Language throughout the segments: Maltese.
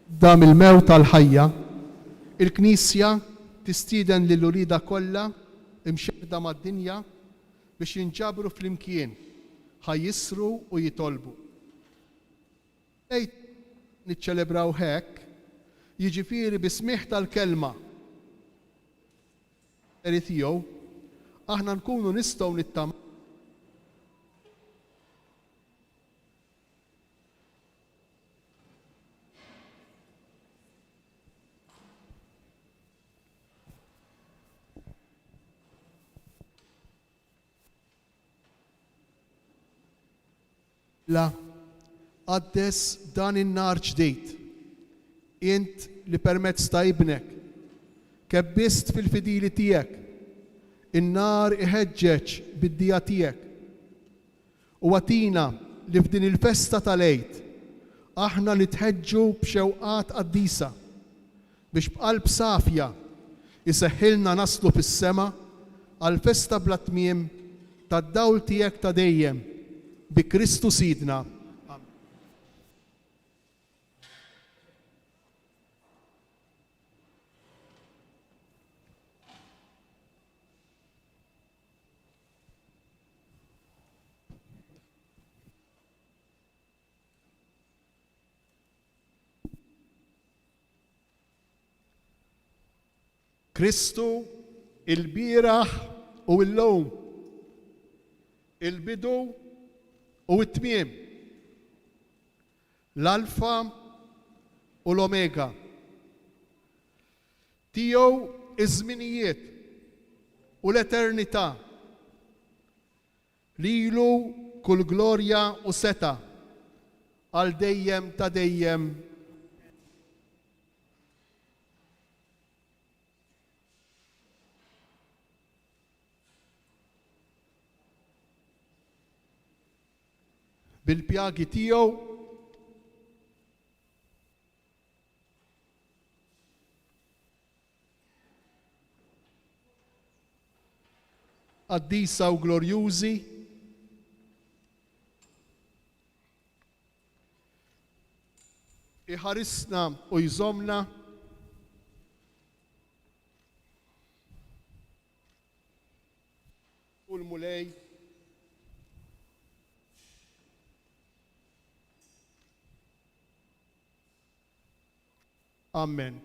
da mill-mewt tal-ħajja, il-Knisja tistieden lill-wlieda kollha imxerda mad-dinja biex jinġabru flimkien, ħajjisru u jitolbu. Ejt niċċelebraw hekk, jiġifieri bi-smigħ tal-kelma tiegħu aħna nkunu nistgħu nittama' la qaddes dan in-nar ġdid. Int li permezz ta' ibnek kebbist fil-fidili tiegħek. In-nar iħeġġeġ bid-dija tiegħek. U għatina li f'din il-festa tal-Għid aħna nitħeġġu b'xewqat qaddisa biex b'qalb safja iseħħilna naslu fis-sema għal festa bla tmiem tad-dawl tiegħek ta' dejjem bi Kristu Sidna. Kristu il-bieraħ u l-lum, il-bidu u t-tmiem, l-alfa u l-omega. Tiegħu iż-żminijiet u l-eternità. Lilu kull glorja u seta għal dejjem ta' dejjem. Bil-pjagi tiegħu qaddisa u glorjużi iħarisna u jżommna u l-mulej Amen.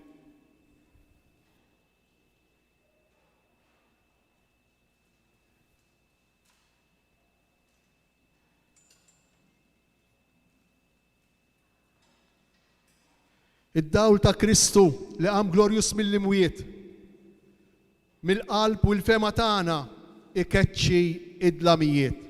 Id-dawl ta' Kristu li qam glorjus mill-imwiet, mill-qalb u l-fema tagħna ikeċċi id-dlamijiet.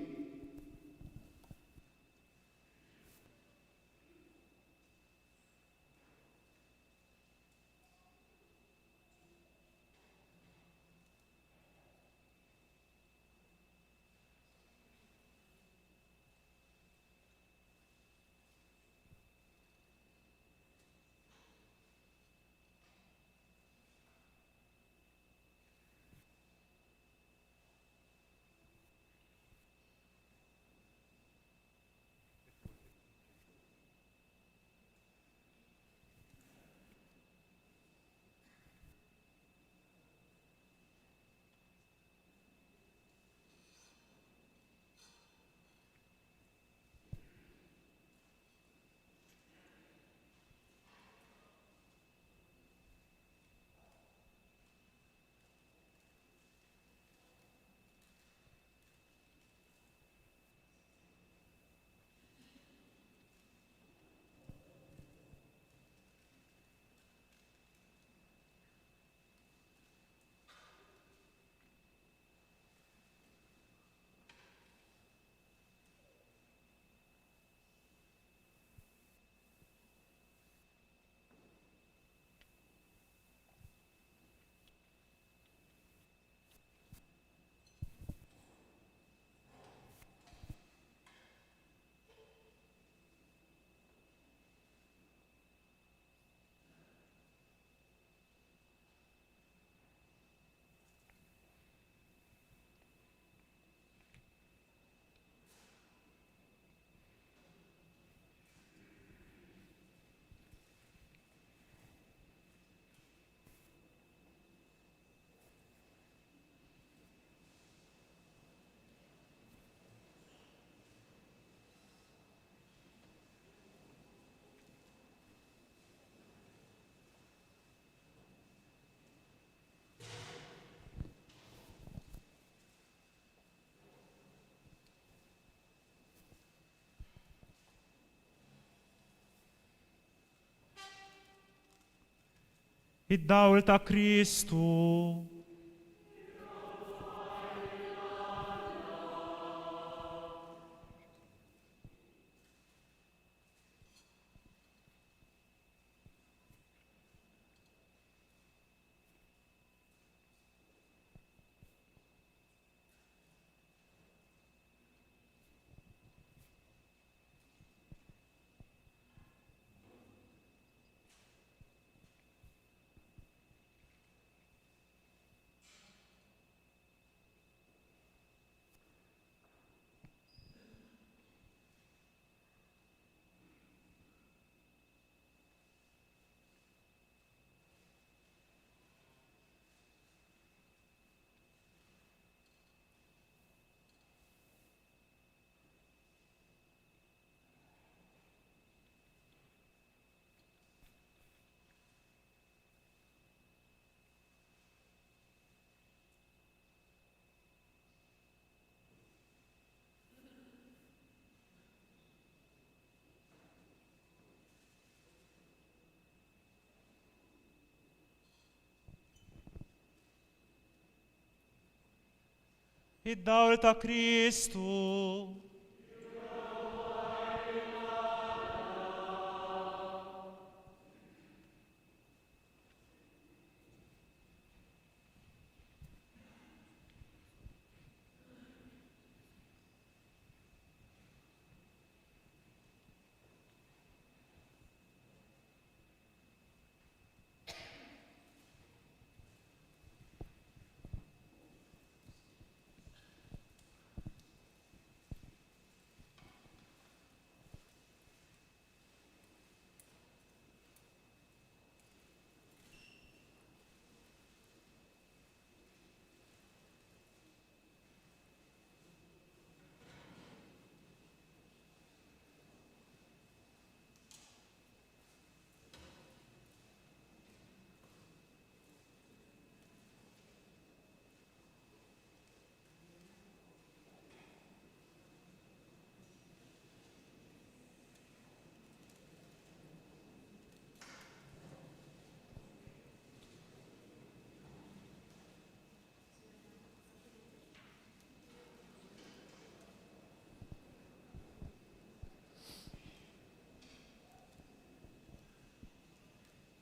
Iddaulta Christu. Iddaulta Christu.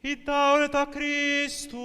Iddaulta Christu.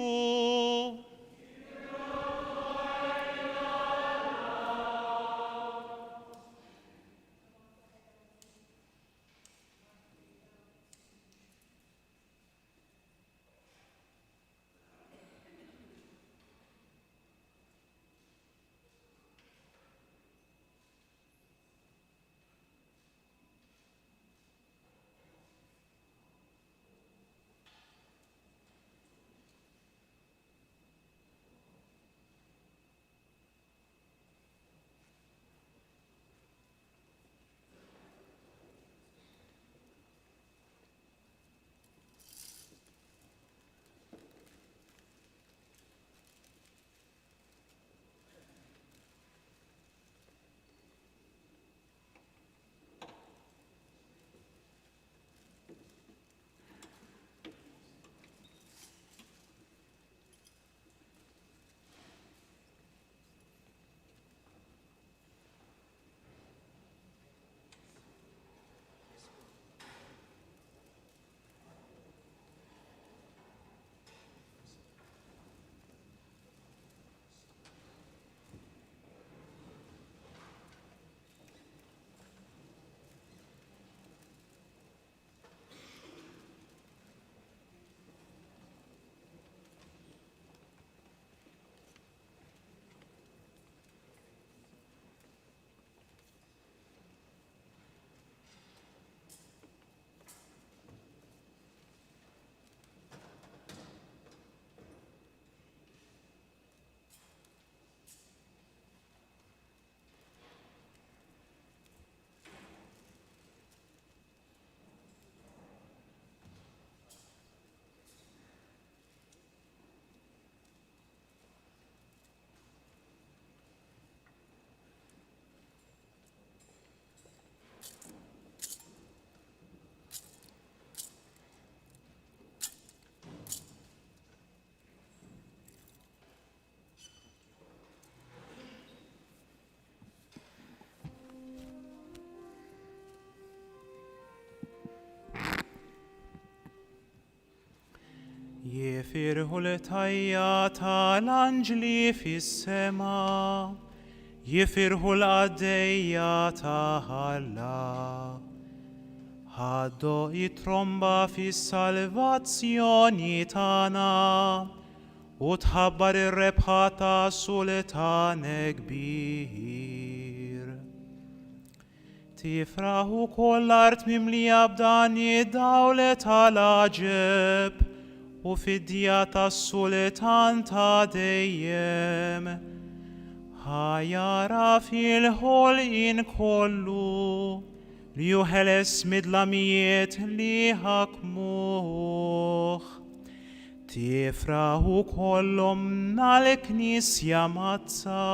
יפרחו לתיית האנג'לי fis-sema, יפרחו לעדיית ההלה. Haddo I tromba fis-salvazzjoni tana, u tħabbar ir-rebħata sultanek kbir. Tifraħu koll art mimlija b'dani dawlet tal-aġeb, u fid-dija tas-sultan ta' dejjem. Ħajara fil-ħolqien kollu, li juħeles midlamijiet li ħakmuħ. Tifraħu kollom nal-knisja mazza,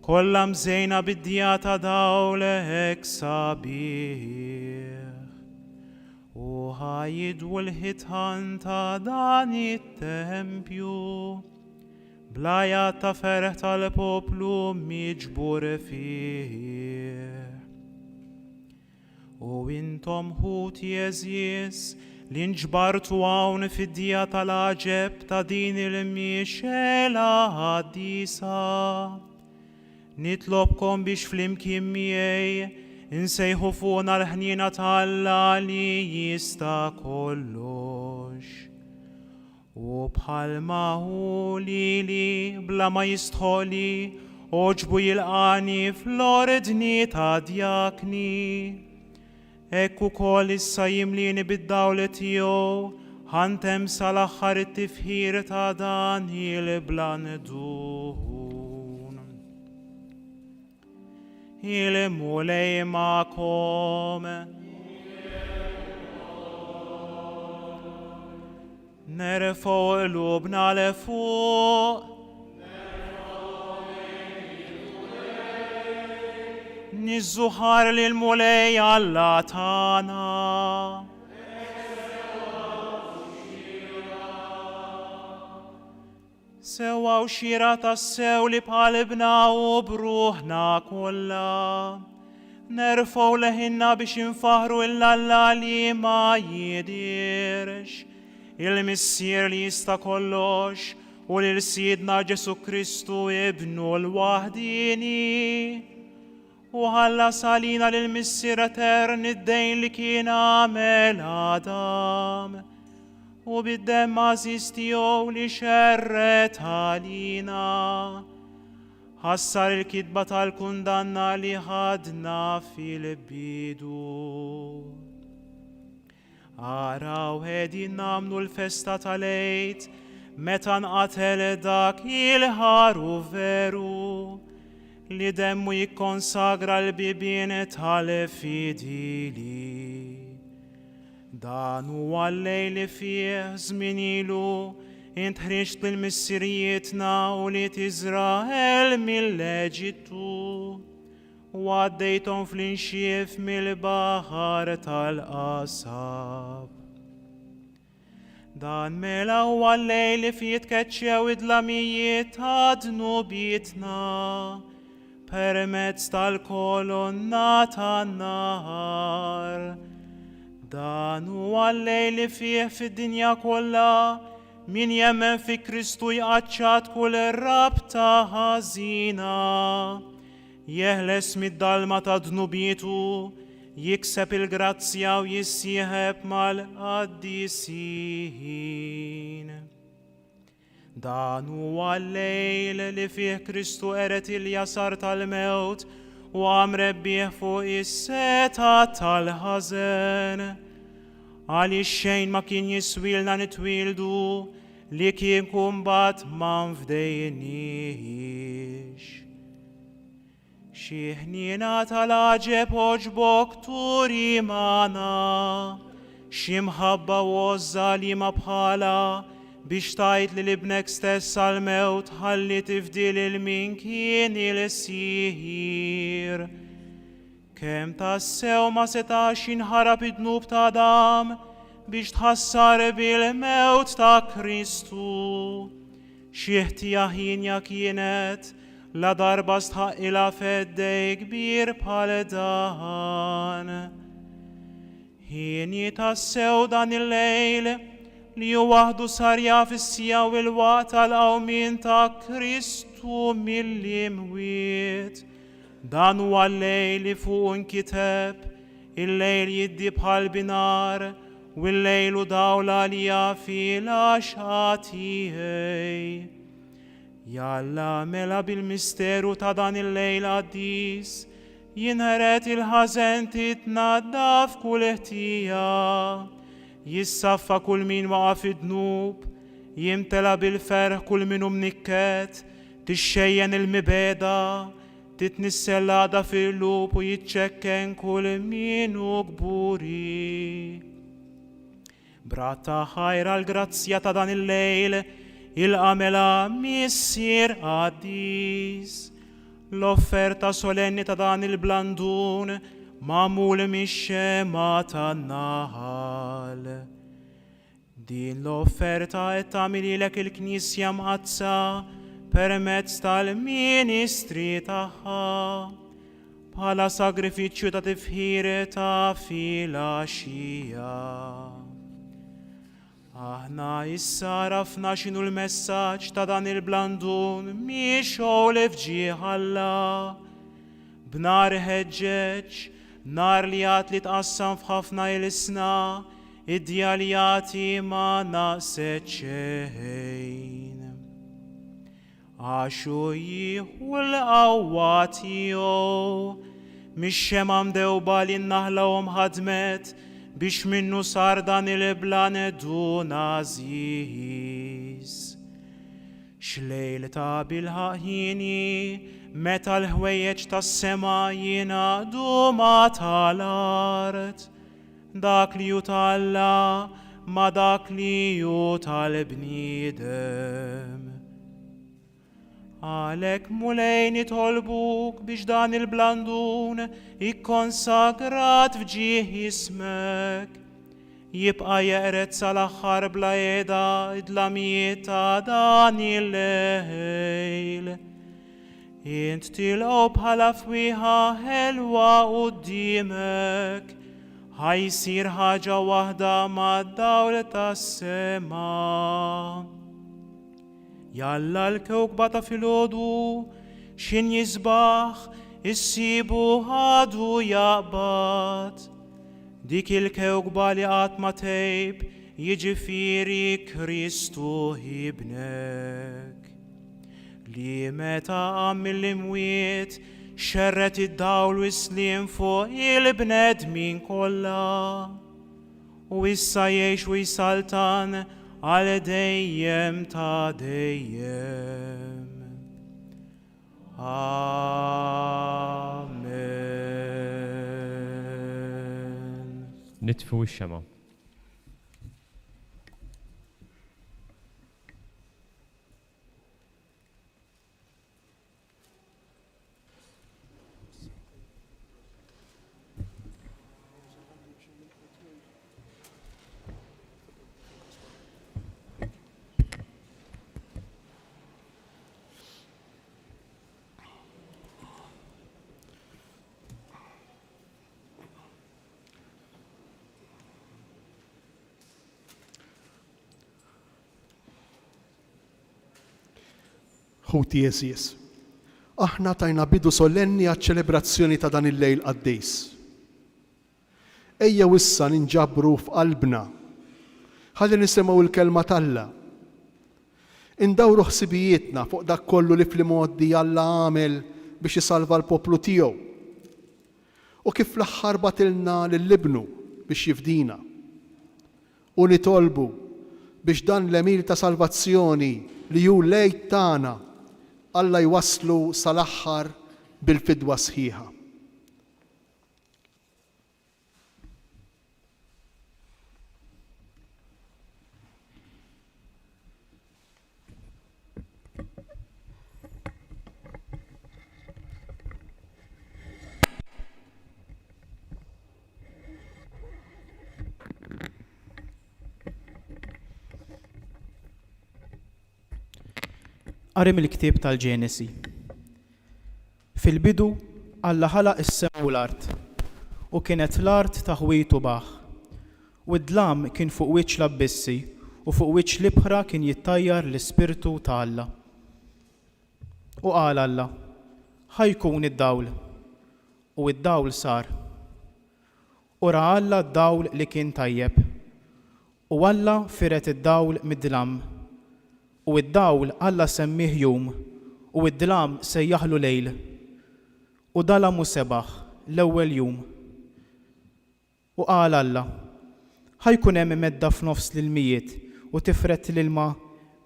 kollam zejna bid-dija ta' dawlek sabiħ. U ħajidwu l-ħitan ta' dan it-tempju, blaja ta' ferħ tal-poplu miġbur fih. U intom ħut jeżies li nġbartu hawn fid-dija tal-aġeb ta' din il-miexela ħaddisa. Nitlobkom biex flimkien miegħi insejħu fuqna l-ħnina tal-Alla li jista' kollox. U bħalma hu lili bla ma jistħoli oġbu jilqani fl-ordni ta' djakni. Ekku kol issa jimlini bid-dawli tiegħu ħantem sal-aħħar it-tifħir ta' dan il-blandun. Il-mulej ma'kom. Nerfgħu qlubna le fuq. Nizzuħar li l-mulej Alla tana. Sewa u xira tas-sew li bħalibna u bruħna kollha. Nerfgħu leħinna biex infaħru l-Alla li ma jidirx, il-missier li jista' kollox u lil Sidna Ġesu Kristu ibnu l-waħdini. U ħalla salina lil-missier etern id-dejn li kien għamel Adam, u bid-demm għażiż tiegħu li xerret għalina. Ħassar il-kitba tal-kundanna li ħadna fil-bidu. Araw ħedin namlu l-festa tal-Eid, meta nqatel dak il-ħaru veru, li demmu jikkonsagra l-bibien tal-fidili. Dan huwa l-lejl li fih żmien ilu intħriġt lill-missirietna u li Iżrael mill-Eġittu, u għaddejthom fl-inxief mill-baħar tal-qasab. Dan mela huwa l-lejl li fih tkeċċew id-dlamijiet ta' dnubietna, permezz tal-kolonna tan-nahar. Dan huwa l-lejl li fih fid-dinja kollha min jemmen fi Kristu jqaċċat kull rabta ħażina, jeħles mid-dalma ta' dnubietu, jikseb il-grazzja u jissieħeb mal-qaddisin. Dan huwa l-lejl li fih Kristu eret il-jasar tal-mewt u għam rebbieħ fuq is-seta tal-ħażen. Għaliex xejn ma kien jiswilna nitwildu li kien kumbat ma nfdejniex. Xi ħniena tal-aġeb oġbok turi magħna, xi mħabba wozza li ma bħala biex tajt li libnek stess għal-mewt ħalli tifdil il-min kien il-sihir. Kem tassew ma setax inħarab id-dnub ta' Adam biex tħassar bil-mewt ta' Kristu. Xi ħtija ħinja kienet la darba stħaqila feddej kbir bħal dan. Ħini tassew dan il-lejl li hu waħdu sar jaf is-sija u l-waqt tal-qawmien ta' Kristu mill-imwiet. Dan huwa l-lejl li fuq inkiteb, il-lejl jiddi bħal binar, u l-lejl u dawla li jafi l-għaxa tiegħi. Jalla mela bil-misteru ta' dan il-lejl għaddis, jinħeret il-ħażen titnaddaf kull ħtija, jissaffa kull min waqaf id-dnub, jimtela bil-ferħ kull min mnikket, tixxejjen il-mibeda, titnissellada fil-lub u jitċekken kull min gburi. Brata ħajra l-grazzja ta' dan il-lejl, il-qamela missir għaddis. L-offerta solenni ta' dan il-blandun mamul mix-xema tan-naħal. Din l-offerta qed tagħmililek il-Knisja mqazza permezz tal-ministri tagħha bħala sagrifiċċju ta' tifħir ta' filgħaxija. Aħna issa rafna x'inhu l-messaġġ ta' dan il-blandun miexew li fġieħ Alla. B'nar ħeġġeġ, nar li għad li tqassam f'ħafna il-isna, id-djaljati ma naqset xejn. Għaxu jieħu l-qawwa tiegħu, mix-xema mdewba li n-naħlahom ħadmet biex minnu sar dan il-planetu nażiż. Xlejl ta' bil-ħaħini, meta l-ħwejjeġ tas-sema jingħaqdu ma' tal-art, dak li hu tal-Alla ma' dak li hu tal-bniedem. Għalek mulej nitolbuk biex dan il-blandun ikkonsagrat fġieħ jismek, jibqa' jeqret sal-aħħar bla jeda id-dlamijiet ta' dan il-lejl. Int tilqgħu bħala fwieħa ħelwa quddiemek, ħajsir ħaġa waħda mad-dawl tas-sema. Jalla l-kewkba ta' filgħodu x'in jisbaħ issibu ħadu jaqbad. Dik il-kewkba li qatt ma tgħib jiġifieri Kristu ibnek. Li meta qam mill-imwiet xerret id-dawl u sliem fuq il-bnedmin kollha. U issa jgħix u jsaltan għal dejjem ta' dejjem. Amen. Nitfu x-xema. Ħuti Jeżies, aħna tajna bidu solenni għaċ-ċelebrazzjoni ta' dan il-lejl qaddejs. Ejja issa ninġabru f'qalbna, ħalli nisimgħu l-kelma t'Alla. Indawru ħsibijietna fuq dak kollu li fl-imoddi Alla għamel biex isalva l-poplu tiegħu. U kif l-aħħar batilna lill-Ibnu biex jifdina. U nitolbu biex dan l-emil ta' salvazzjoni li hu lejl tagħna Alla jwasslu sal-aħħar bil-fidwa sħiħa. Qari mill-ktieb tal-Ġenesi. Fil-bidu Alla ħalaq is-sema u l-art, u kienet l-art ta' ħwit u baħ, u d-dlam kien fuq wiċċ l-abbissi u fuq wiċċ l-ibħra kien jittajjar l-Ispirtu ta' Alla. U qal Alla, ħajkun id-dawl, u id-dawl sar. U ra Alla d-dawl li kien tajjeb, u Alla firet id-dawl mid-dlam, u id-dawl Alla semmih jum, u id-dlam sejjaħlu lejl, u dalamu sebaħ l-ewwel jum. U qal Alla, ħajkun hemm medda f'nofs l-ilmijiet u tifret l-ilma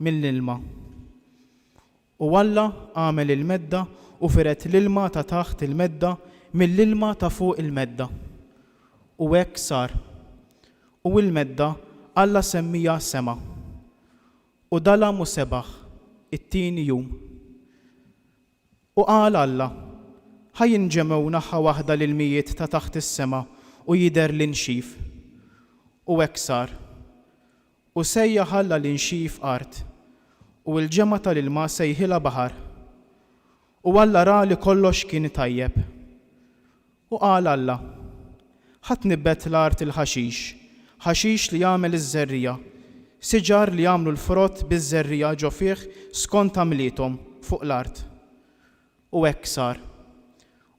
mill-ilma. U Alla għamel il-medda u firet l-ilma ta' taħt il-medda mill-ilma ta' fuq il-medda. U hekk sar. U l-medda Alla semmija sema. U dalamu sebaħ it-tieni jum. U qal Alla, ħajinġemew naħa waħda l-ilmijiet ta' taħt is-sema u jidher l-inxif. U hekk sar. U sejjaħ Alla l-inxif art, u l-ġema tal-ilma sejħilha baħar. U Alla ra li kollox kien tajjeb. U qal Alla, ħadd nibbet l-art il-ħaxix, ħaxix li jagħmel iż-żerrija, siġar li jagħmlu l-frott biż-żerrija ġo fih skont għamlithom fuq l-art. U hekk sar.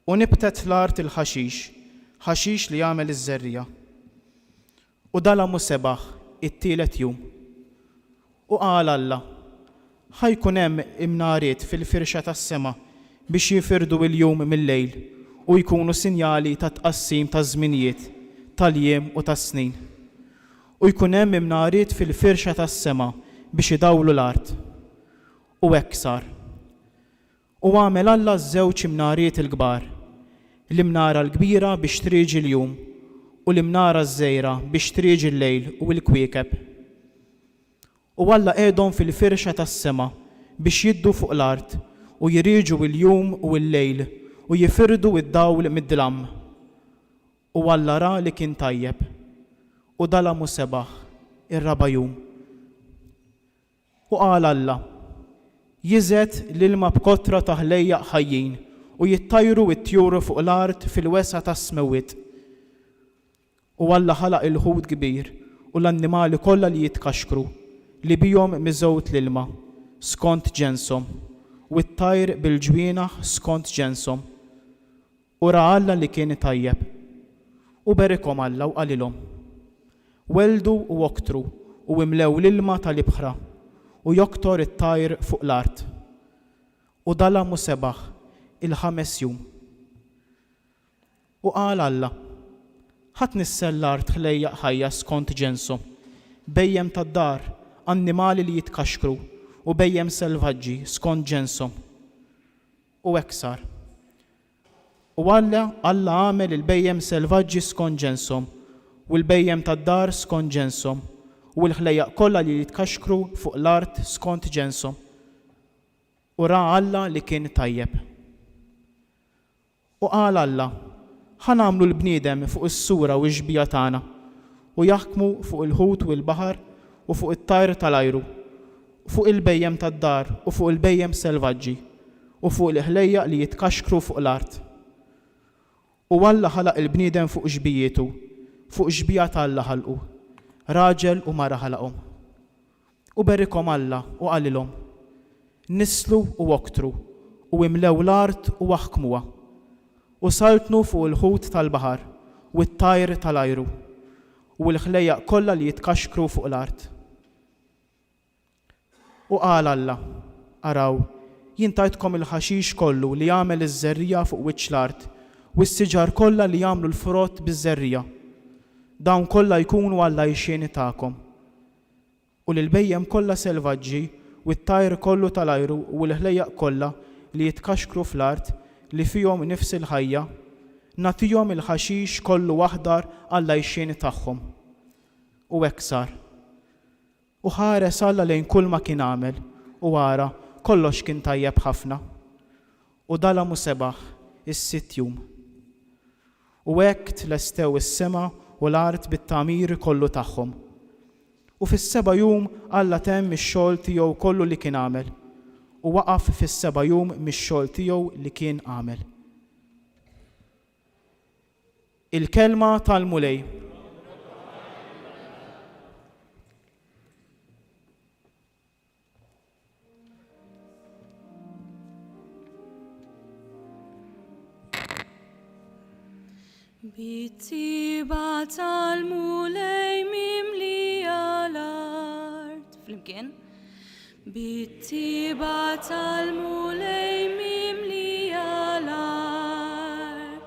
U nibtet l-art il-ħaxix, ħaxix li jagħmel iż-żerrija. U dalamu sebaħ it-tielet jum. U qal Alla, ħajkun hemm imnariet fil-firxa tas-sema biex jifirdu il-jum mill-lejl u jkunu sinjali ta' tqassim ta' żminijiet, tal-jiem u tas-snin. U jkun hemm imnariet fil-firxa tas-sema biex idawlu l-art. U hekk sar. U għamel Alla żewġ imnariet il-kbar, l-imnara l-kbira biex triġi l-jum u l-imnara żgħira biex triġi l-lejl u l-kwiekeb. U Alla qiegħdhom fil-firxa tas-sema biex jiddu fuq l-art u jiriġu l-jum u l-lejl u jifirdu id-dawl mid-dlam. U Alla ra li kien tajjeb u dalamu sebaħ ir-raba' jum. U qal Alla, jiżed l-ilma b'kotra ta' ħlejjaq ħajjin u jittajru t-tjuru fuq l-art fil-wesa tas-smewit. U Alla ħalaq il-ħut kbir u l-annimali kollha li jitkaxkru li bihom miżewt l-ilma skont ġenshom u t-tajr bil-ġwienaħ skont ġenshom. U ra Alla li kien tajjeb. U berikhom Alla u qalilhom, weldu u oktru u imlew l-ilma tal-ibħra u joktor it-tajr fuq l-art. U dalamu sebaħ il-5 jum. U qal Alla, ħadd nissel l-art ħlejjaq ħajja skont ġenshom, bejjem tad-dar, annimali li jitkaxkru u bejjem selvaġġi skont ġenshom. U hekk sar. U Alla għamel il-bejjem selvaġġi skont ġenshom u l-bejjem tad-dar skont ġenshom u l-ħlejjaq kollha li jitkaxkru fuq l-art skont ġenshom. U ra Alla li kien tajjeb. U qal Alla, ħanamlu l-bniedem fuq is-sura u x-xbija tagħna u jaħkmu fuq il-ħut u l-baħar u fuq it-tajr tal-ajru, fuq il-bejjem tad-dar u fuq il-bejjem selvaġġi u fuq il-ħlejjaq li jitkaxkru fuq l-art. U Alla ħalaq il-bniedem fuq xbijietu, fuq xbija ta' Alla ħalqu, raġel u mara ħalaqhom. U berikhom Alla u qalilhom, nislu u oktru u imlew l-art u aħkmuha u saltnu fuq il-ħut tal-baħar u t-tajr tal-ajru u l-ħlejjaq kollha li jitkaxkru fuq l-art. U qal Alla, araw, jien tajtkom il-ħaxix kollu li jagħmel iż-żerrija fuq wiċċ l-art u s-siġar kollha li jagħmlu l-frott biż-żerrija. Dawn kollha jkunu Alla jxieni tagħkom. U l-bejjem kollha selvaġġi u t-tajr kollu tal-ajru u l-ħlejjaq kollha li jitkaxkru fl-art li fihom nifs il-ħajja, nagħtihom il-ħaxix kollu aħdar Alla jxieni tagħhom. U hekk sar. U ħares Alla lejn kull ma kien għamel u ara kollox kien tajjeb ħafna. U dalamu sebaħ is-6 jum. U hekk tlestew is-sema u l-art bit-tagħmir kollu tagħhom. U fis-7 jum Alla temm ix-xogħol tiegħu kollu li kien għamel u waqaf fis-7 jum mix-xogħol tiegħu li kien għamel. Il-kelma tal-mulej. Bittiba tal-mulej mimlija l-art. Flimkien? Bittiba tal-mulej mimlija l-art.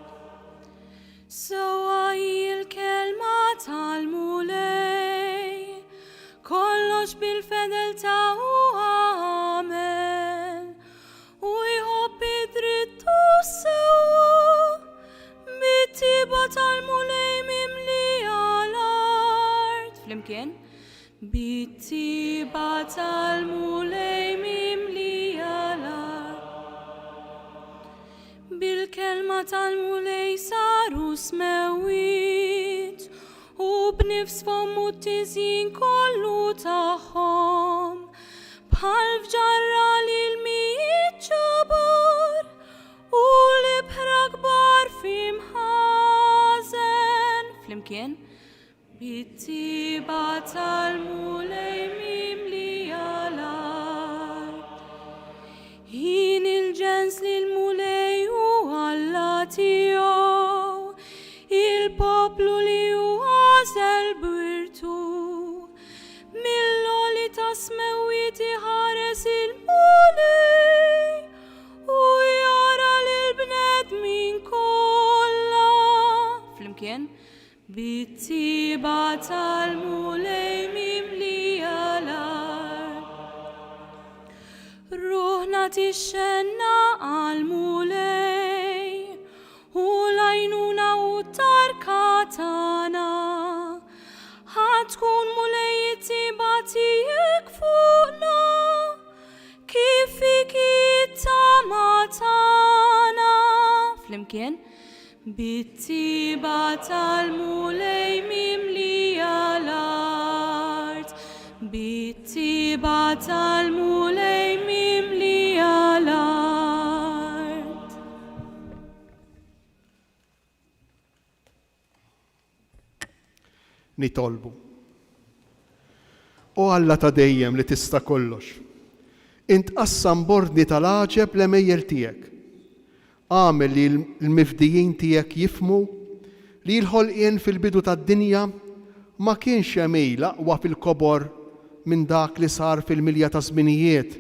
Sewa il-kelma tal-mulej, kollox bil-fedelta u għamel, u jħobb id-drittu sewa, bittiba tal-mulej mimlija l-art. Flimkien? Bittiba tal-mulej mimlija l-art. Bil-kelma tal-mulej saru smewit, u b'nifsfhom u t-tiżjin kollu tagħhom, bħal fġarra li l-mijiet ġabar, u l-ibħra kbar fimħazen. Flimkien? Bittiba tal-mulej mimlija l-art. Jien il-ġens li l-mulej u Alla tiegħu, il-poplu li u għażel b'wirtu, mill-għoli ta' smewiet iħares il-mulej u jara lil-bnedmin kollha. Flimkien? Bittiba tal-mulej mimlija l-art. Ruħna tixxenna għal-mulej u lajnuna u tarkatana, ħatkun mulej jittiba tijek fuqna, kif ikit-tamatana. Flimkien? Bittiba tal-mulej mimlija l-art. Bittiba tal-mulej mimlija l-art. Nitolbu. O Alla ta' dejjem li tista' kollox, int qassam bordni tal-għaġeb l-emejjel tiegħek. Għamel li l-mifdijin tiegħek jifmu li l-ħolqien fil-bidu tad-dinja ma kienx emejl aqwa fil-kobor minn dak li sar fil-milja ta' żminijiet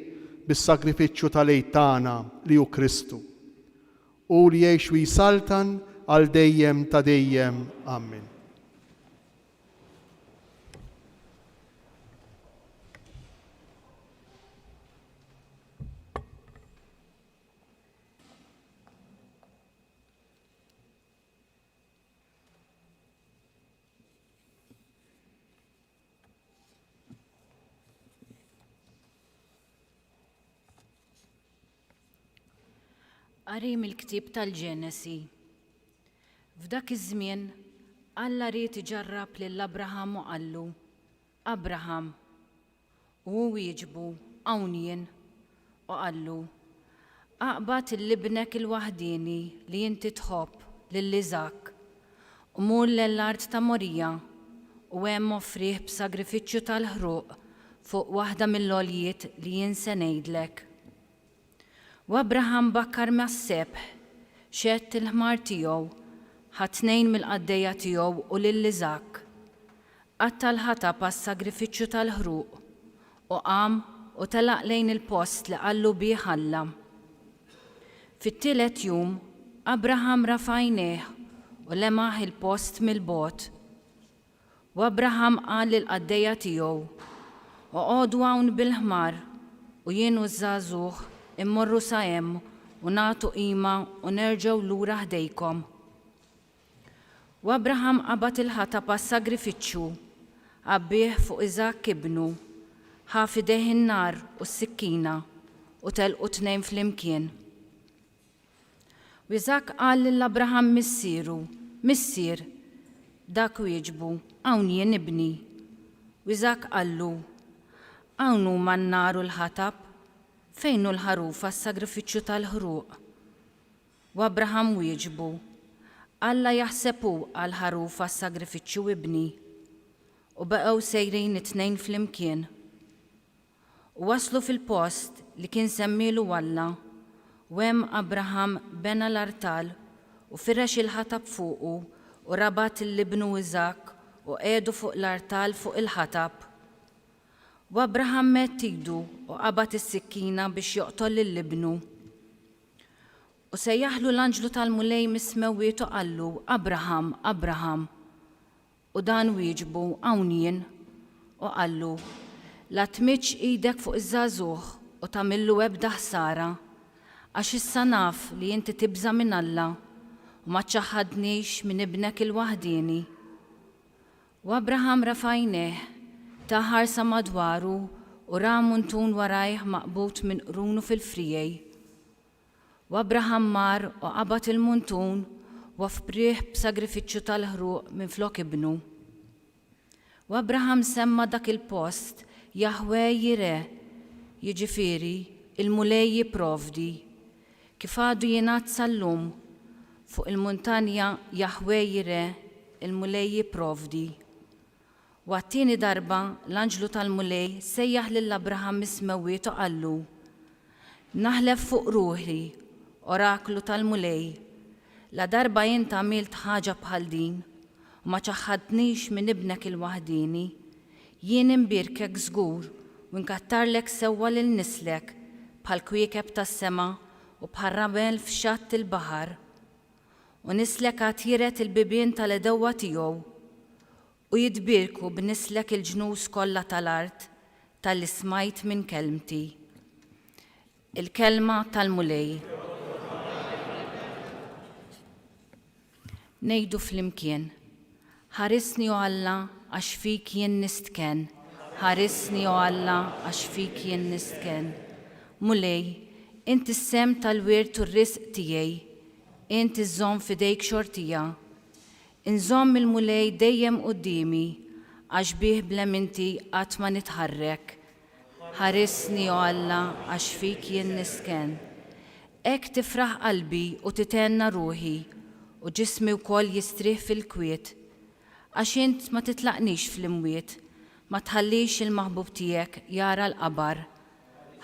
bis-sagrifiċċju tal-ejtana li hu Kristu. U li jgħix u jisaltan għal dejjem ta' dejjem. Amen. Qari mill-ktieb tal-Ġenesi. F'dak iż-żmien Alla ried iġarrab lil Abraham u qallu: Abraham, u wieġbu hawn jien u qallu: aqbad il-libnek il-waħdini li inti tħobb lil Iżak u mur l-art ta' Morija u hemm offrih b'sagrifiċċju tal-ħruq fuq waħda mill-għoljiet li jien se ngħidlek. U Abraham bakkar mas-sebħ, xett il-ħmar tiegħu, ħadd tnejn mill-qaddejja tiegħu u lil Iżak, qatta l-ħatab għas-sagrifiċċju tal-ħruq u qam u telaq lejn il-post li qallu bih Alla. Fit-tielet jum Abraham rafa' għajnejh u lemaħ il-post mill-bogħod. U Abraham qal lill-qaddejja tiegħu: oqgħodu hawn bil-ħmar u jien u żagħżugħ immorru sa hemm u nagħtu qima u nerġgħu lura ħdejkom. U Abraham qabad il-ħatab għas-sagrifiċċju, qabbih fuq Iżak ibnu, ħa f'idejh in-nar u s-sikkina u telqu tnejn flimkien. U Iżak qal lil Abraham missieru: Missier, dak wieġbu: hawn jien ibni. U Iżak qallu: hawn huma n-nar u l-ħatab, fejn hu l-ħaruf għas-sagrifiċċju tal-ħruq? U Abraham wieġbu: Alla jaħseb hu għall-ħaruf għas-sagrifiċċju ibni. U baqgħu sejrin it-tnejn flimkien. U waslu fil-post li kien semmielu Alla, u hemm Abraham bena l-artal u firrex il-ħatab fuqu u u rabat il-libnu Iżak u qedu fuq l-artal fuq il-ħatab. U Abraham met tidu u qabat is-sikkina biex joqtol il-libnu. U sejjaħlu l-anġlu tal-mulej mismewwiet u qallu, Abraham, Abraham. U dan wieġbu hawn jien u qallu, la tmitx idek fuq iż-żagħżugħ u tagħmillu ebda ħsara, għax issa naf li inti tibża minn Alla u ma tċaħħadniex minn ibnek il-waħdieni. U Abraham rafa' għajnejh, ta' ħarsa madwaru u ra muntun warajh maqbut minn qrunu fil-frijej. U Abraham mar u qabad il-muntun u fbrieħ b'sagrifiċċju tal-ħruq minflok ibnu. U Abraham semma dak il-post Jahwe Jireh, jiġifieri il-mulej jipprovdi, kif għadu jingħad sal-lum fuq il-muntanja Jahwe Jireh, il-mulej jipprovdi. U għat-tieni darba l-anġlu tal-mulej sejjaħ lil Abraham mismewwiet u qallu, naħlef fuq ruħi, oraklu tal-mulej, la darba jien għamilt ħaġa bħal din u ma ċaħħadniex minn ibnek il-waħdini, jien imbirkek żgur u nkattarlek sewwa lil nislek bħal kwiekeb tas-sema u bħal ramel f'xatt il-baħar. U nislek għatjiret il-bibien tal-edewwa tiegħu u jitbirku b'nislek il-ġnus kollha tal-art tal-li smajt minn kelmti. Il-kelma tal-mulej. Nejdu flimkien, ħarisni o Alla għax fik jien nistken, ħarisni o Alla għax fik jien nistken. Mulej, inti s-sem tal-wirt u r-risq tiegħi, inti żomm fidejk xortija. Inżomm il-mulej dejjem qudiemi, għax bih bleminti qatt ma nitħarrek. Ħarisni o Alla għax fik jien nisken. Ek tifraħ qalbi u titenna ruħi, u ġismi wkoll jistrieħ fil-kwiet, għax int ma titlaqnix fl-imwiet, ma tħallix il-maħbub tiegħek jara l-qabar.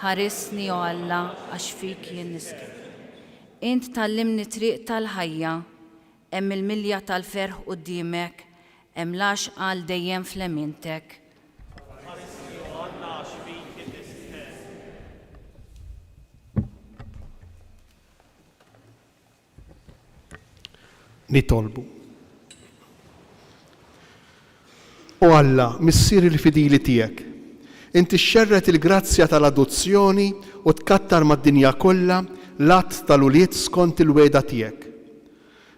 Ħarisni o Alla għax fik jien nisken. Int tallimni triq tal-ħajja, hemm il-milja tal-ferħ quddiemek, hemm lax qal dejjem fl-emintek. Nitolbu. O Alla, missier il-fidili tiegħek, inti xxerret il-grazzja tal-adozzjoni u tkattar mad-dinja kollha l-att tal-uliet skont il-weda tiegħek.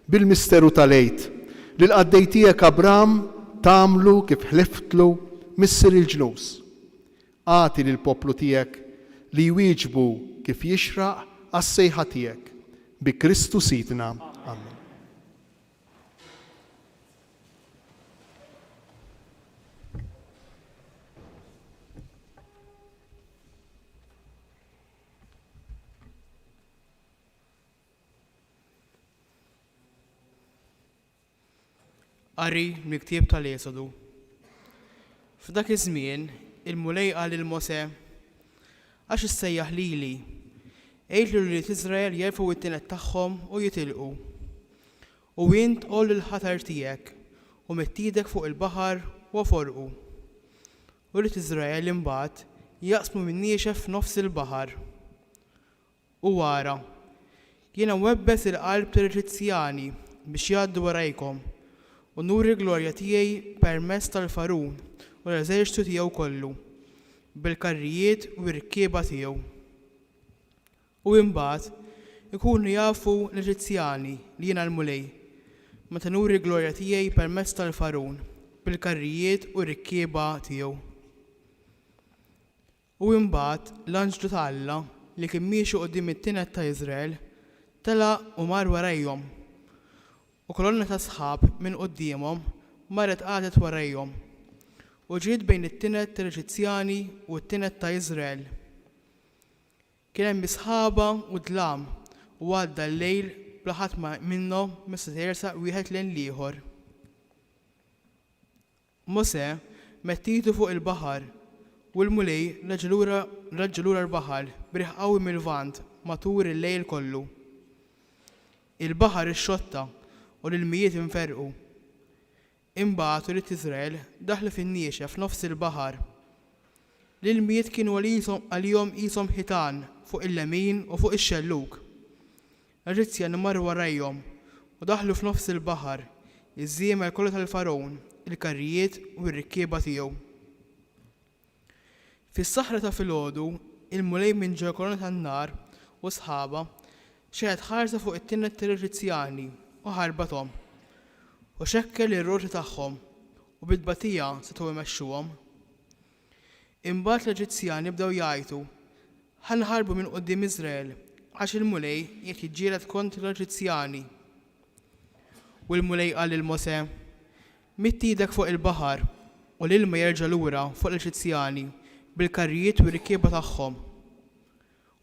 Bil-misteru tal-għejd li l-qaddej tiegħek Abraham tagħmlu kif ħliftlu missier il-ġnus. Għati lill-poplu tiegħek li jwieġbu kif jixraq għas-sejħa tiegħek. Bi Kristu Sidna. Amen. Qari mill-ktieb tal-Esodu. F'dak iż-żmien il-mulej qal lil Mosè, għax issejjaħ lili, għidlu li Iżrael jerfgħu it-tienet tagħhom u jitilqu. U int qol lill-ħatar tiegħek u mettiedek fuq il-baħar u forqu. U li Iżrael imbagħad jaqsmu min-niexef f'nofs il-baħar. U wara, jiena webbes il-qalb tal-Eġizzjani biex jgħaddu warajkom u nuri glorja tiegħi permezz tal-Farun u l-eżerċitu tiegħu kollu, bil-karrijiet u r-rkieba tiegħu. U imbagħad ikunu jafu l-Eġizzjani li jiena l-mulej, meta nuri glorja tiegħi permezz tal-Farun, bil-karrijiet u r-rkieba tiegħu. U imbagħad l-anġlu ta' Alla li kien miexi quddiem it-tienet ta' Iżrael telaq u mar warajhom. U kolonna ta' sħab minn quddiemhom marret qatet warajhom u ġiet bejn it-tienet tal-Eġizzjani u t-tienet ta' Iżrael. Kien hemm misħaba u dlam u għadda l-lejl bla ħadd minnhom mista tersaq wieħed lejn l-ieħor. Mosè mettitu fuq il-baħar u l-mulej raġġa' lura l-baħar b'riħ qawwi mill-lvant matul il-lejl kollu. Il-baħar ixxotta u l-mijiet inferqu Imbagħad Ulied Iżrael daħlu fin-niexa f'nofs il-baħar. L-ilmijiet kienu għalihom qishom ħitan fuq il-lemin u fuq ix-xellug. L-Eġizzjani marru warajhom u daħlu f'nofs il-baħar, iż-żiemel kollha tal-Farawn, il-karrijiet u r-rikkieba tiegħu. Fis-saħra ta' filgħodu, il-mulej minn ġew kolonna tan-nar u sħaba xeħed ħarsa fuq it-tinnet tal-Eġizzjani u ħarbathom u xekkel ir-roti tagħhom u bid-tbatija setgħu jmexxuhom. Imbagħad l-Eġizzjani bdew jgħidu ħanħarbu minn quddiem Iżrael għax il-mulej qed jiġġieled kontra l-Eġizzjani. U l-mulej qal lil Mosè: mitti idek fuq il-baħar u l-ilma jerġa' lura fuq l-Eġizzjani bil-karrijiet u r-rikkieba tagħhom.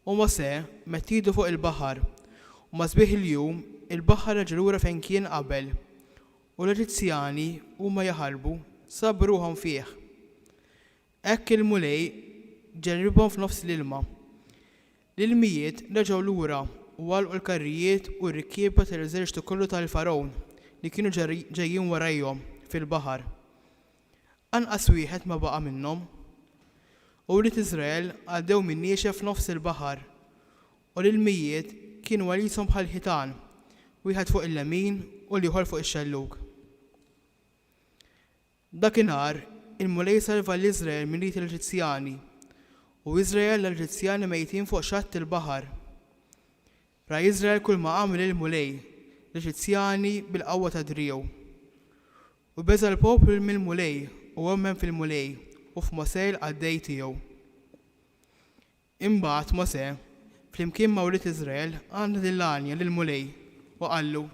U Mosè mett iedu fuq il-baħar u ma sbieħ il-jum il-baħar reġa' lura fejn kien qabel u l-Eġizzjani huma jaħarbu sabu ruħhom fih. Hekk il-mulej ġerribhom f'nofs l-ilma. L-ilmijiet reġgħu lura u għalqu l-karrijiet u r-rikkieba tal-eżerċitu kollu tal-Farawn li kienu ġejjin warajhom fil-baħar. Anqas wieħed ma baqa' minnhom. U Ulied Iżrael għaddew min-niexa f'nofs il-baħar u l-ilmijiet kienu għalihom bħal ħitan, wieħed fuq il-lemin u l-ieħor fuq ix-xellug. Dakinhar il-mulej salva l-Iżrael minn ried l-Eġizzjani u Iżrael l-Eġizzjani mejtin fuq xatt il-baħar. Ra Iżrael kull ma għamel il-mulej l-Eġizzjani bil-qawwa ta' driegħu. U beża l-poplu mill-mulej u għemmen fil-mulej u f'Mosè l-għaddej tiegħu. Imbagħad Mosè flimkien ma' Ulied Iżrael għandha dil-għanja lill-mulej u qallu: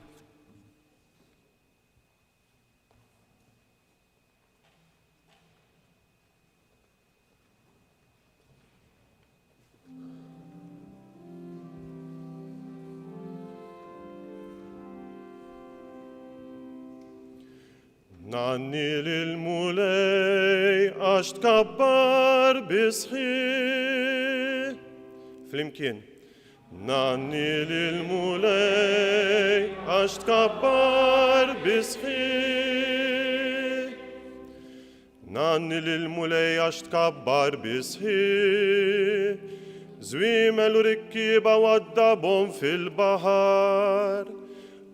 Nanni lil-mulej għax tkabbar bisħi. Flimkien. Nanni lil-mulej għax tkabbar bisħi. Nanni lil-mulej għax tkabbar bisħi. Żwiemel u rikkieba waddabhom fil-baħar.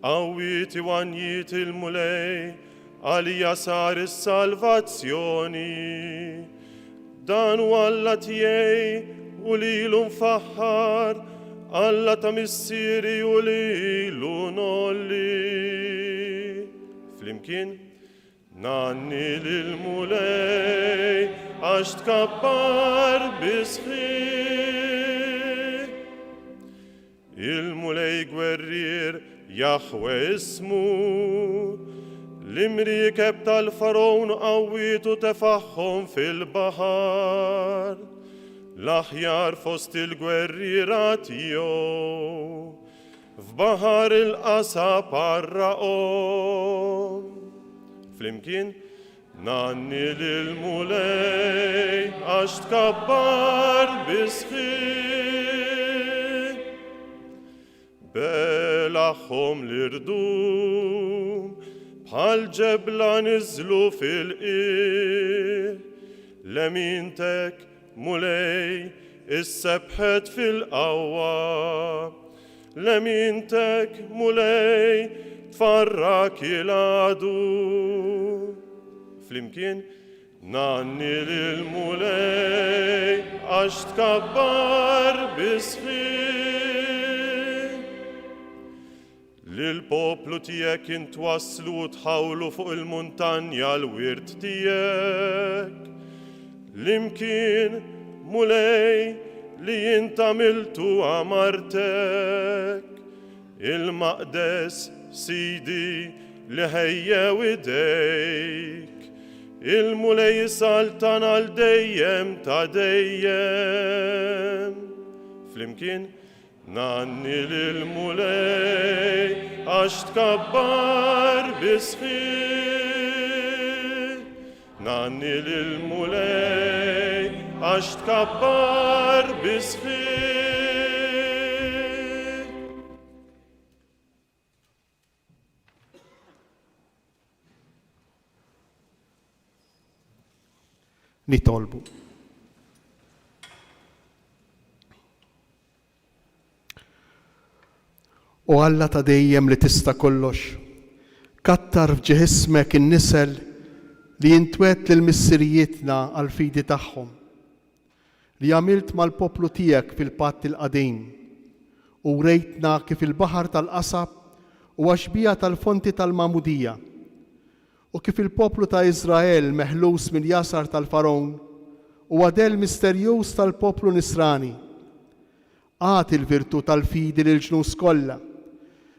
Qawwiet u għanjiet il-mulej għalija sar is-salvazzjoni. Dan u Alla tiegħi u lilu mfaħħar, Alla ta' missieri u lilu nolli. Flimkien, nanni lil-mulej għax tkabbar bisħi. Il-mulej gwerrier Jahwe ismu, l-imriekeb tal-Farawn qawwietu tefaħħhom fil-baħar, l-aħjar fost il-gwerriera tiegħu, f'baħar il-qasa parraqhom. Flimkien, nanni lil-mulej għax tkabbar bisħi. Belaħħom l-irdum bħal ġebla niżlu fil-qir, lemintek mulej is-sebħet fil-qawwa, lemintek mulej tfarrak il-għadu. Flimkien, nanni lil-mulej għax tkabbar bisħi. Lil-poplu tiegħek intwasslu tħawlu fuq il-muntanja l-wirt tiegħek. L-imkien mulej li jinta miltu għamartek. Il-maqdes sidi li ħejjew idejk. Il-mulej saltan għal dejjem ta' dejjem. Flimkien, nanni lil-mulej għax tkabbar bisħi. Nanni lil-mulej għax tkabbar bisħi. nitolbu. U Alla ta' dejjem li tista' kollox, kattar f'ġeħismek in-nisel li jintwet lil missirijietna għal fidi tagħhom, li għamilt mal-poplu tiegħek fil-patt il-qadim u rejtna kif il-baħar tal-qasab u għaxbija tal-fonti tal-Mamudija u kif il-poplu ta' Iżrael meħlus mill-jasar tal-Farawn u għadel misterjuż tal-poplu Nisrani. Għati il-virtu tal-fidi lil ġnus kollha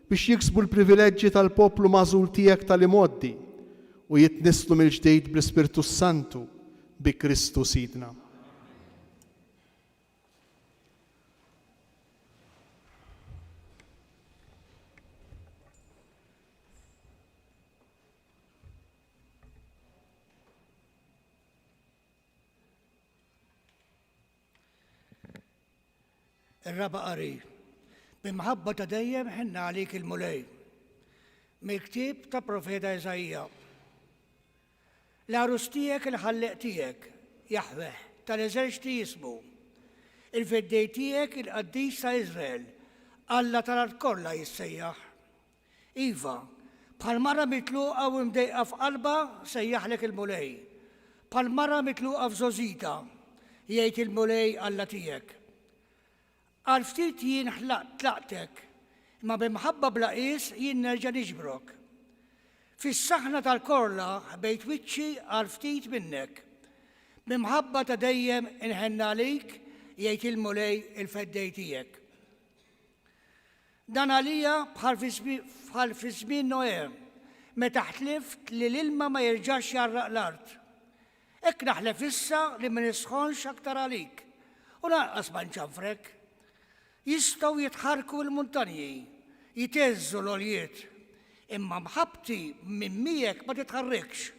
biex jiksbu l-privileġġi tal-poplu mażul tiegħek tal-imoddi u jitnislu mill-ġdejd bl-Ispirtu Santu bi Kristu Sidna. الربع قري بمحبة تديم حنا عليك المولي من كتاب تا بروفيتا إسايا العروستيك اللي خلقتيك يحوه تلزجتي اسمه الفديتيك القديس تا إسرائيل الله ترى الكل يسيح إيفا بالمرة متلوقة ومضايقة في قلبها سيح لك المولي بالمرة متلوقة في زوزيتا يايت المولي الله تيك عرفتيت ين طلعتك ما بمحبة بلقيس ين نرجع نجبرك في الصحنة الكورلا بيت ويتشي عرفتيت منك بمحبة تديم انهن عليك يايت المولي الفديتيك دان عليا بحال في زمين نويم متى حلفت للإلمة ما يرجعش يعرق الأرض اكنا حلفسا اللي ما نسخنش أكتر عليك ونقص ما نشفرك يستو يتحركوا المونتانيي يتهزوا الوليات اما محبتي من ميك ما تتحركش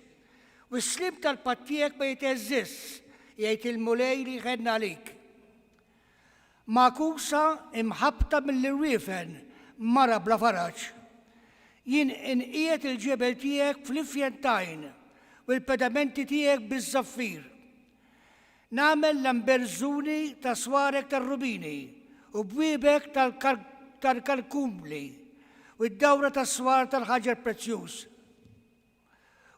والسليم الباتيك ما يتهزس يايت المولاي اللي يغنى عليك ماكوسا محبتة من الريفن مرة بلا فرج انقية الجبل تيك فليفينتاين والبدامنت تيك بالزفير نعمل لمبرزوني تصوارك تالروبيني وبويبك تالكالكوملي والدورة تصوار تالحجر بريتيوس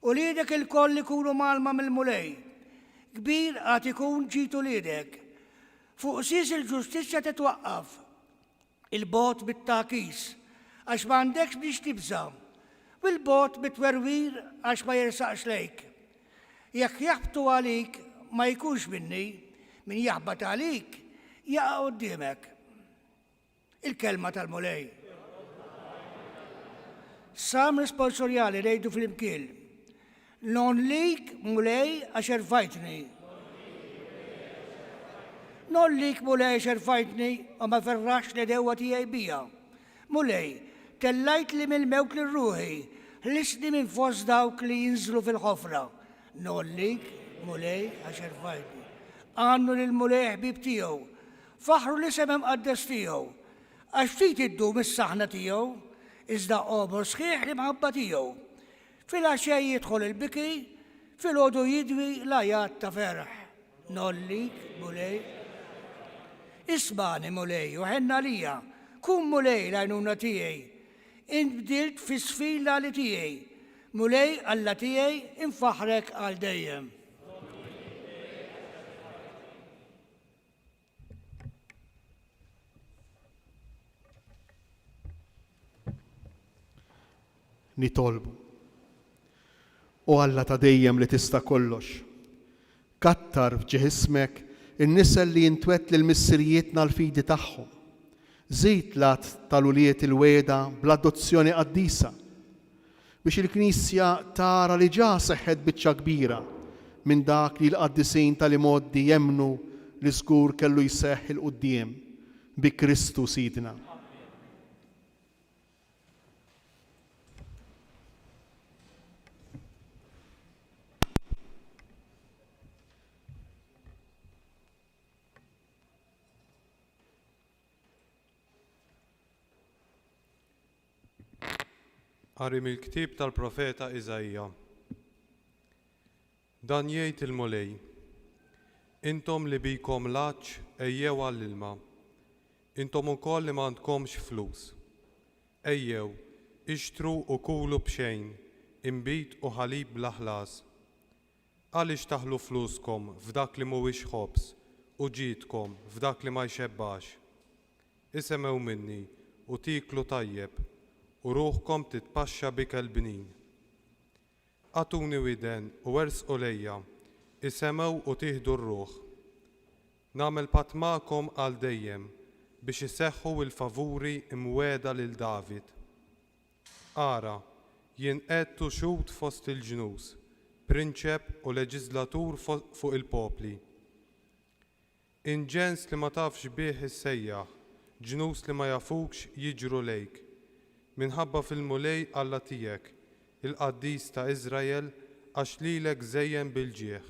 وليدك الكل يكونوا معلمة من المولاي كبير يكون جيتوا ليدك فوق سيس الجوستيسيا تتوقف البوت بالتاكيس عش ما عندكش بيش تبزا والبوت بتوروير عش ما يرسقش ليك يك يحبطوا عليك ما يكونش مني من يحبط عليك يقع قدامك الكلمة المولاي سام ريسبونسوريالي ريدو في المكيل نون ليك مولاي أشر فايتني نون ليك مولاي أشر فايتني وما فرحش لدوتي بيها مولاي تلايت لي من الموت للروحي لسني من فوز داوك اللي ينزلوا في الحفرة نون ليك مولاي أشر فايتني عنو للمولاي حبيب تيهو فحروا لسه مقدس تيهو أشتيت الدوم الصحنة تيهو إزدا أوبر صحيح لمحبة تيهو في العشاء يدخل البكي في الودو يدوي لا يات فرح نوليك مولاي اسمعني مولاي وحنا ليا كون مولاي لعنونا تيهي إن بدلت في سفيلة لتيهي مولاي الله تيهي انفحرك على دايم nitolbu. U Alla ta' dejjem li tista' kollox. Kattar f'ġeħismek in-nisel li jintwet lil missirijietna l-fidi tagħhom. Żid lat tal-uliet il-weda bl-adozzjoni qaddisa biex il-Knisja tara li ġa seħħet biċċa kbira minn dak li l-qaddisin tal-imoddi jemnu li żgur kellu jseħħ il-qudiem bi Kristu Sidna. Qari mill-ktieb tal-profeta Iżajja. Dan jgħid il-mulej: Intom li bikom laċ ejjew għall-ilma. Intom ukoll li m'għandkomx flus. Ejjew, ixtru u kulu b'xejn, imbit u ħalib bl-aħlas. Għaliex taħlu fluskom f'dak li mhuwiex ħobs u ġidkom f'dak li ma jxebbax. Isemew minni u tiklu tajjeb u ruħkom titpaxxa bikel bnin. Għatuni widen u wersqu lejja, isemew u tieħdu r-ruħ. Nagħmel patt magħkom għal dejjem biex iseħħu l-favuri imweda lil David. Ara, jien qedtu xut fost il-ġnus, prinċep u leġislatur fuq il-popli. Inġens li ma tafx bih issejjaħ, ġnus li ma jafukx jiġru lejk, minħabba fil-mulej Alla tiegħek, il-qaddis ta' Iżrael, għax lilek żejjen bil-ġieħ.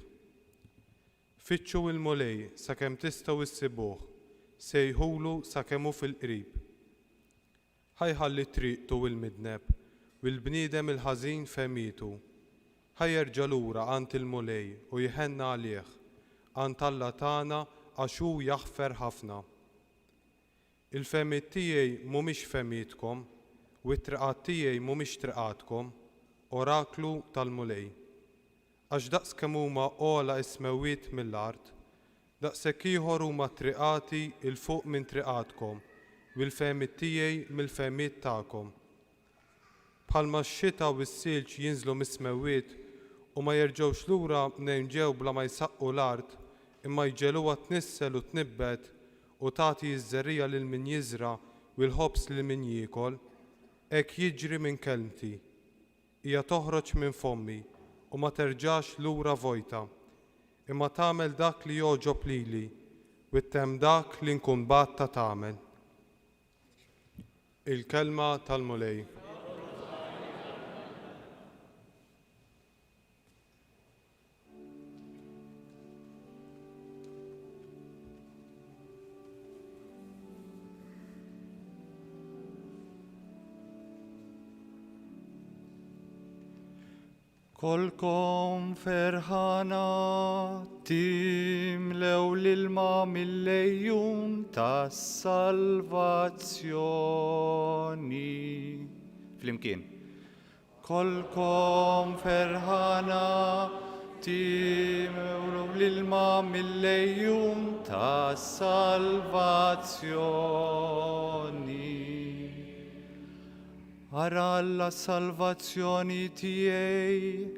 Fittxu il-mulej sakemm tistgħu issibuh, sejħulu sakemm hu fil-qrib. Ħajħalli triqtu il-midneb, u l-bniedem il-ħażin femitu. Ħajjerġa' lura għand il-mulej u jħenna għalih, għand Alla tagħna għax hu jaħfer ħafna. Il-femiet tiegħi mhumiex femietkom, u t-triqat tiegħi mhumiex triqatkom, oraklu tal-mulej. Għax daqskemm huma ogħla ismewwiet mill-art, daqshekk ieħor huma triqati il fuq minn triqatkom, u l-femiet tiegħi mill-femiet tagħkom. Bħalma x-xita u s-silġ jinżlu mis-smewwiet u ma jerġgħux lura minn ġew bla ma jsaqqu l-art, imma jġeluha tnissel u tnibbet u tagħti ż-żerrija lil min jiżra u l-ħobs lil min jiekol, hekk jiġri minn kelmti. Hija toħroġ minn fommi u ma terġax lura vojta, imma tagħmel dak li jogħġob lili u ttemm dak li nkun batta tagħmel. Il-kelma tal-mulej. Kolkom ferħana timlew l-ilma mill-lejjum tas salvazzjoni. Flimkien. Kolkom ferħana timlew l-ilma mill-lejjum tas salvazzjoni. Ara la salvazzjoni tiegħi,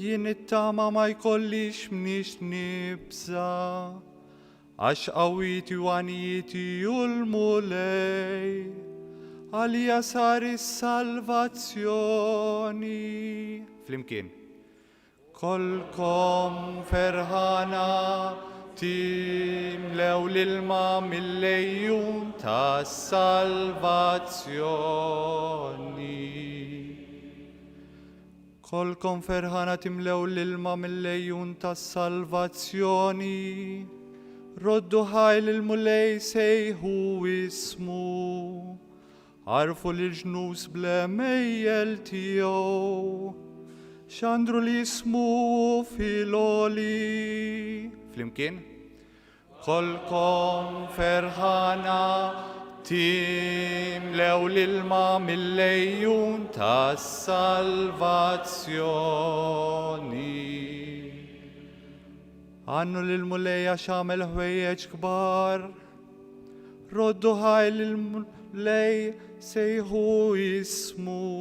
jien it-tama ma jkollix mnix nibża, għax qawwiti u għanijiti u l-mulej, għalija sar is-salvazzjoni. Flimkien. Kolkom ferħana timlew l-ilma mill-lejjum tas salvazzjoni. Kolkom ferħana timlew l-ilma mill-lejjum tas salvazzjoni. Roddu ħajl il-mulej sejħu ismu. Għarfu l-ġnus bl-emejjel tiegħu. Xandru l-ismu fil-oli. Flimkien. Kolkom ferħana timlew l-ilma mill-lejjum tas salvazzjoni. Għannu l-mulej għax għamel ħwejjeġ kbar, roddu ħajl l-mulej sejħu ismu.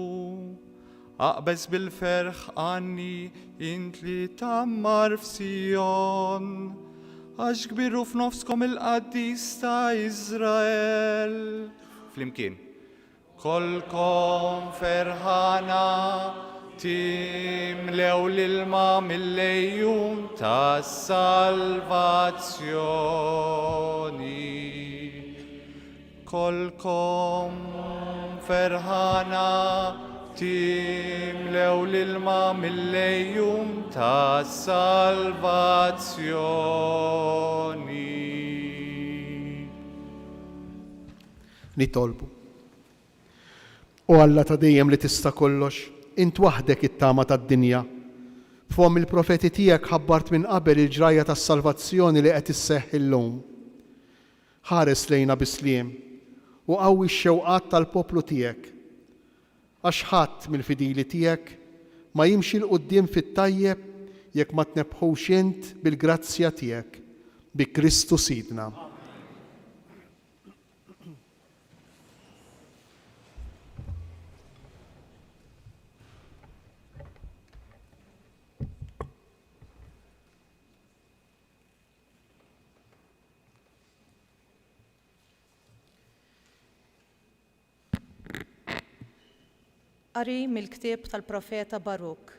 Aqbes bil-ferħ għanni int li tammar f'Sion, għax kbiru f'nofskom il-qaddis ta' Izrael. Flimkien. Kolkom ferħana timlew l-ilma mill-lejjum tas salvazzjoni. Kolkom ferħana timlew l-ilma mill-lejjum tas salvazzjoni. Nitolbu. O Alla ta' dejjem li tista' kollox, int waħdek it-tama tad-dinja. F'hom il-profeti tiegħek ħabbart minn qabel il-ġrajja tas-salvazzjoni li qed isseħħ illum. Ħares lejna bisliem u qawwi x-xewqat tal-poplu tiegħek. Għax ħadd mill-fidili tiegħek ma jimxi l quddiem fit-tajjeb jekk ma tnebħux int bil-grazzja tiegħek bi Kristu Sidna. Qari mill-ktieb tal-profeta Baruk.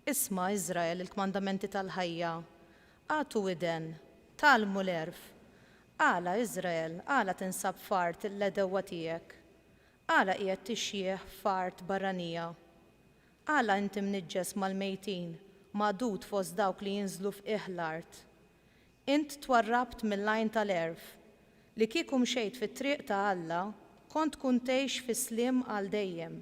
Isma' Iżrael il-kmandamenti tal-ħajja. Għatu widen, talmu l-erf. Għala Iżrael, għala tinsab fart il-ledewwa tiegħek. Għala qiegħed tixjieħ fart barranija. Għala inti mniġġes mal-mejtin, magħdud fost dawk li jinżlu f'qiegħ l-art. Int twarrabt mill-lajn tal-erf, li kieku mxejt fit-triq ta' Alla, kont tkun tgħix fi sliem għal dejjem.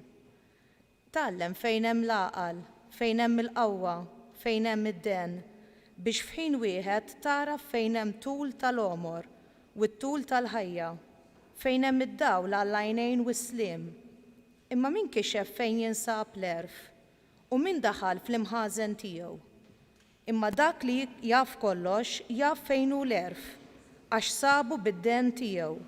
Tallem fejn hemm l-għaqal, fejn hemm il-qawwa, fejn hemm id-den, biex f'ħin wieħed taraf fejn hemm tul tal-omor u t-tul tal-ħajja, fejn hemm id-dawl għall-għajnejn u s-sliem. Imma min kixef fejn jinsab l-erf u min daħal fl-imħażen tiegħu. Imma dak li jaf kollox jaf fejn hu l-erf għax sabu bid-den tiegħu.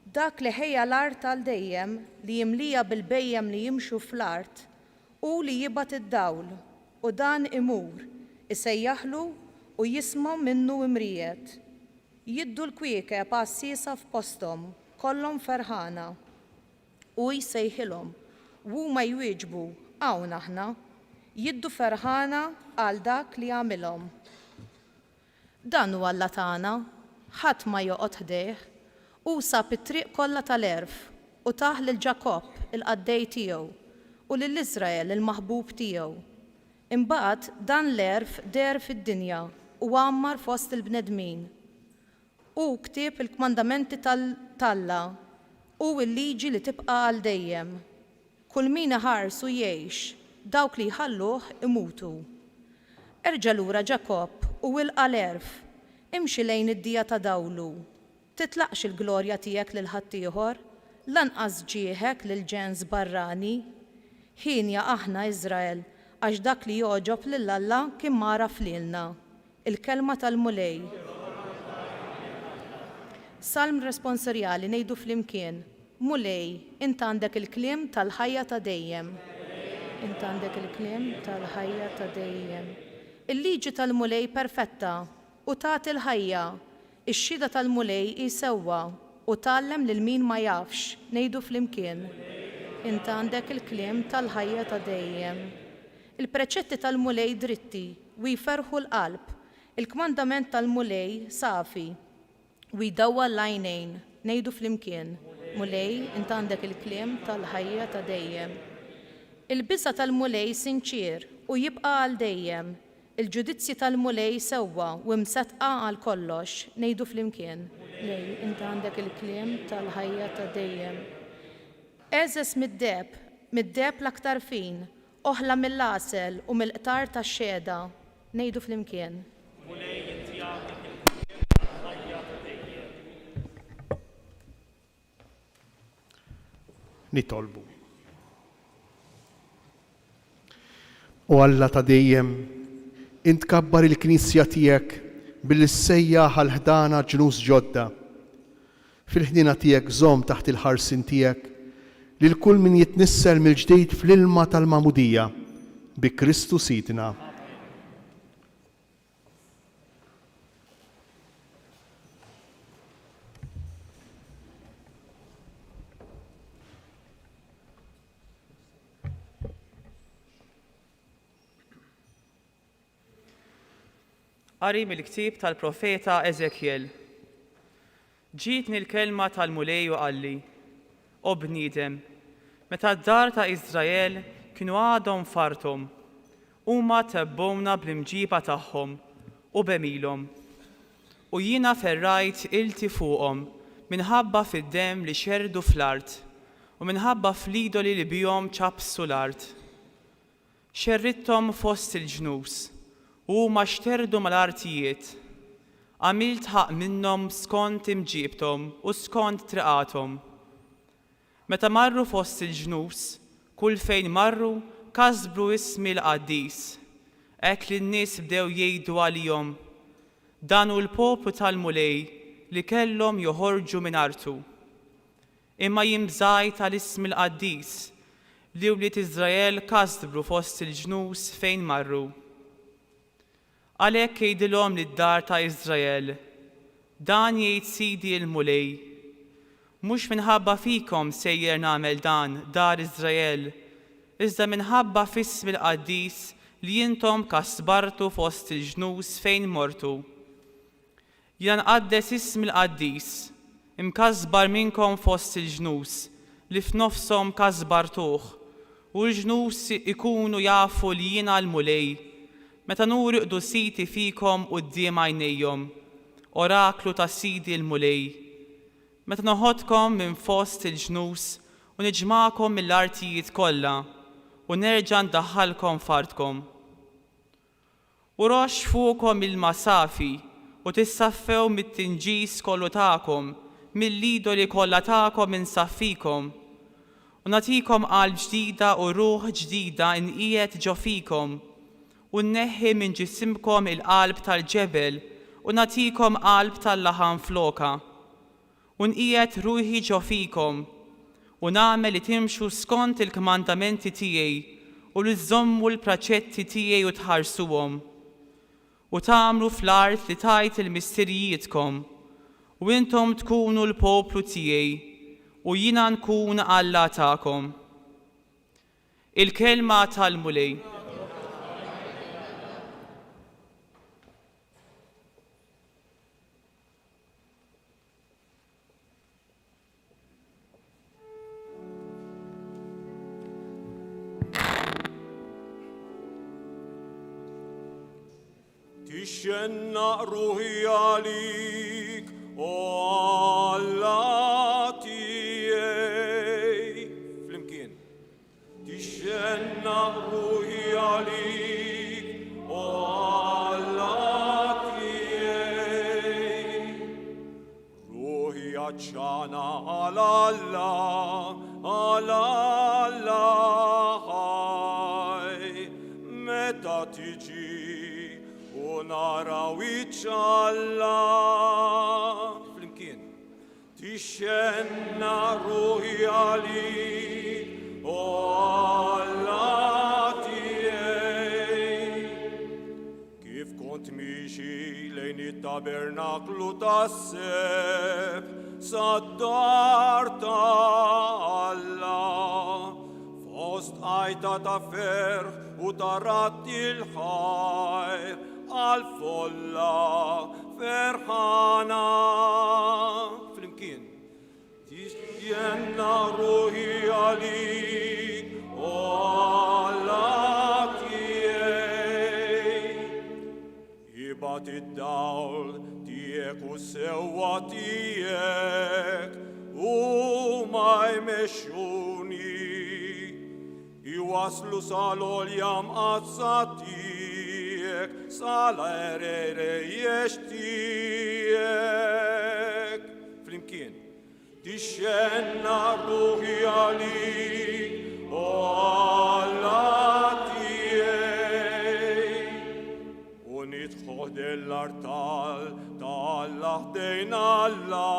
Dak li ħejja l-art tal-dejjem li jimlija bil-bejjem li jimxu fl-art u li jibat id-dawl u dan imur isejjaħlu u jisma' minnu imrijiet. Jiddu l-kwieke passisa f'postom kollhom ferħana u jsejħilhom u huma jwieġbu hawn aħna jiddu ferħana għal dak li għamilhom. Dan huwa Alla tagħna, ħadd ma joqgħod ħdejh. U sab it-triq kollha tal-erf u taħ lil Ġakob il-qaddej tiegħu u lil Iżrael il-maħbub tiegħu. Imbagħad dan l-erf der fid-dinja u għammar fost il-bnedmin. U ktieb il-kmandamenti tal-Alla u l-liġi li tibqa' għal dejjem. Kull min iħarsu jgħix, dawk li jħalluh imutu. Erġa' lura Ġakob u ilqa' l-erf, imxi lejn id-dija ta' dawlu. Titlaqx il-glorja tiegħek lil ħaddieħor, lanqas ġieħek lil ġens barrani. Ħinja aħna Iżrael, għax dak li joġob lil Alla kien mara flilna. Il-kelma tal-mulej. Salm responsorjali ngħidu flimkien. Mulej, int għandek il-kliem tal-ħajja ta' dejjem. Int għandek il-kliem tal-ħajja ta' dejjem. Il-liġi tal-mulej perfetta u tagħti il-ħajja. Ix-xhieda tal-mulej jisewwa u tgħallem lil min ma jafx ngħidu flimkien. Int għandek il-kliem tal-ħajja ta' dejjem. Il-preċetti tal-mulej dritti u jferħu l-qalb. Il-kmandament tal-mulej safi u jdawwa l-għajnejn ngħidu flimkien. Mulej, int għandek il-kliem tal-ħajja ta' dejjem. Il-biża tal-mulej sinċier u jibqa' għal dejjem. Il-ġudizzji tal-mulej sewwa u msetqa għal kollox, ngħidu flimkien. Lej, int għandek il-kliem tal-ħajja ta' dejjem. Eżes mid-deb l-aktar fin, oħla mill-asel u mill-qtar tax-xhieda, ngħidu flimkien. Mulej, int għandek il-kliem tal-ħajja ta' dejjem. Nitolbu. U Alla ta' dejjem, int kabbar il-Knisja tiegħek billi ssejjaħ għal ħdana ġnus ġodda. Fil-ħdina tiegħek żomm taħt il-ħarsin tiegħek lil kull min jitnissel mill-ġdid fl-ilma tal-Magħmudija bi Kristu Sidna. Qari mill-ktieb tal-profeta Eżekjel. Ġietni l-kelma tal-mulej u qalli, o bniedem, meta d-dar ta' Iżrael kienu għadhom farthom, huma tebbowna bl-imġiba tagħhom u bemilhom. U jiena ferrajt ilti fuqhom minħabba fid-demm li xerdu fl-art u minħabba fl-idoli li bihom ċabsu l-art. Xerrittom fost il-ġnus, u ma xterdu mal-artijiet. Għamilt ħaq minnom skont imġibtom u skont triqatom. Meta marru fost il-ġnus, kull fejn marru kasbru ismi l-qaddis. Ek li n-nies bdew jgħidu għalihom. Dan hu l-poplu tal-mulej li kellhom joħorġu minn artu. Imma jimbżaj tal-ismi l-qaddis li wlied Iżrael kasbru fost il-ġnus fejn marru. Għalhekk jgħidilhom lid-dar ta' Iżrael, dan jgħid Sidi l-mulej. Mhux minħabba fikom sejjer nagħmel dan, dar Iżrael, iżda minħabba f'ismi l-qaddis li intom kasbartu fost il-ġnus fejn mortu. Jiena nqaddes ismi l-qaddis, imkasbar minnkom fost il-ġnus li f'nofshom kasbartuh, u l-ġnus ikunu jafu li jiena l-mulej, meta nuri qdusiti fikom quddiem għajnejhom, oraklu ta' Sidi l-mulej. Meta noħodkom minn fost il-ġnus u niġmakom mill-artijiet kollha u nerġa' ndaħħalkom f'artkom. U rox fuqkom il-masafi u tissaffew mit-tinġis kollu tagħkom, mill-idoli kollha tagħkom insaffikom. U nagħtikom qalb ġdida u ruħ ġdida inqiegħed ġo fikom. U nneħħi minn ġisimkom il-qalb tal-ġebel u nagħtikom qalb tal-laħam floka. U nqiegħed ruħi ġo fikom u nagħmel li timxu skont il-kmandamenti tiegħi u li żommu l-praċetti tiegħi u tħarsuhom. U tagħmlu fl-art li tajt il-misterijietkom u intom tkunu l-poplu tiegħi u jiena nkun Alla tagħkom. Il-kelma tal-mulej. Tixxenna ruħi għalik, o Alla tiegħi. Flimkien. Tixxenna ruħi għalik, o Alla tiegħi. Ruħi għaċċana għal Alla ħaj, meta tiġi u nara wiċċ Alla. Flimkien. Tixxenna ruħi għalik, o Alla tiegħi. Kif kont miexi lejn it-tabernaklu tas-seb, sad-dar ta' Alla, fost qajta ta' ferħ u ta' ratti l-ħajr, għal-folla ferħana. Flimkien. Tixxenna ruħi għalik, o Alla tiegħi. Jibat id-dawl tiegħek u sewwa tiegħek u ma jmexxuni, iwaslu sal-olja mqazza tiegħek, sal-erere jextiegħek. Flimkien. Tixxenna ruħi għalik, o Alla tiegħi. U nidħol l-artal tal-Alla ħdejn Alla,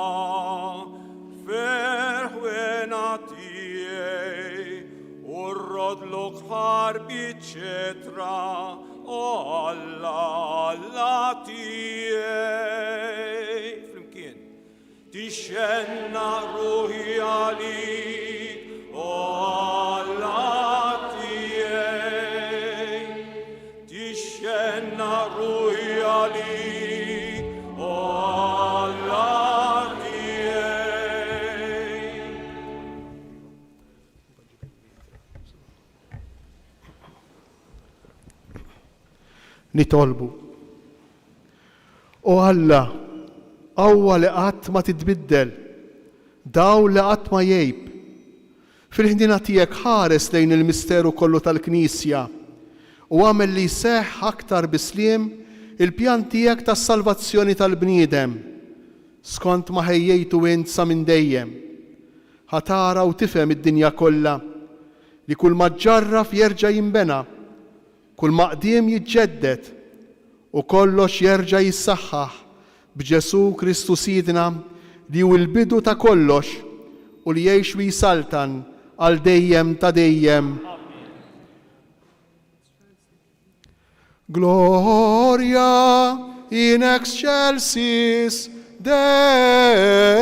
ferħwena tiegħi, u rrodlok ħarbi ċetra, o Alla tiegħi. Flimkien. Tixxenna ruħi għalik, o Alla tiegħi. Tixxenna ruħi għalik, o Alla tiegħi. Nitolbu. O Alla, qawwa li qatt ma titbiddel, daw li qatt ma jgħib. Fil-ħdina tiegħek ħares lejn il-misteru kollu tal-Knisja u għamel li jseħħ aktar bisliem il-pjan tiegħek tas-salvazzjoni tal-bniedem skont ma ħejjejtu int sa minn dejjem. Ħatara u tifhem id-dinja kollha li kull ma ġġarraf jerġa' jinbena, kull ma qdiem jiġġedded u kollox jerġa' jissaħħaħ b'Ġesu Kristu Sidna li hu l-bidu ta' kollox u li jgħix u jisaltan għal dejjem ta' dejjem. Gloria in excelsis Deo.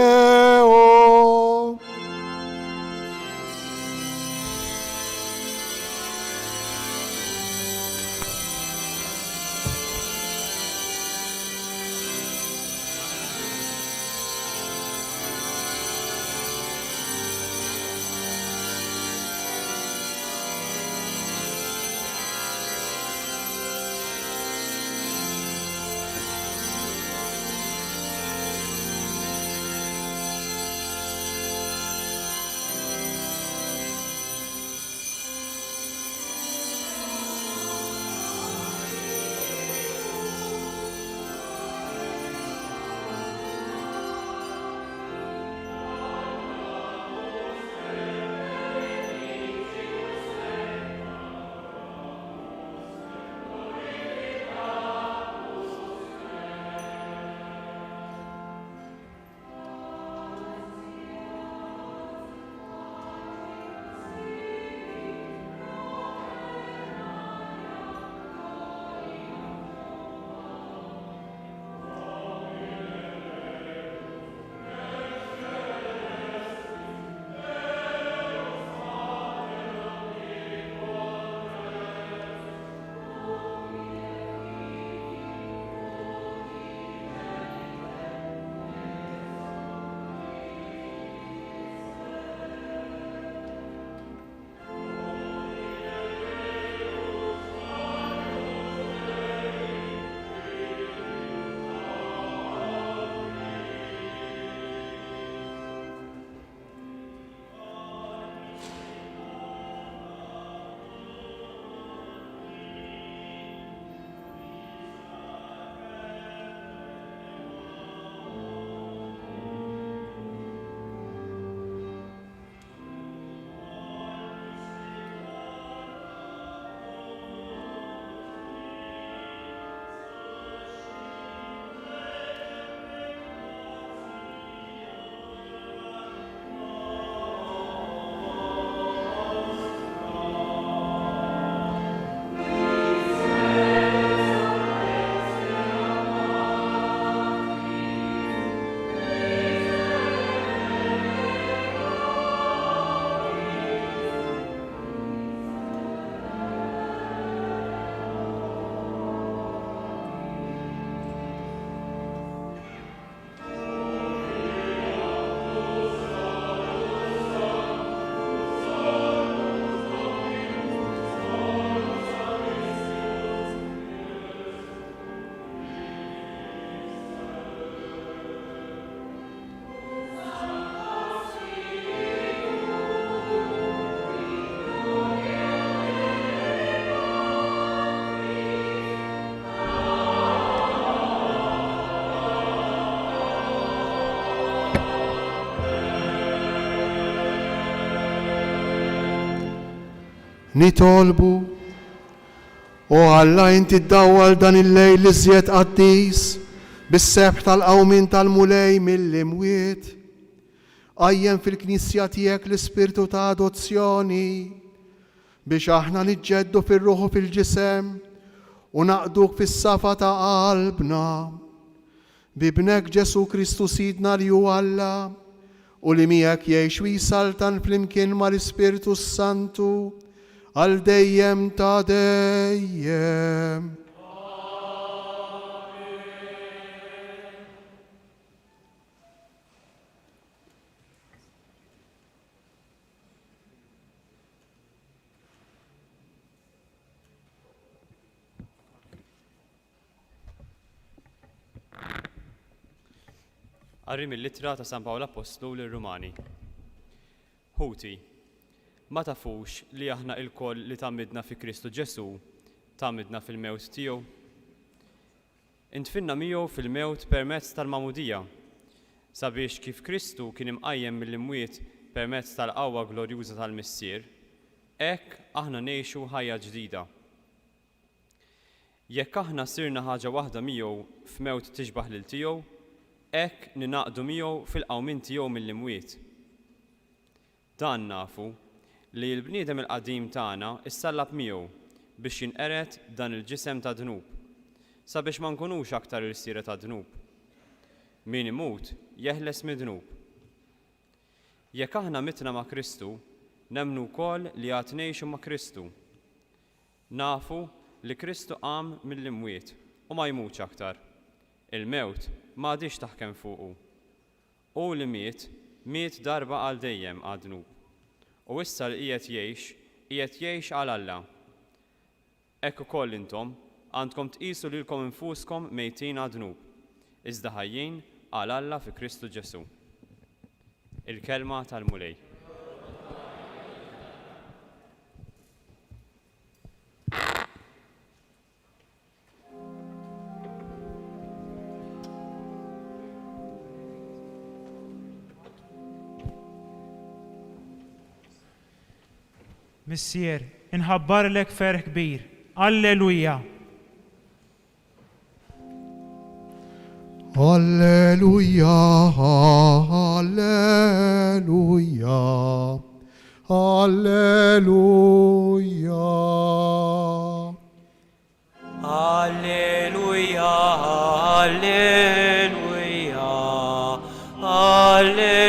Nitolbu u Alla inti ddawwal dan il-lejl li żjed qaddis bis-sebħ tal-qawmin tal-mulej mill-imwiet. Għajjem fil-Knisja tiegħek l-ispirtu ta' adozzjoni biex aħna niġġeddu fir-ruħ u fil-ġisem u naqduk fis-safa ta' qalbna. Bibnek Ġesu Kristu Sidna li hu Alla u li miegħek jgħix u jisaltan flimkien mal-Ispirtu Santu għal dejjem ta' dejjem. Qarri mill-Littra ta' San Pawl Apostlu lir-Rumani. Ħuti, ma tafux li aħna il-koll li tammidna fi Kristu Ġesu tamidna fil-mewt tiegħu. Intfinna miegħu fil-mewt permezz tal-mamudija, sabiex kif Kristu kien imqajjem mill-imwiet permezz tal-qawwa glorjuża tal-Missier, hekk aħna ngħixu ħajja ġdida. Jekk aħna sirna ħaġa waħda miegħu f'mewt tixbaħ lil tiegħu, hekk ninaqdu miegħu fil-qawmien tiegħu mill-imwiet. Dan nafu li l-bniedem il-qadim tagħna issallab miegħu biex jinqered dan il-ġisem ta' dnub, sabiex ma nkunux aktar il-sira ta' dnub. Min imut jeħles mid-dnub. Jekk aħna mitna ma' Kristu, nemmnu wkoll li għad ngħixu ma' Kristu. Nafu li Kristu qam mill-imwiet u ma jmutx aktar. Il-mewt m'għadix taħkem fuqu. U li miet darba għal dejjem għal dnub. U issa li qiegħed jgħix għal Alla. Hekk ukoll intom għandkom tqisu lilkom infuskom mejtin għal dnub, iżda ħajjin għal Alla fi Kristu Ġesu. Il-kelma tal-mulej. Missier, inħabbarlek ferħ kbir. Alleluja. Alleluja, alleluja, alleluja. Alleluja, alleluja, alleluja.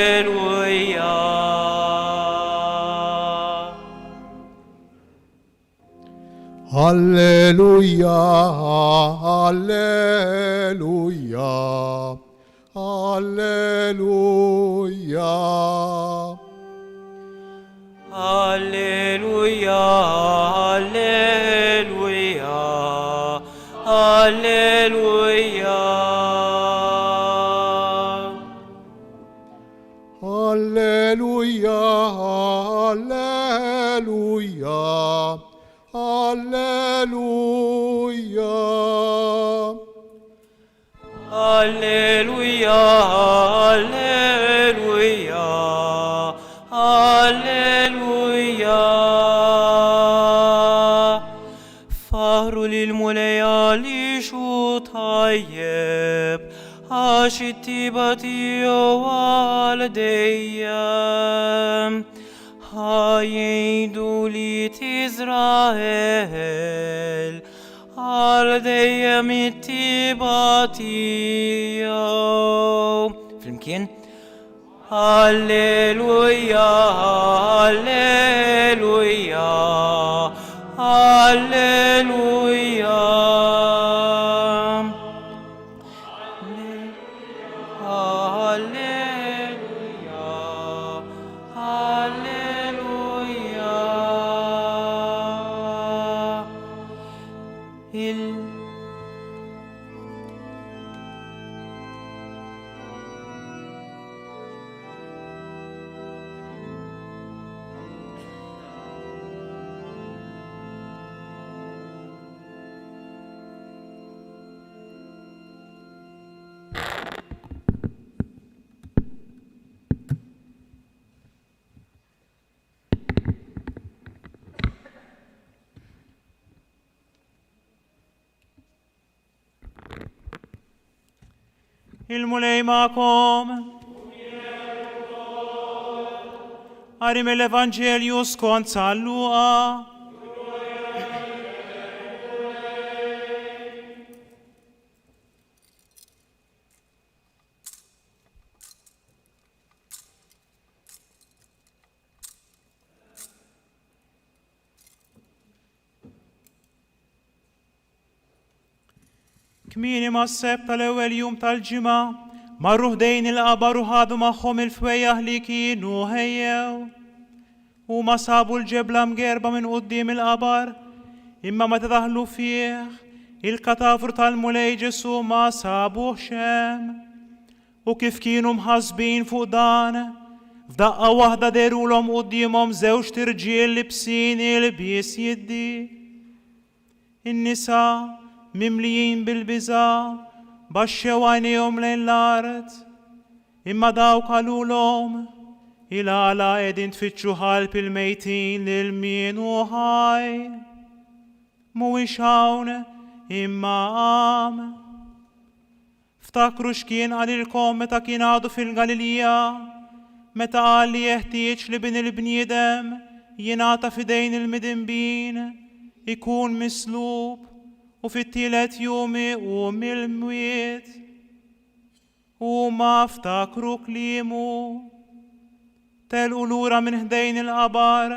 Alleluja, alleluja, alleluja. Alleluja, alleluja, alleluja. Alleluja, alleluja. Alleluja. Alleluja, alleluja, alleluja. Faħru lil-mulej għaliex hu tajjeb, għax it-tiba tiegħu għal dejjem. Ħajjgħidu li t'Iżrael għal dejjem it-tiba tiegħu. Flimkien? Alleluja, alleluja, alleluja. Il-mulej ma'kom. Għari mill-Evanġelju skont San Luqa. Kmieni ma' s-seb tal-ewwel jum tal-ġimgħa marru ħdejn il-qabar u ħadu magħhom il-fwejjaħ li kienu ħejjew. Huma sabu l-ġebla mgerba minn quddiem il-qabar, imma meta daħlu fih il-katafru tal-mulej Ġesu ma sabuh xemm. U kif kienu mħasbin fuq dan, f'daqqa waħda derulhom qudiemhom żewġ tirġiel libsin il-bies jiddi. in-nisa mimlijin bil-biża baxxew għajnejhom lejn l-art, imma dawk għalulhom il-għala qegħdin tfittxu ħalb il-mejtin lil min hu ħaj. Mhuwiex hawn imma għam. Ftakru x'kien qalilkom meta kien għadu fil-Galilija, meta qal li jeħtieġ li bin il-bniedem jingħata f'idejn il-midinbin, ikun mislub u fit-tielet jum iqum mill-mwiet. Huma ftakru kliemu, telqu lura minn ħdejn il-qabar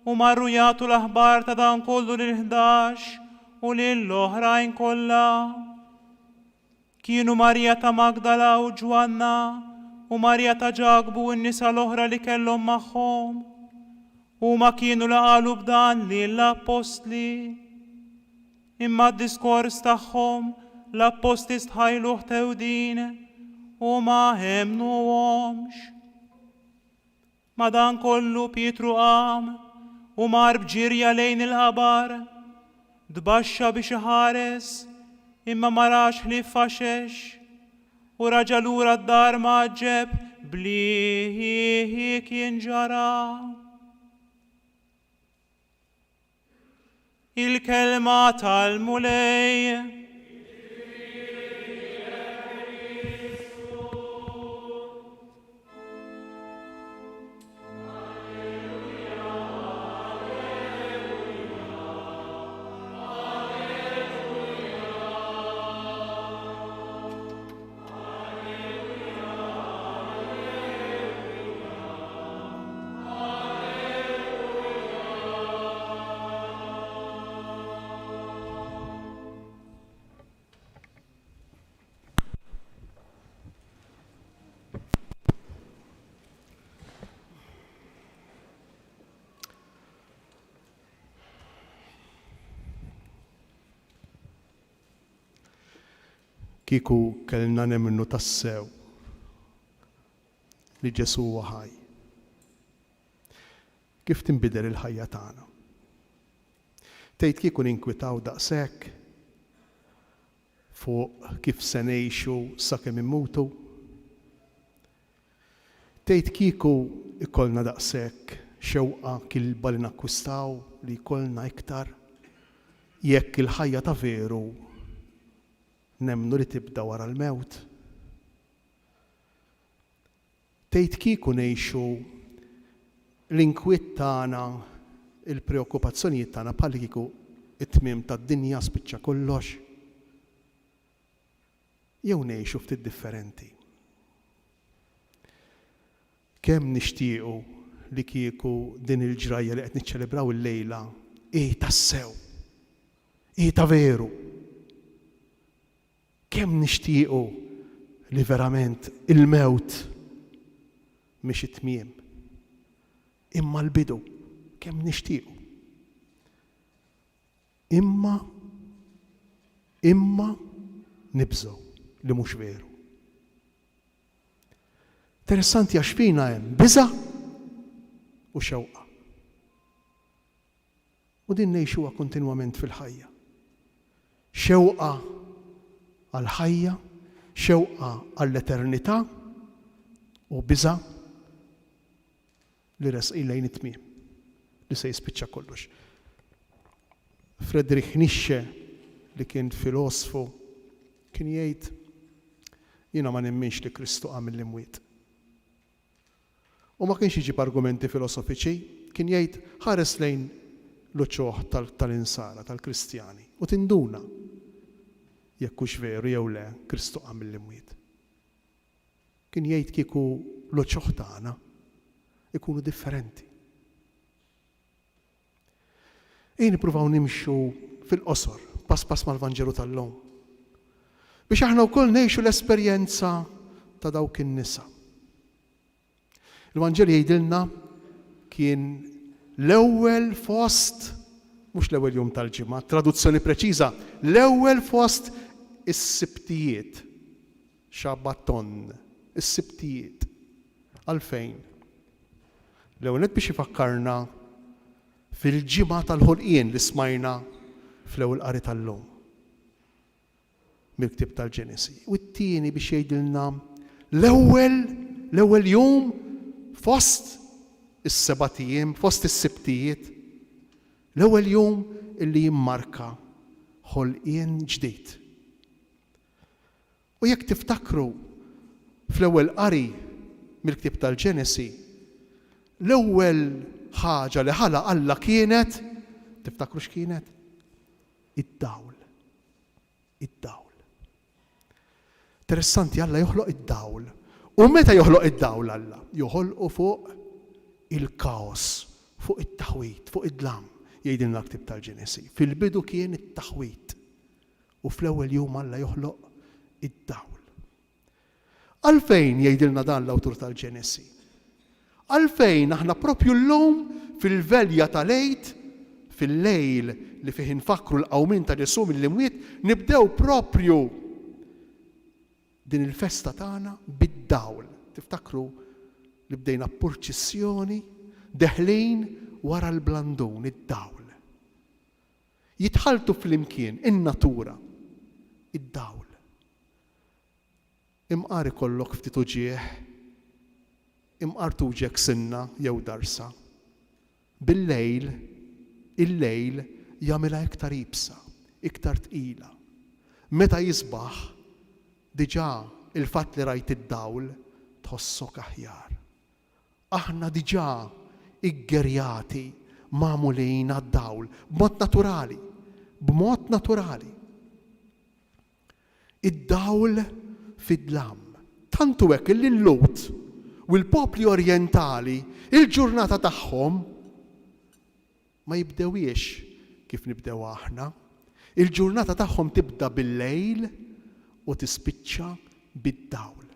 u marru jagħtu l-aħbar ta' dan kollu lil-11 u lill-oħrajn kollha. Kienu Marja ta' Magdala u Ġwanna u Marja ta' Ġagbu u n-nisa l-oħra li kellhom magħhom. Huma kienu li qalu b'dan lill-apostli. Imma d-diskors tagħhom l-apposti stħajluh tewdin u ma ħemmnuhomx. Madan kollu Pietru qam u mar bġirja lejn il-qabar, dbaxxa biex iħares, imma ma rax ħlief faxex, u raġa lura d-dar maġġeb bli kien ġara. Il-kelma tal-mulej. Kiku kellna nemnu tassew li Ġesu huwa ħaj. Kif tinbidel il-ħajja tagħna? Tgħid kieku ninkwitaw daqshekk fuq kif se ngħixu sakemm immutu? Tgħid kieku ikollna daqshekk xewqa kilba li nakkwistaw li jkollna iktar jekk il-ħajja ta' veru nemnu li tibda wara l-mewt. Tgħid kieku ngħixu l-inkwiet tagħna, il-preokkupazzjonijiet tagħna bħal kieku it-tmiem tad-dinja spiċċa kollox. Jew ngħixu ftit differenti. Kemm nixtiequ li kieku din il-ġrajja li qed niċċelebraw il-lejla tassew, ta' veru. Kemm nixtiequ li verament il-mewt mhix it-tmiem, imma l-bidu, kemm nixtiequ. Imma nibżgħu li mhux veru. Interessanti għax fina hemm biża' u xewqa. U din ngħixuha kontinwament fil-ħajja. Xewqa għall-ħajja, xewqa għall-eternità u biża' li resqin lejn it-tmiem li se jispiċċa kollox. Friedrich Nietzsche li kien filosfu kien jgħid jiena ma nemminx li Kristu qam mill-imwiet. U ma kienx jiġib argumenti filosofiċi, kien jgħid ħares lejn l-uċċoħ tal-insara, tal-Kristjani u tinduna jekk hux veru jew le Kristu qam mill-imwiet. Kien jgħid kieku l-uċċoħ tagħna ikunu differenti. Nippruvaw nimxu fil-qosor, pass mal-Vanġelu tal-lum. Biex aħna wkoll ngħixu l-esperjenza ta' dawk in-nisa. Il-Vanġel jgħidilna kien l-ewwel fost, mhux l-ewwel jum tal-ġimgħa, traduzzjoni preċiża, l-ewwel fost is-sibtijiet, xabbaton, is-sibtijiet. Għalfejn? L-ewwel biex ifakkarna fil-ġimgħa tal-ħolqien li smajna fl-ewwel qari tal-lum mill-ktieb tal-Ġenesi. U t-tieni biex jgħidilna l-ewwel jum fost is-sebatijiem, fost is-sibtijiet, l-ewwel jum illi jimmarka ħolqien ġdid. U jekk tiftakru fl-ewwel qari mill-ktieb tal-Ġenesi, l-ewwel ħaġa li ħala Alla kienet, tiftakru x'kienet? Id-dawl. Id-dawl. Interessanti, Alla joħloq id-dawl. U meta joħloq id-dawl Alla? Joħolqu fuq il-kaos, fuq it-taħwit, fuq id-dlam, jgħidilna l-ktieb tal-Ġenesi. Fil-bidu kien it-taħwit. U fl-ewwel jum Alla joħloq id-dawl. Għalfejn jgħidilna dan l-awtur tal-Ġenesi? Għalfejn aħna propju l-lum fil-velja tal-għid, fil-lejl li fih nfakru l-qawmin ta' Ġesu mill-imwiet, nibdew propju din il-festa tagħna bid-dawl. Tiftakru li bdejna purċissjoni deħlin wara l-blandun, id-dawl. Jitħaltu fl-imkien, in-natura, id-dawl. Imqar ikollok ftit uġieħ, imqar tuġek sinna jew darsa. Bil-lejl, il-lejl jagħmilha iktar ibsa, iktar tqila. Meta jisbaħ, diġà il-fatt li rajt id-dawl tħossok aħjar. Aħna diġà iggerjati magħmulin għad-dawl b'mod naturali, b'mod naturali. Id-dawl fid-dlam. Tantu hekk li l-Lut u l-popli orjentali il-ġurnata tagħhom ma jibdewiex kif nibdew aħna. Il-ġurnata tagħhom tibda bil-lejl u tispiċċa bid-dawl.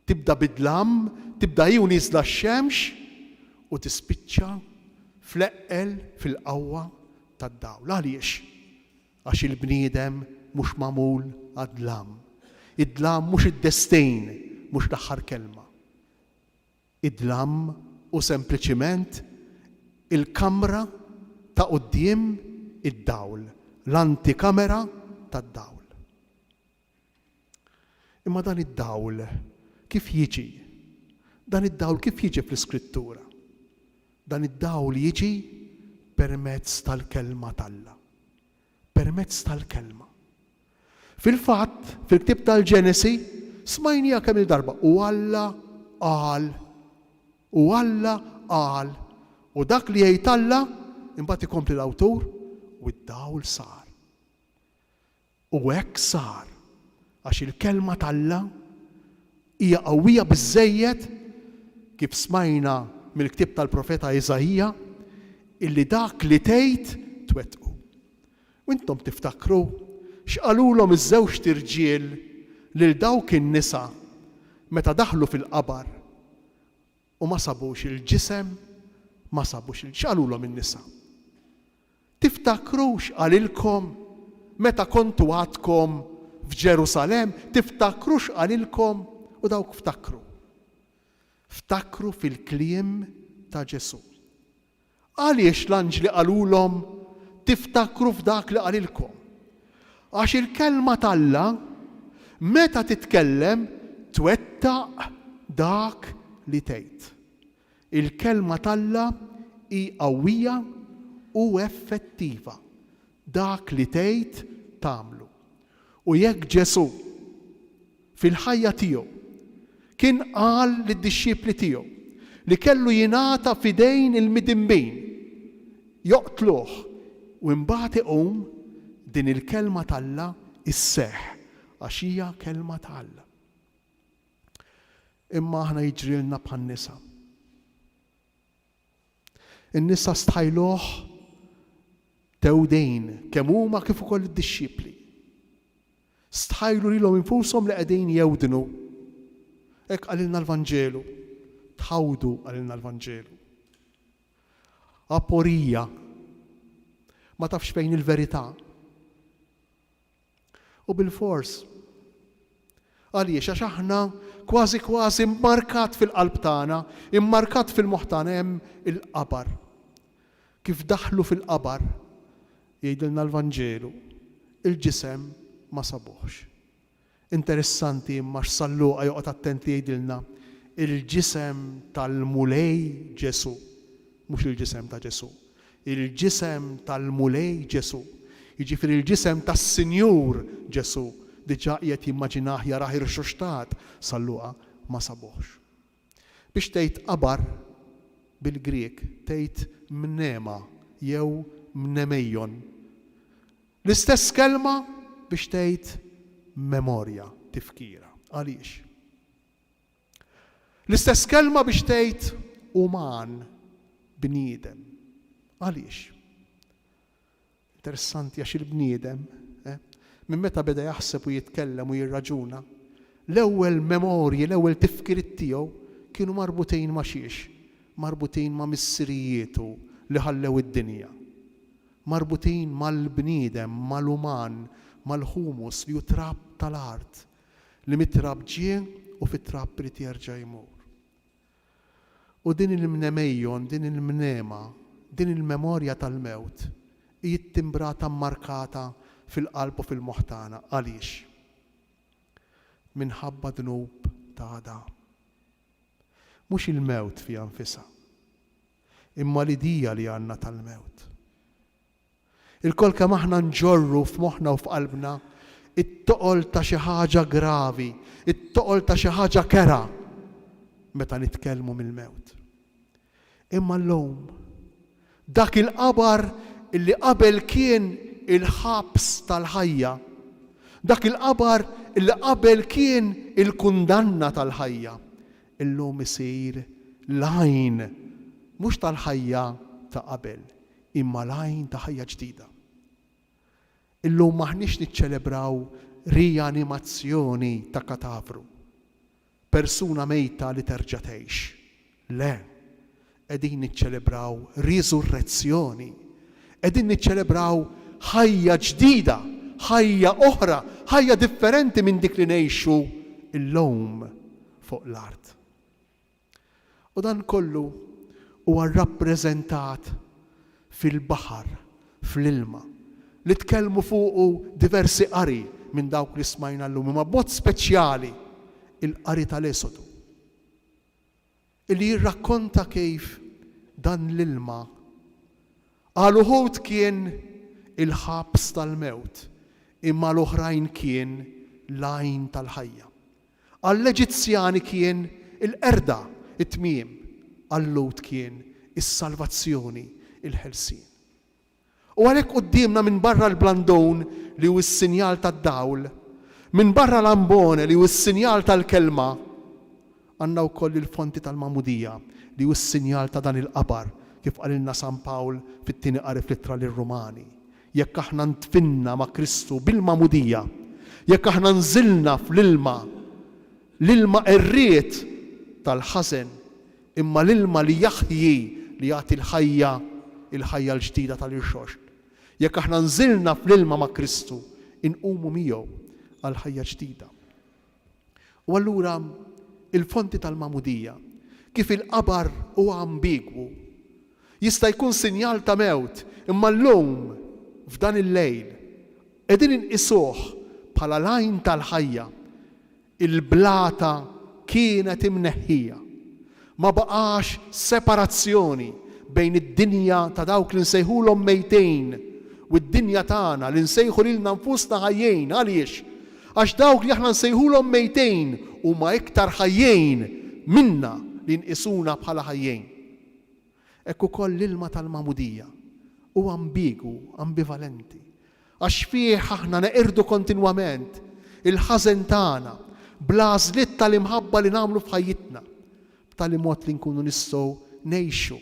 Tibda bid-dlam, tibda jew niżla x-xemx u tispiċċa fl-eqqel fil-qawwa tad-dawl. Għaliex? Għax il-bniedem mhux magħmul għad-dlam. Id-dlam mhux id-destejn, mhux l-aħħar kelma. Id-dlam u sempliċiment il-kamra ta' quddiem id-dawl, l-antikamera tad-dawl. Imma dan id-dawl kif jiġi? Dan id-dawl kif jiġi fl-Iskrittura? Dan id-dawl jiġi permezz tal-kelma t'Alla. Permezz tal-kelma. Fil-fatt, fil-ktieb tal-Ġenesi, smajnija kemm il-darba u Alla qal. U Alla qal. U dak li jgħid Alla imbagħad ikompli l-awtur u d-dawl sar. U hekk sar. Għax il-kelma t'Alla hija qawwija biżżejjed kif smajna mill-ktieb tal-profeta Iżajija illi dak li tgħid twettqu. U intom tiftakru x'qalulhom iż-żewġ tirġiel lil dawk in-nisa meta daħlu fil-qabar u ma sabux il-ġisem, ma sabux x'qalulhom in-nisa. Tiftakru x'qalilkom meta kontu għadkom f'Ġerusalem, tiftakru x'qalilkom u dawk ftakru. Ftakru fil-kliem ta' Ġesu. Għaliex l-anġli qalulhom tiftakru f'dak li qalilkom. Għax il-kelma t'Alla meta titkellem twettaq dak li tgħid. Il-kelma t'Alla hi qawwija u effettiva. Dak li tgħid tagħmlu. U jekk Ġesu fil-ħajja tiegħu kien qal lid-dixxiepli tiegħu li kellu jingħata f'idejn il-midimbin joqtluh u mbagħad iqum, din il-kelma t'Alla isseħħ għax hija kelma t'Alla. Imma aħna jiġrilna bħan-nisa. In-nisa stħajluh tewdejn kemm huma kif ukoll id-dixxiepli. Stħajlu lilhom infushom li qegħdin jewdnu. Hekk qalilna l-Vanġelu. Tħawdu qalilna l-Vanġelu. Aporija. Ma tafx fejn il-verità. U bil-fors. Għaliex għax aħna kważi immarkat fil-qalb tagħna, immarkat fil-moħħ tagħna hemm il-qabar. Kif daħlu fil-qabar, Jgħidilna l-Vanġelu, il-ġisem ma sabuħx. Interessanti imma x'Salluqa joqgħod attent li jgħidilna il-ġisem tal-mulej Ġesu, mhux il-ġisem ta' Ġesu. Il-ġisem tal-mulej Ġesu. Jiġifieri il-ġisem tas-Sinjur Ġesu. Diġà qiegħed jimmaġinah jarah ir-xuxtat Salluqa ma sabuħx. Biex tgħid qabar bil-Griek tgħid mnema jew mnemejjon. L-istess kelma biex tgħid memorja, tifkira. Għaliex? L-istess kelma biex tgħid uman, bniedem. Għaliex? Interessanti għax il-bniedem, minn meta beda jaħseb u jitkellem u jirraġuna, l-ewwel memorji, l-ewwel tifkiriet tiegħu kienu marbutin ma' xiex, marbutin ma' missirietu li ħallew id-dinja. Marbutin mal-bniedem, mal-uman, mal-humus li jutrab tal-art, li mitrab ġie u fit-trab li jerġa' jmur. U din il-mnemejjon, din il-mnema, din il-memorja tal-mewt, jittimbrata markata fil-qalb u fil-moħtana. Għaliex? Minħabba dnub ta' Adam. Mhux il-mewt fi anfisha, imma l-idija li għandna tal-mewt. Il-kol kemm aħna nġorru f'moħħna u f'qalbna it-toqol ta' xi ħaġa gravi, it-toqol ta' xi ħaġa kera meta nitkellmu mill-mewt. Imma llum dak il-qabar illi qabel kien il-ħabs tal-ħajja, dak il-qabar illi qabel kien il-kundanna tal-ħajja, illum isir lajn mhux tal-ħajja ta' qabel, imma lajn ta' ħajja ġdida. Illum maħniex niċċelebraw rianimazzjoni ta' katavru, persuna mejta li terġa' tgħix. Le, qegħdin niċċelebraw riżurrezzjoni, qegħdin niċċelebraw ħajja ġdida, ħajja oħra, ħajja differenti minn dik li ngħixu illum fuq l-art. U dan kollu huwa rrappreżentat fil-baħar, fl-ilma, li tkellmu fuqu diversi qari minn dawk li smajna llum, imma b'mod speċjali il-qari tal-Esodu, li jirrakkonta kif dan l-ilma għal uħud kien il-ħabs tal-mewt, imma l-oħrajn kien lajn tal-ħajja. Għall-Eġizzjani kien il-qerda, it-tmiem, għall-Lut kien is-salvazzjoni, il-ħelsien. U għalhekk qudiemna minn barra l-blandon li hu s-sinjal tad-dawl, minn barra l-ambone li hu s-sinjal tal-kelma, għandna wkoll il-fonti tal-Mamudija li hu s-sinjal ta' dan il-qabar kif qalilna San Pawl fit-tieni qari fl-ittra lir-Rumani. Jekk aħna ntfinna ma' Kristu bil-Mamudija, jekk aħna nżilna fl-ilma, l-ilma qerriet tal-ħażen, imma l-ilma li jaħyi li jagħti l-ħajja, il-ħajja l-ġdida tal-irxox. Jekk aħna nżilna fl-ilma ma' Kristu, inqumu miegħu għal ħajja ġdida. U allura il-fonti tal-Mamudija, kif il-qabar huwa ambigwu, jista' jkun sinjal ta' mewt, imma llum f'dan il-lejl qegħdin inqisuh bħala lajn tal-ħajja. Il-blata kienet imneħħija. Ma baqax separazzjoni bejn id-dinja ta' dawk li nsejħulhom mejtejn u d-dinja tagħna li nsejħu lilna nfusna ħajjejn. Għaliex? Għax dawk li aħna nsejħulhom mejtejn huma iktar ħajjejn minna li nqisuna bħala ħajjejn. Hekk ukoll l-ilma tal-Mamudija huwa ambigu, ambivalenti. Għax fih aħna neqirdu kontinwament il-ħażen tagħna bl-għażliet tal-imħabba li nagħmlu f'ħajjitna, b'tali mod li nkunu nistgħu ngħixu,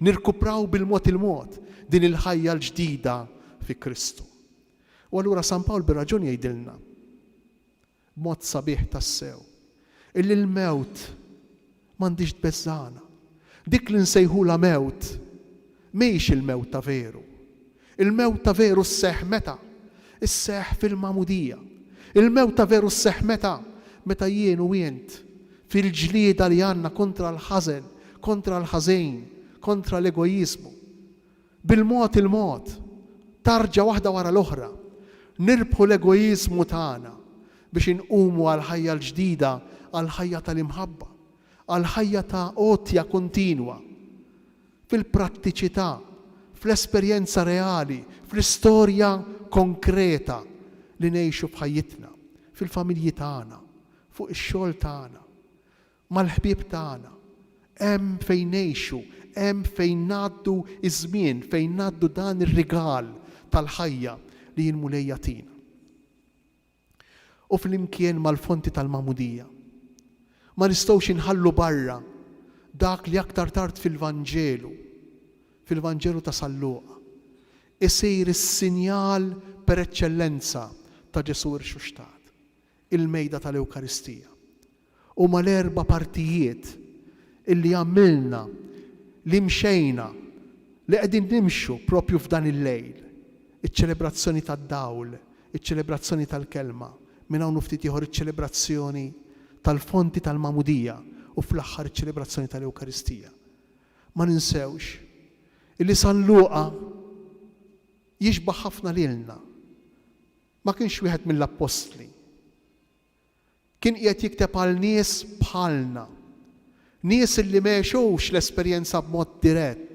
nirkupraw bil-mod il-mod din il-ħajja l-ġdida fi Kristu. U allura San Pawl bir-raġun jgħidilna b'mod sabiħ tassew illi l-mewt m'għandix tbeżżana. Dik li nsejħula mewt mhijiex il-mewt ta' veru. Il-mewt ta' veru sseħħ meta? Isseħħ fil-Mamudija. Il-mewt ta' veru sseħħ meta? Meta jien u int fil-ġlieda li għandna kontra l-ħażen, kontra l-ħażejn, kontra l-egoizmu. Bil-mod il-mod, tarġa waħda wara l-oħra. Nirbħu l-egoizmu tagħna biex inqumu għal ħajja l-ġdida, għal ħajja tal-imħabba, għal ħajja ta' għotja kontinwa, fil-prattiċità, fl-esperjenza reali, fl-istorja konkreta li ngħixu b'ħajjitna, fil-familji tagħna, fuq ix-xogħol tagħna, mal-ħbieb tagħna. Hemm fejn ngħixu, hemm fejn ngħaddu iż-żmien, fejn ngħaddu dan ir-rigal tal-ħajja li l-mulej jagħtina. U flimkien mal-fonti tal-Magħmudija. Ma nistgħux inħallu barra dak li aktar tard fil-Vanġelu ta' Salluqa, isir is-sinjal per eċċellenza ta' Ġesu rixuxtat, il-mejda tal-Ewkaristija. U mal-erba' partijiet illi għamilna, li mxejna, li qegħdin nimxu propju f'dan il-lejl, iċ-ċelebrazzjoni tad-dawl, iċ-ċelebrazzjoni tal-kelma, minn hawn ftit ieħor iċ-ċelebrazzjoni tal-fonti tal-Magħmudija u fl-aħħar iċ-ċelebrazzjoni tal-Ewkaristija. Ma ninsewx illi San Luqa jixbaħ ħafna lilna. Ma kienx wieħed mill-Apostli. Kien qiegħed jikteb għal nies bħalna. Nies illi mexewx l-esperjenza b'mod dirett.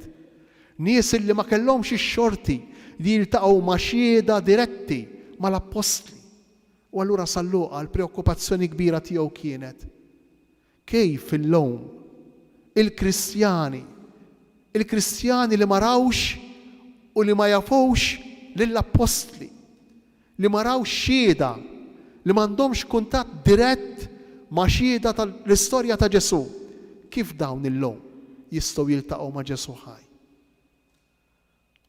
Nies illi ma kellhomx ix-xorti li jiltaqgħu ma' xhieda diretti mal-Apostli. U allura San Luqa l-preokkupazzjoni kbira tiegħu kienet kejf illum il-Kristjani li ma rawx u li ma jafux lill-Apostli, li ma rawx xhieda, li m'għandhomx kuntatt dirett ma' xhieda tal-istorja ta' Ġesu, kif dawn illum jistgħu jiltaqgħu ma' Ġesu ħaj.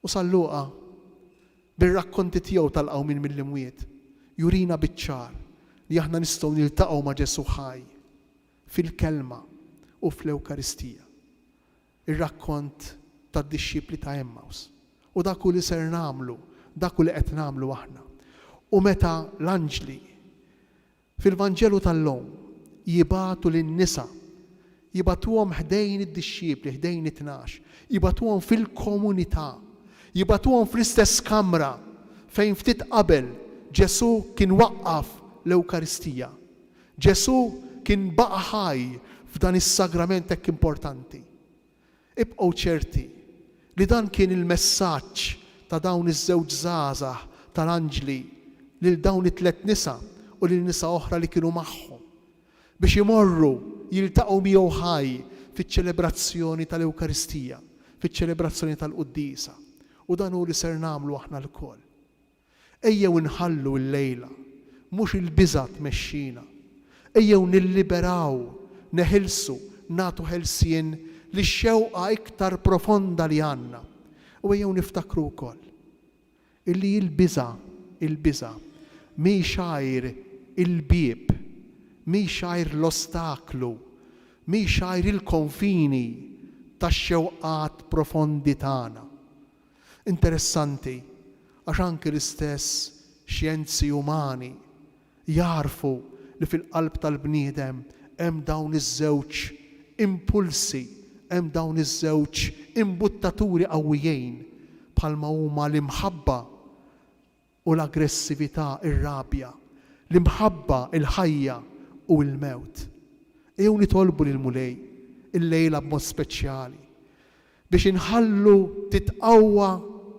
U San Luqa bir-rakkonti tiegħu tal-qawmin mill-imwiet jurina biċ-ċar li aħna nistgħu niltaqgħu ma' Ġesu ħaj fil-kelma u fl-Ewkaristija. Ir-rakkont tad-dixxipli ta' Emmaus. U dak li ser nagħmlu, dak li qed nagħmlu aħna. U meta l-anġli fil-Vanġelu tal-lum jibatu lin-nisa, jibatuhom ħdejn id-dixxipli, ħdejn it-tnax, jibatuhom fil-komunità, jibatuhom fl-istess kamra fejn ftit qabel Ġesu kien waqqaf l-Ewkaristija. Ġesu kien baqa' ħaj f'dan is-sagrament hekk importanti. Ibqgħu ċerti li dan kien il-messaġġ ta' dawn iż-żewġ żgħażagħ tal-anġli lil dawn it-tliet nisa u lil nisa oħra li kienu magħhom biex imorru jiltaqgħu miegħu ħaj fiċ-ċelebrazzjoni tal-Ewkaristija, fiċ-ċelebrazzjoni tal-Quddisa. U dan hu li ser nagħmlu aħna lkoll. Ejjew inħallu l-lejla, mhux il-biża' tmexxina. Ejjew nilliberaw, neħilsu, nagħtu ħelsien li x-xewqa iktar profonda li għandna. U ejjew niftakru wkoll illi il-biża' mi xajr il-bieb, mi xajr l-ostaklu, mi xajr il-konfini tax-xewqat profondi tagħna. Interessanti, għax anke l-istess xjenzi umani jarfu li fil-qalb tal-bniedem hemm dawn iż-żewġ impulsi, hemm dawn iż-żewġ imbuttaturi qawwijin bħalma huma l-imħabba u l-aggressività, ir-rabja, l-imħabba, il-ħajja u l-mewt. Ejjew nitolbu lill-mulej il-lejla b'mod speċjali biex inħallu titqawwa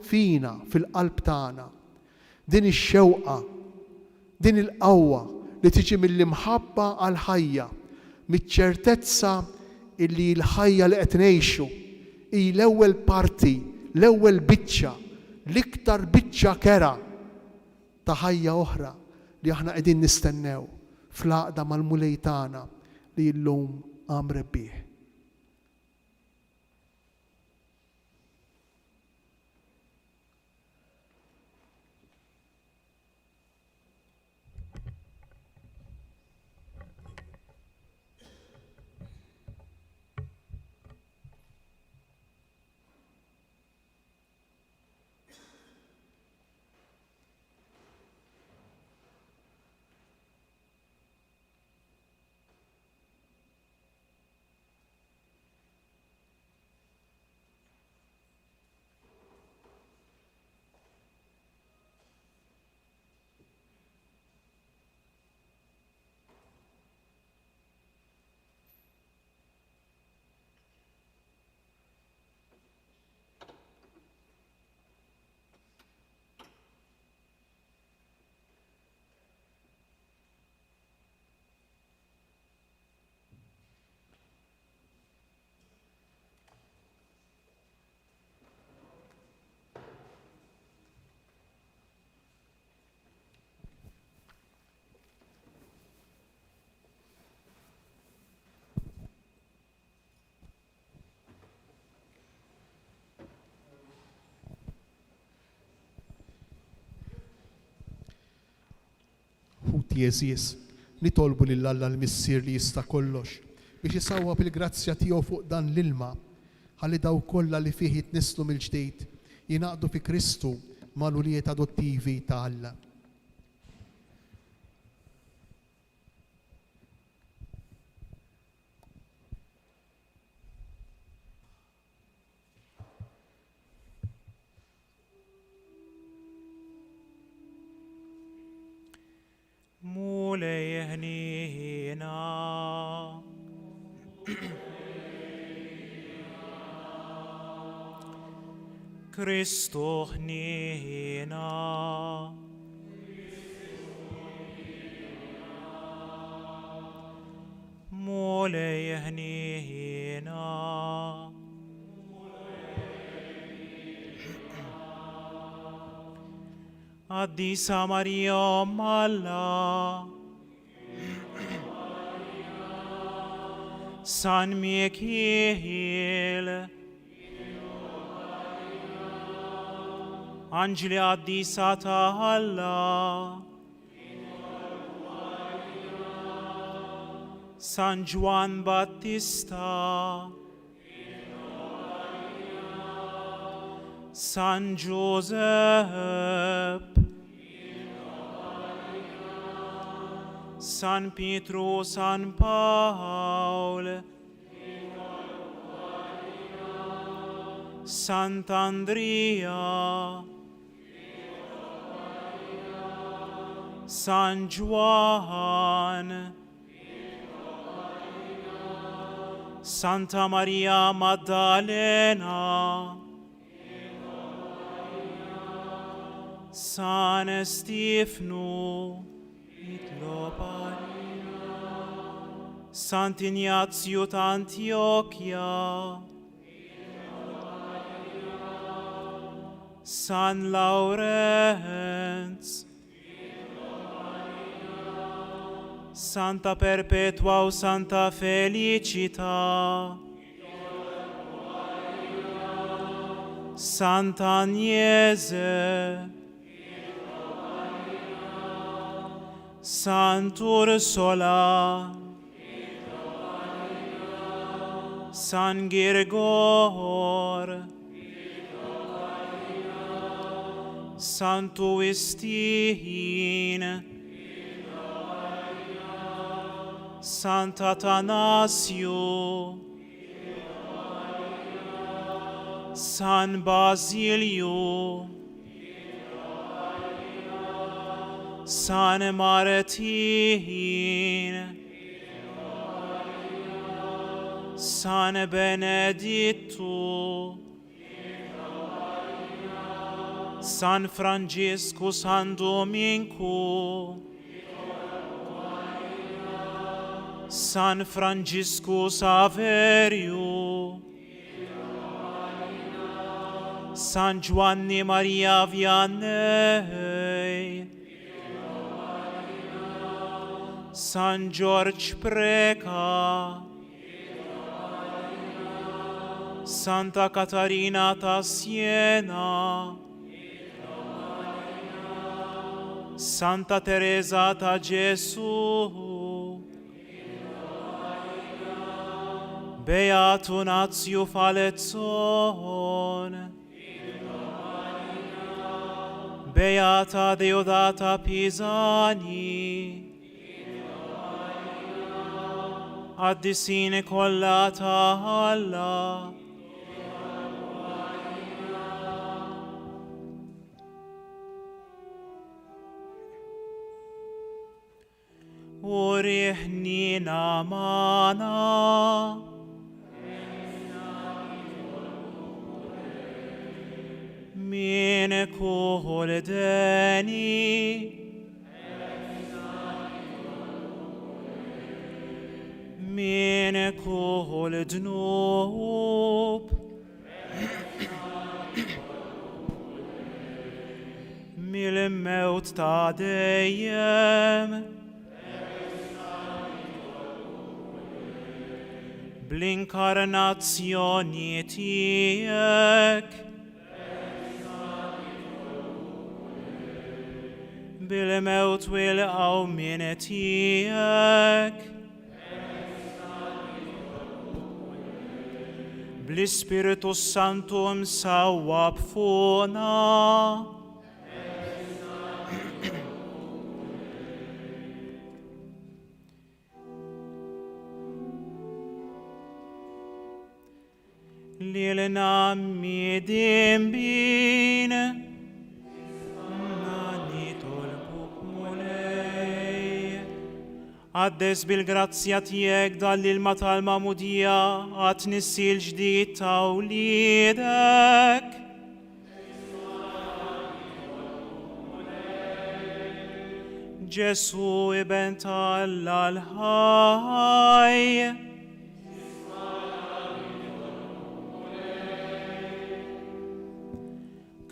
fina fil-qalb tagħna din ix-xewqa, din il-qawwa li tiġi mill-imħabba għal ħajja, miċ-ċertezza illi l-ħajja li qed ngħixu hi l-ewwel parti, l-ewwel biċċa, l-iktar biċċa kera ta' ħajja oħra li aħna qegħdin nistennew fl-għaqda mal-mulej tagħna li llum għam rebbieħ. ftit jeżies, nitolbu lil Alla l-Missier li jista' kollox biex isawwa bil-grazzja tiegħu fuq dan l-ilma ħalli daw kollha li fih jitnislu mill-ġdid jingħaqdu fi Kristu mal-ulijiet adottivi ta' Alla. Mulej ħnina. Kristu ħnina. Mulej ħnina. Addisa Maria Malla. San Michiel. Angeli Addisa ta' Alla. San Juan Battista. San Giuseppe. San Pietro, San Paolo, Sant'Andrea, San Juan, Santa Maria Maddalena, San Stefano, Sant'Ignazio d'Antiochia, San Laurenz, Santa Perpetua o Santa Felicita, Santa Agnese, Sant'Ursola, San Gregor, Santo Estin, Sant'Atanasio, San Basilio, San Martin, San Benedetto, San Francesco, San Domenico, San Francisco Saverio, San Giovanni Maria Vianney, San George Preca, Santa Catarina ta' Siena, Santa Teresa ta' Gesù, Beato Nazio Falezzone, Beata Deodata Pisani, Addisine collata alla. Urihnina mana, mine kuholdeni, mine kuholdnub, mil-mewt ta' dejjem, bl-inkarnazzjoni tiegħek, bil-mewt u l-qawmin tijek. Bl-Ispiritu Santu msawwab fuqna. Lilna midin bin, nani tolbuk mulej. Għaddes bil-grazzja tijek dal-ilma tal-mamudija għat nissil ġdid ta' ulidek. Ġesu iben tal-Alla l-ħaj.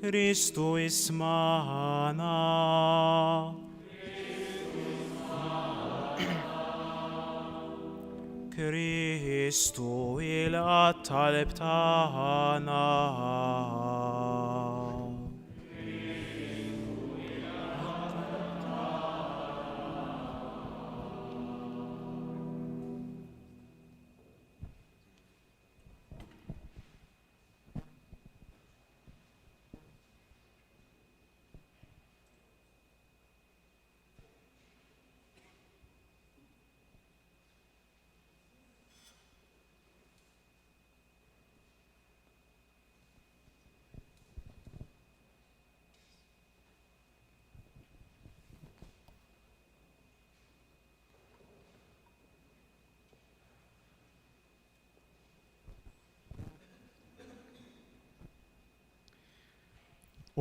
Kristu ismana. Kristu il-għattalib taħna.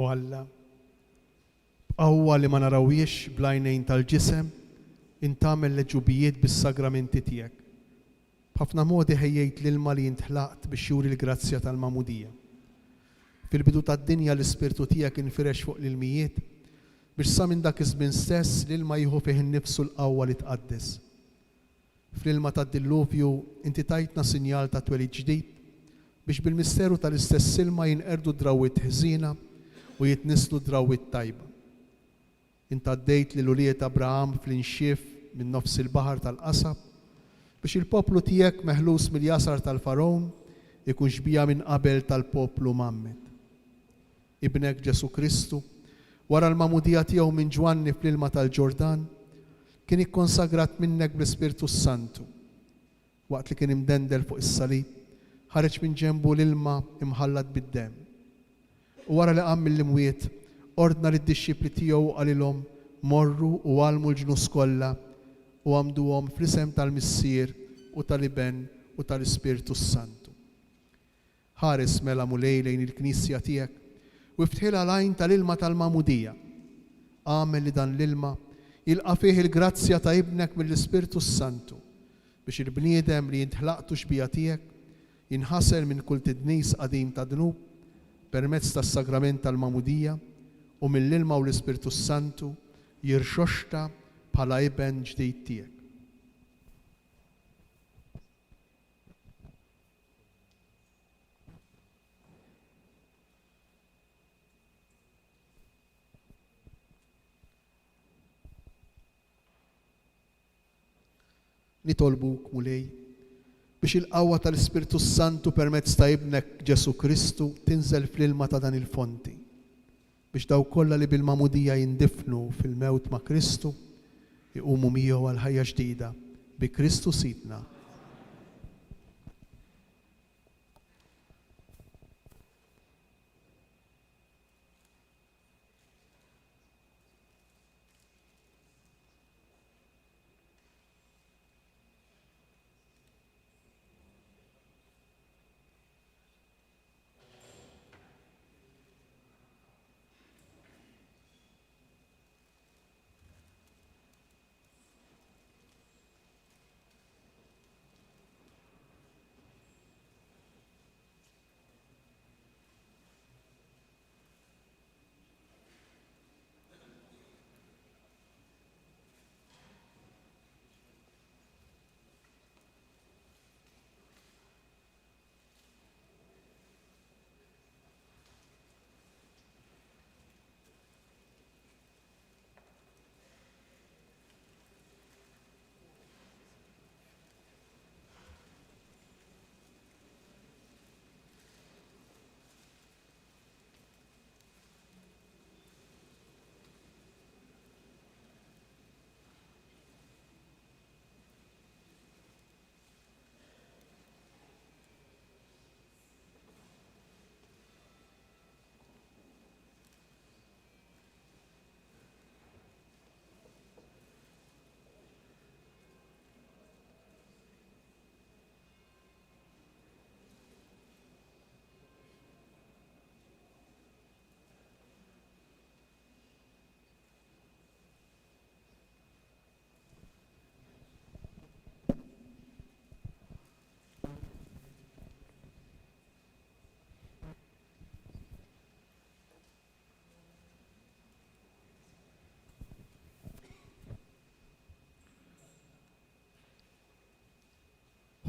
U Alla, qawwa li ma narawiex blajnejn tal-ġisem, intamel leġubijiet bis-sagramenti tiegħek. B'ħafna modi ħejjejt l-ilma li jintħlaqt biex juri l-grazzja tal-mamudija. Fil-bidu tad-dinja l-ispirtu tiegħek infirex fuq l-ilmijiet biex sa minn dak iż-żmien stess l-ilma jieħu fih innifsu l-qawwa li tqaddes. Fl-ilma tad-dilluvju inti tajtna sinjal ta' twelid ġdid biex bil-misteru tal-istess ilma jinqerdu drawwiet ħżina u jitnislu drawwiet tajba. Inta għaddejt li l-uliet Abraham fl-inxief minn nofs il-baħar tal-qasab biex il-poplu tiegħek meħlus mill-jasar tal-farawn ikun xbija minn qabel tal-poplu Mammed. Ibnek Ġesu Kristu wara l-mamudija tiegħu minn Ġwanni fl-ilma tal-Ġordan kien ikkonsagrat minnek bl-Ispirtu Santu. Waqt li kien imdendel fuq is-salib ħareġ minn ġenbu l-ilma imħallat bid-dem. U wara li qam mill-imwiet, ordna lid-dixxipli tiegħu qalilhom morru u għalmu l-ġnus kollha u għamduhom fl-isem tal-Missier u tal-Iben u tal-Ispirtu Santu. Ħares mela mulej lejn il-Knisja tiegħek u iftħilha l-għajn tal-ilma tal-mamudija. Għamel li dan l-ilma jilqa' fih il-grazzja ta' ibnek mill-Ispirtu Santu biex il-bniedem li jintħlaqtu xbija tiegħek jinħasel minn kull tidnis qadim ta' dnub permezz tas-sagrament tal-mamudija u mill-ilma u l-Ispirtu Santu jirxoxta bħala iben ġdid tiegħek. Nitolbuk mulej biex il-qawwa tal-Ispirtu Santu permezz ta' ibnek Ġesu Kristu tinżel fl-ilma ta' dan il-fonti biex daw kollha li bil-mamudija jindifnu fil-mewt ma' Kristu iqumu miegħu għal ħajja ġdida bi Kristu sidna.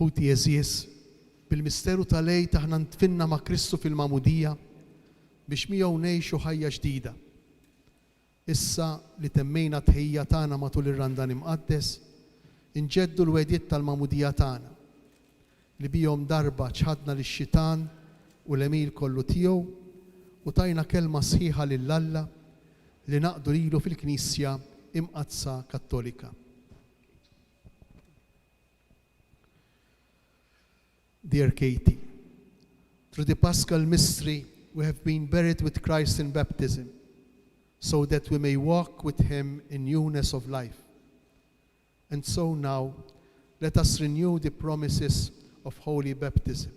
Ħuti Jeżies, bil-misteru tal-lejt aħna ntfinna ma' Kristu fil-mamudija biex miegħu ngħixu ħajja ġdida. Issa li temmejna tħejja tagħna matul ir-Randan imqaddes, inġeddu l-wedjiet tal-mamudija tagħna li bihom darba ċħadna lix-xitan u l-emil kollu tiegħu u tajna kelma sħiħa lill-Alla li naqdu lilu fil-Knisja imqadsa Kattolika. Dear Katie, through the Paschal mystery, we have been buried with Christ in baptism, so that we may walk with him in newness of life. And so now, let us renew the promises of holy baptism.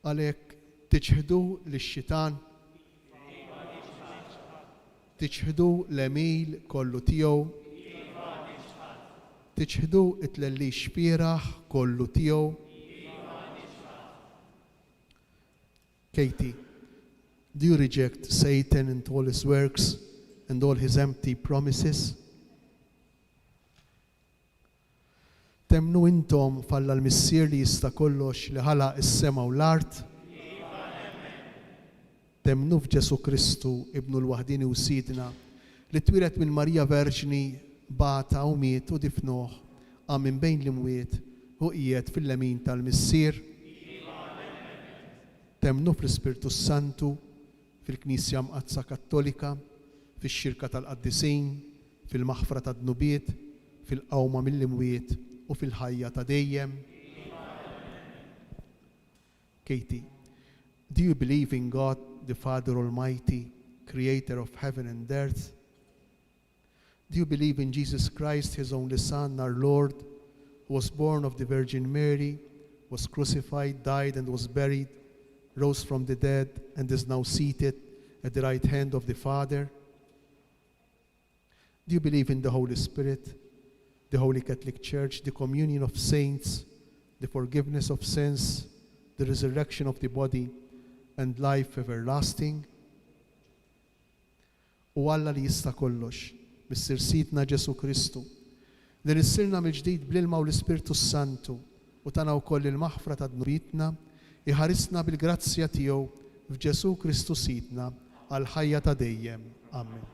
Għalhekk tiġħdu lix-xitan, tiġħdu l-emil kollu tiegħu, tiġħdu it-tlelli xpieraħ kollu tiegħu. Katie, do you reject Satan and all his works and all his empty promises? Temnu intom falla l-missier li jista' kollox li ħalaq is-sema u l-art? Temnu f'Ġesu Kristu, ibnu l-waħdini u sidna, li twilet minn Marija Verġni, bata u miet u difnuh, għam minn bejn l-imwiet u qiegħed fil-lemin tal-missier. Temnu fl-Ispirtu Santu, fil-Knisja Mqadsa Kattolika, fix-xirka tal-qaddisin, fil-maħfra tad-dnubiet, fil-qawma mill-imwiet u fil-ħajja ta' dejjem. Katie, do you believe in God, the Father Almighty, creator of heaven and earth? Do you believe in Jesus Christ, his only Son, our Lord, who was born of the Virgin Mary, was crucified, died, and was buried, rose from the dead, and is now seated at the right hand of the Father? Do you believe in the Holy Spirit, the Holy Catholic Church, the communion of saints, the forgiveness of sins, the resurrection of the body, and life everlasting? U Alla li jista' kollox, bis-sirsitna Ġesu Kristu, li nissirna mill-ġdid bl-ilma u l-Ispirtu Santu u tana wkoll il-maħfra ta' dnubitna, iħarisna bil-grazzja tiegħu f'Ġesu Kristu sidna għal ħajja ta' dejjem. Amen.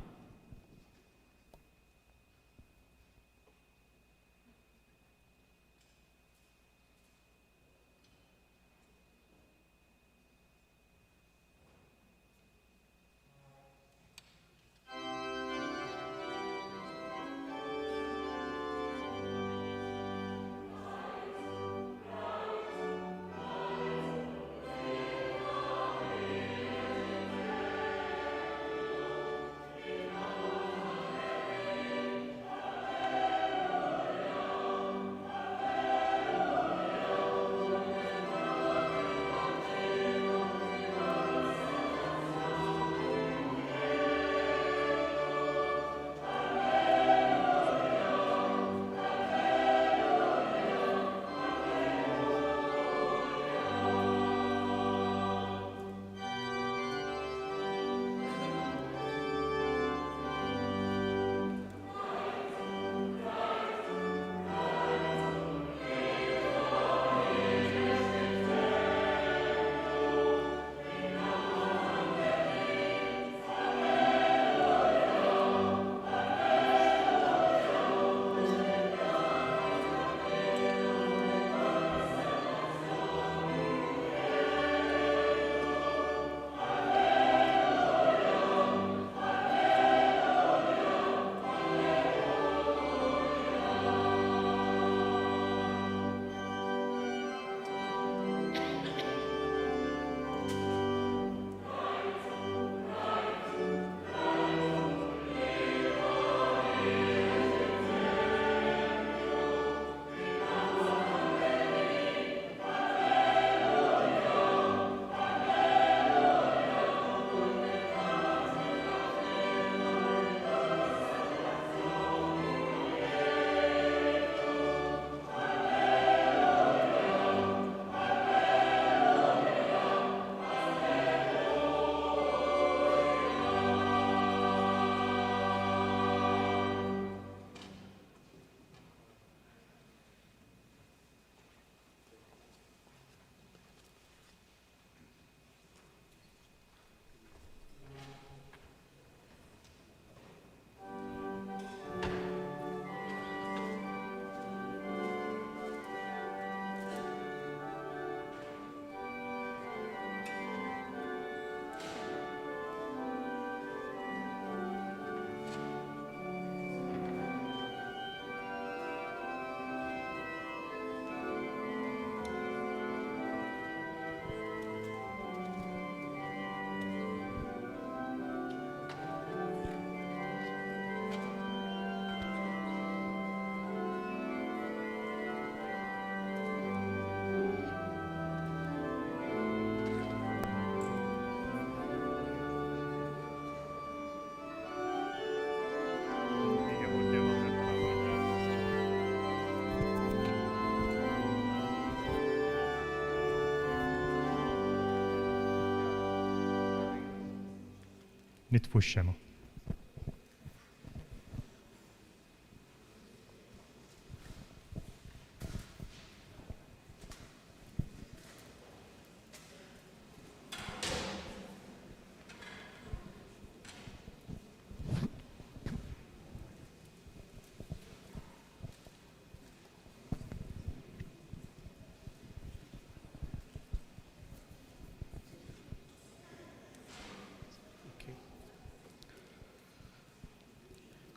nitfu x-xema.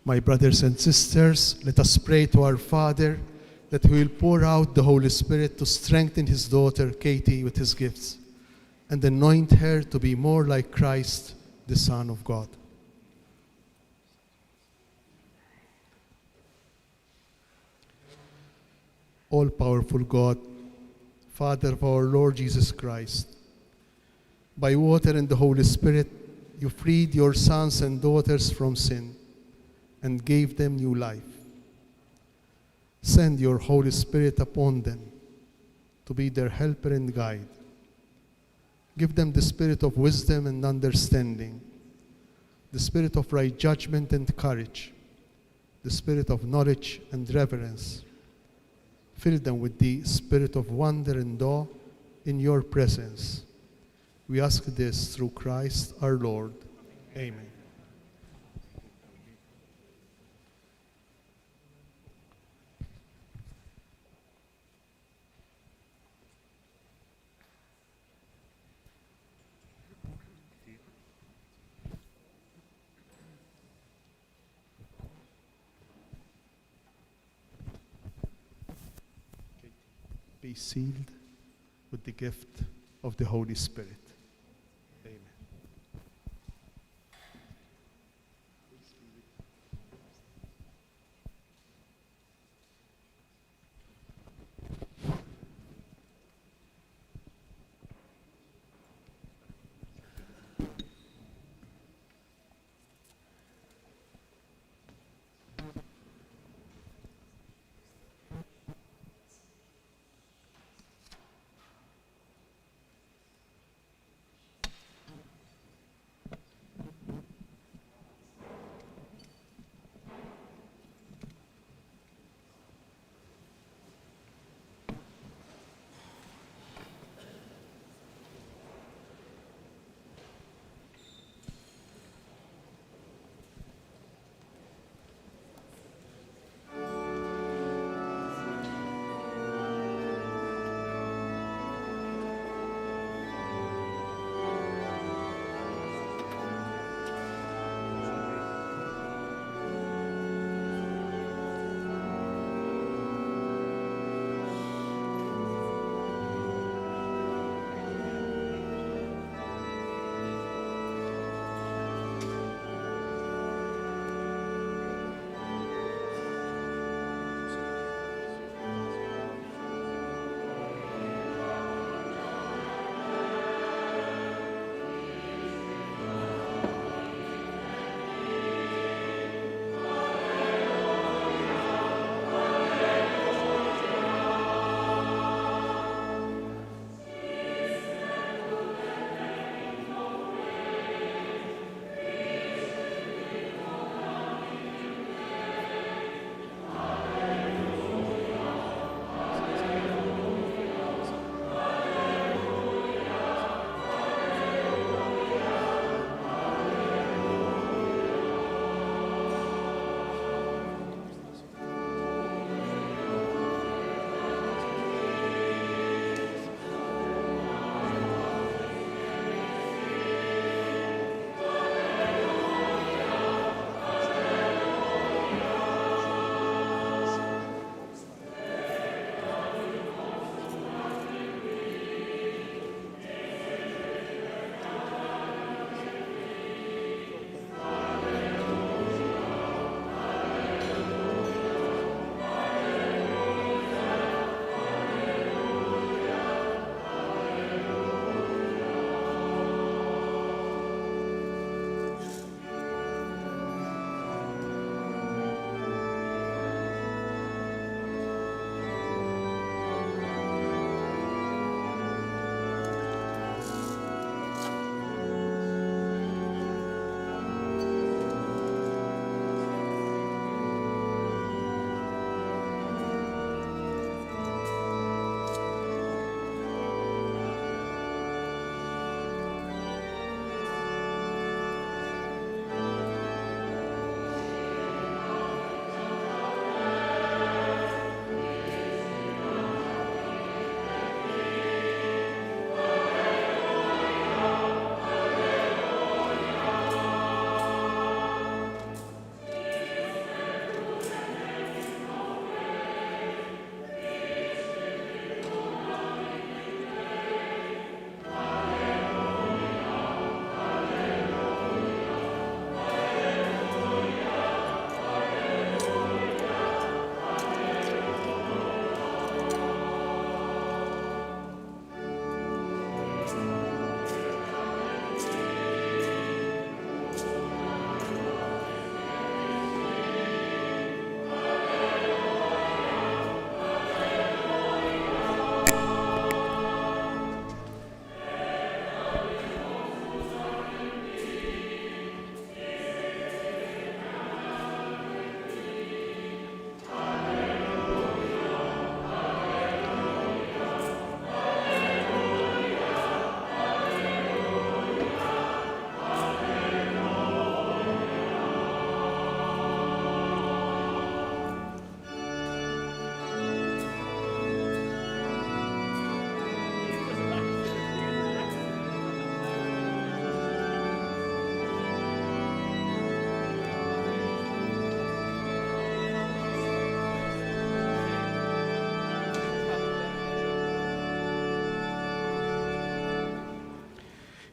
My brothers and sisters, let us pray to our Father that He will pour out the Holy Spirit to strengthen His daughter Katie with His gifts and anoint her to be more like Christ, the Son of God. All-powerful God, Father of our Lord Jesus Christ, by water and the Holy Spirit, you freed your sons and daughters from sin and gave them new life. Send your Holy Spirit upon them to be their helper and guide. Give them the spirit of wisdom and understanding, the spirit of right judgment and courage, the spirit of knowledge and reverence. Fill them with the spirit of wonder and awe in your presence. We ask this through Christ our Lord. Amen. Be sealed with the gift of the Holy Spirit. Amen.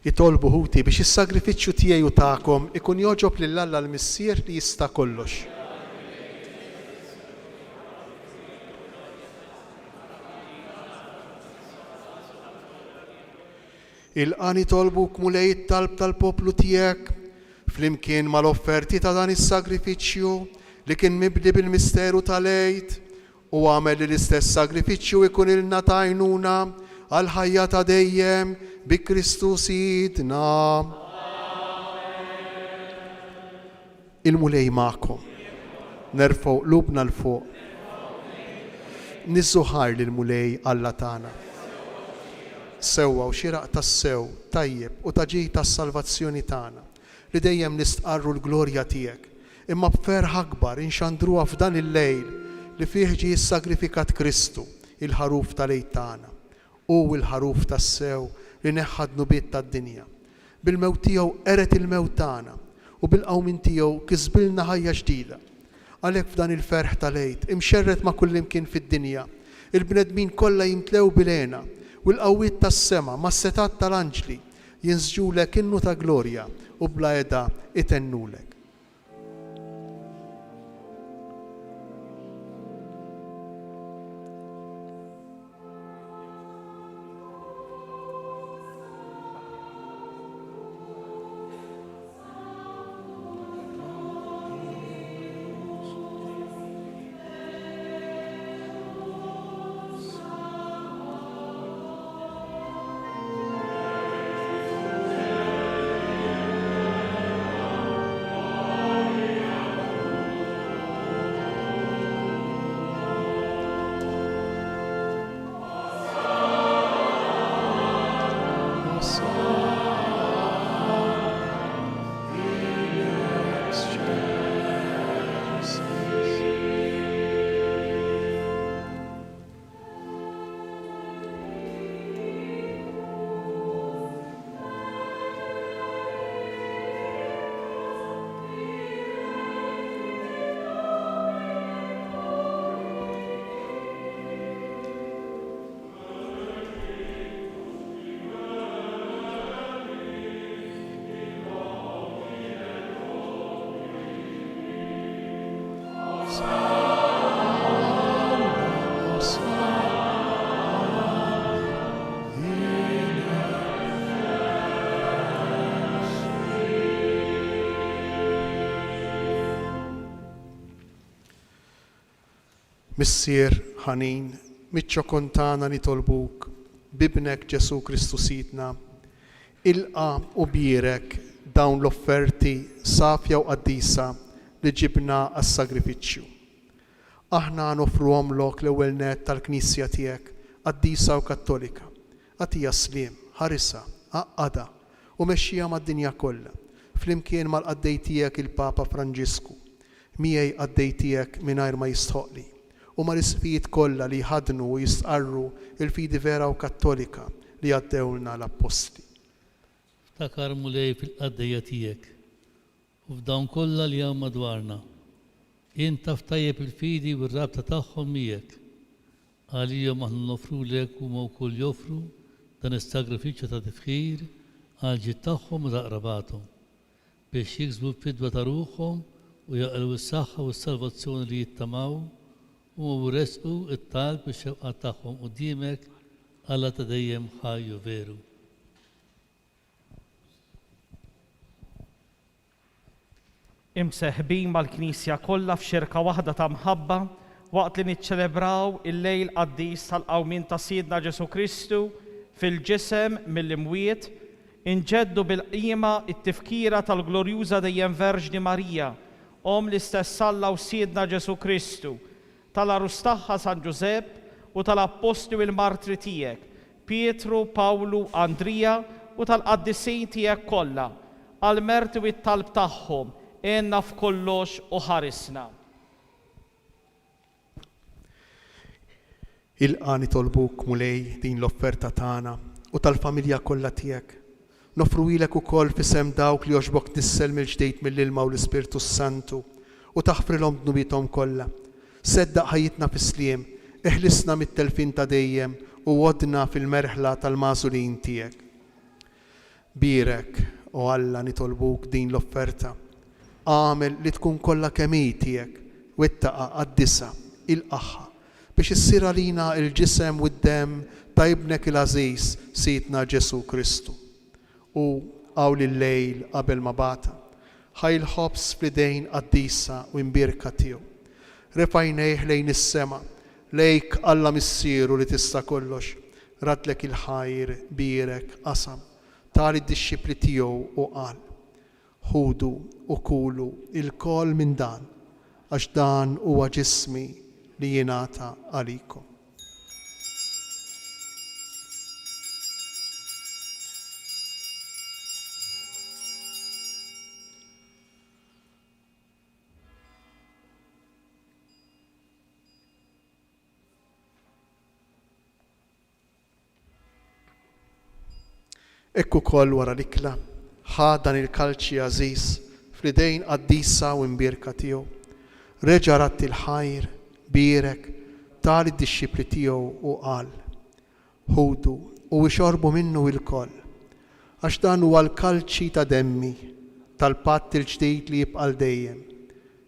jitolbu ħuti biex is-sagrifiċċju tiegħi u tagħkom ikun joġob lil Alla l-Missier li jista' kollox. Il-qani tolbuk mulej it-talb tal-poplu tiegħek flimkien mal-offerti ta' dan is-sagrifiċċju li kien mibni bil-misteru tal-Eid u għamel li l-istess sagrifiċċju ikun ilna ta' għajnuna għal ħajja ta' dejjem bi Kristu Sidna. Il-mulej magħkom. Nerfgħu qlubna l fuq. Niżżuħar lil mulej Alla tagħna. Sewwa u xieraq tas-sew, tajjeb u taġij tas-salvazzjoni tagħna li dejjem nistqarru l-glorja tiegħek, imma b'ferħ akbar inxandruha f'dan il-lejl li fih ġie ssagrifikat Kristu, il-ħaruf tal-Eid tagħna, u l-ħaruf tas-sew li neħħad nubiet tad-dinja. Bil-mewt tiegħu qeret il-mewt tagħna u bil-qawmin tiegħu kisbilna ħajja ġdida. Għalhekk f'dan il-ferħ tal-Eid imxerret ma' kullimkien fid-dinja, il-bnedmin kollha jimtlew bil-għena u l-qawwiet tas-sema mas-setat tal-anġli jinżġulek innu ta' glorja u bla edha itennulek. Missier ħanin, miċ-ċokon tagħna nitolbuk bibnek Ġesu Kristu Sidna, ilqa u bierek dawn l-offerti safja u qaddisa li ġibna għas-sagrifiċċju. Aħna nofruhomlok l-ewwel net tal-Knisja tiegħek, qaddisa u Kattolika. Għatija sliem, ħarisa, għaqqada u mexxija mad-dinja kollha, flimkien mal-qaddej tiegħek il-Papa Franġisku, miegħi qaddej tiegħek mingħajr ma jistħoqli, u mal-isfijiet kollha li jħadnu u jistqarru il-fidi vera u kattolika li għaddewlna l-apposti. Ftakar mulej fil-qaddejja tiegħek u f'dawn kollha li hawn madwarna. Inta ftajjeb il-fidi u r-rabta tagħhom miegħek. Għalihom aħna nofrulek huma wkoll joffru dan is-sagrifiċċju ta' tifħir għal ġid tagħhom u taqrabathom biex jiksbu l-fidwa ta' ruħhom u jaqilgħu s-saħħa u s-salvazzjoni li jittamaw u resqu it-talb bix-xewqat tagħhom quddiemek Alla ta' dejjem ħajju veru. Imseħbin mal-Knisja kollha f'xirka waħda ta' mħabba waqt li niċċelebraw il-lejl qaddis tal-qawmin ta' Sidna Ġesu Kristu fil-ġisem mill-imwiet, inġeddu bil-qima it-tifkira tal-glorjuża dejjem Verġni Marija, om l-istess Alla u Sidna Ġesu Kristu, tal-arus tagħha San Ġusepp u tal-apposti u l-martri tiegħek, Pietru, Pawlu, Andrija u tal-qaddisin tiegħek kollha, għal-merti u t-talb tagħhom, enna f'kollox u ħarisna. Il-qani tolbuk mulej din l-offerta tagħna u tal-familja kollha tiegħek. Nofru ilek ukoll fisem dawk li joġbok nissel mill-ġdejt mill-ilma u l-Ispirtu Santu u taħfrilhom dnubithom kollha. Seddaq ħajjitna fis-sliem, iħlisna mit-telfin ta' dejjem u għodna fil-merħla tal-mażulin tiegħek. Birek u Alla nitolbuk din l-offerta. Għamel li tkun kollha kemm tiegħek wettaqa qaddisha il-qaħħa biex issir għalina il-ġisem u d-dem ta' ibnek il-għażiż Sidna Ġesu Kristu. U għaw lil-lejl qabel ma bata ħajl-ħobs f'idejn qaddisa u imbirka tiegħu. Refajnejh lejn is-sema, lejk Alla missieru li tista' kollox, radlek il-ħajr birek qasam, tali d-disċipli tiegħu u qal: ħudu u kulu il-kol minn dan, għax dan huwa ġismi li jingħata għalikom. Ekku koll wara l-ikla, ħadan il-kalċi għażiż fl-idejn qaddisa u imbirka tiegħu. Reġa' ratt il-ħajr birek tali d-disċipli tiegħu u qal: ħudu u ixorbu minnu il-koll, għax dan huwa l-kalċi ta' demmi tal-patt il-ġdid li jibqa' dejjem,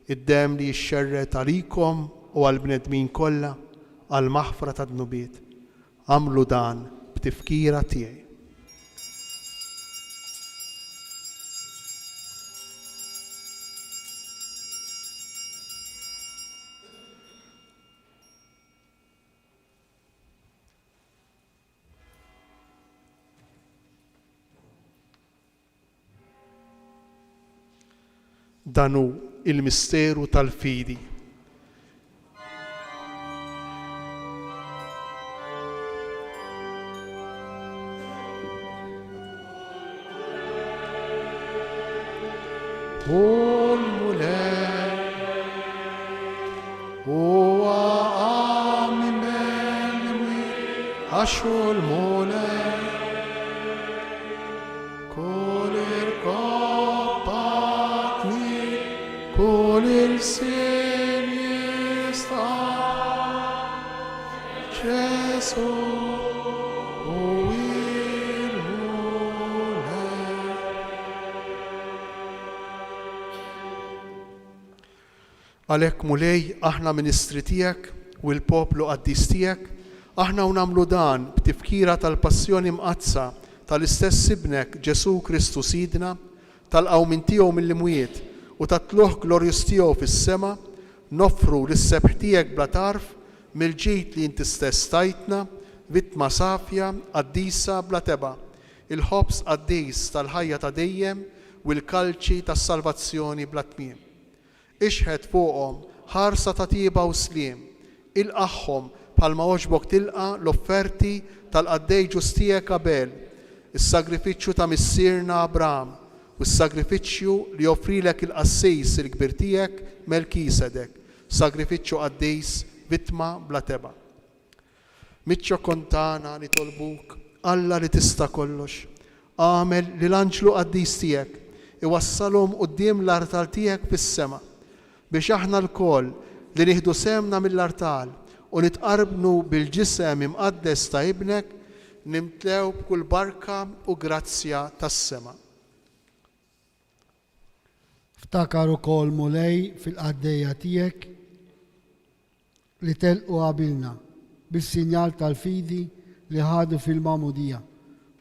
id-dem li jixxerret għalikom u għall-bnedmin kollha għal maħfra ta' dnubiet. Għamlu dan b'tifkira tiegħi. Danu il-misteru tal-fidi. Ashul mole, kolir kopatni, kolir sinista, Jesu uirmule. Għalek mulej aħna ministri tijak u l-poplu qaddis tijak, aħna unamlu dan b'tifkira tal-passjoni mqazza tal-istess ibnek Ġesu Kristu Sidna, tal-qawmin tiegħu mill-imwiet u tat-tluħ glorjus tiegħu fis-sema, noffru lis-sebħ tiegħek bla tarf mill-ġid li inti stess tajtna, vittma safja qaddisa bla teba, il-ħobs qaddis tal-ħajja ta' dejjem u l-kalċi tas-salvazzjoni bla tmiem. Ixħed fuqhom ħarsa ta' tieba u sliem, il-qaħħom bħalma oġbok tilqa l-offerti tal-qaddej ġustijek Abel, is-sagrifiċċju ta' missierna Abraham u s-sagrifiċċju li joffrilek il-qassis il-kbir tiegħek Melkisedek, sagrifiċċju qaddis vittma bla teba. Miċċo kontana li tolbuk, Alla li tista' kollox, għamel li l-anġlu qaddis tiegħek iwassalhom quddiem l-artal tiegħek fis-sema biex aħna l-koll li nieħdu semna mill-artal u nitqarbnu bil-ġisem imqaddes ta' ibnek nimtlew b'kull barka u grazzja tas-sema. Ftakar ukoll mulej fil-qaddejja tiegħek li telqu qabilna bis-sinjal tal-fidi li ħadu fil-mamudija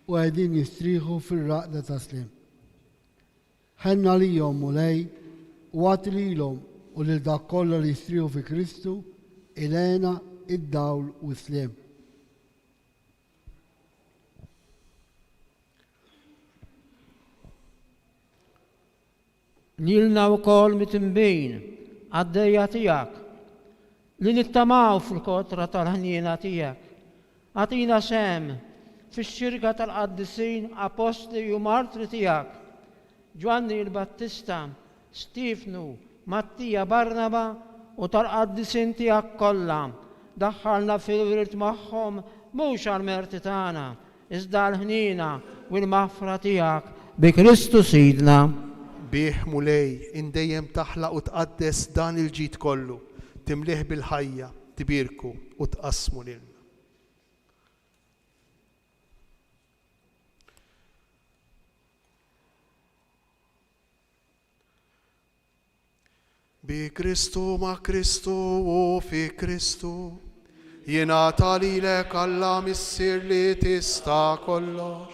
u qegħdin jistrieħu fir-raqda taslim. Ħenna lihom mulej u għati lilhom u lil dak kollha li jistrieħu fi Kristu ilena id-dawl u slem. Nilna u kol mitimbin għaddejja tijak li nittamaw fil-kotra tal-ħnina tijak. Għatina sem fil-xirka tal-qaddisin apostli u martri tijak, Ġwanni il-Battista, Stifnu, Mattija Barnaba u tal-qaddisin tijak kollha. Daħħalna fil-wirt magħhom mhux għall-merti tagħna, iżda l-ħnina u l-maħfra tijak bi Kristu Sidna. Bih mulej indejjem taħlaq u tqaddes dan il-ġid kollu, timlih bil-ħajja, tibirku u tqasmu lilna. Bi Kristu ma Kristu u fi Kristu. Jingħata lilek Alla Missier li tista' kollox.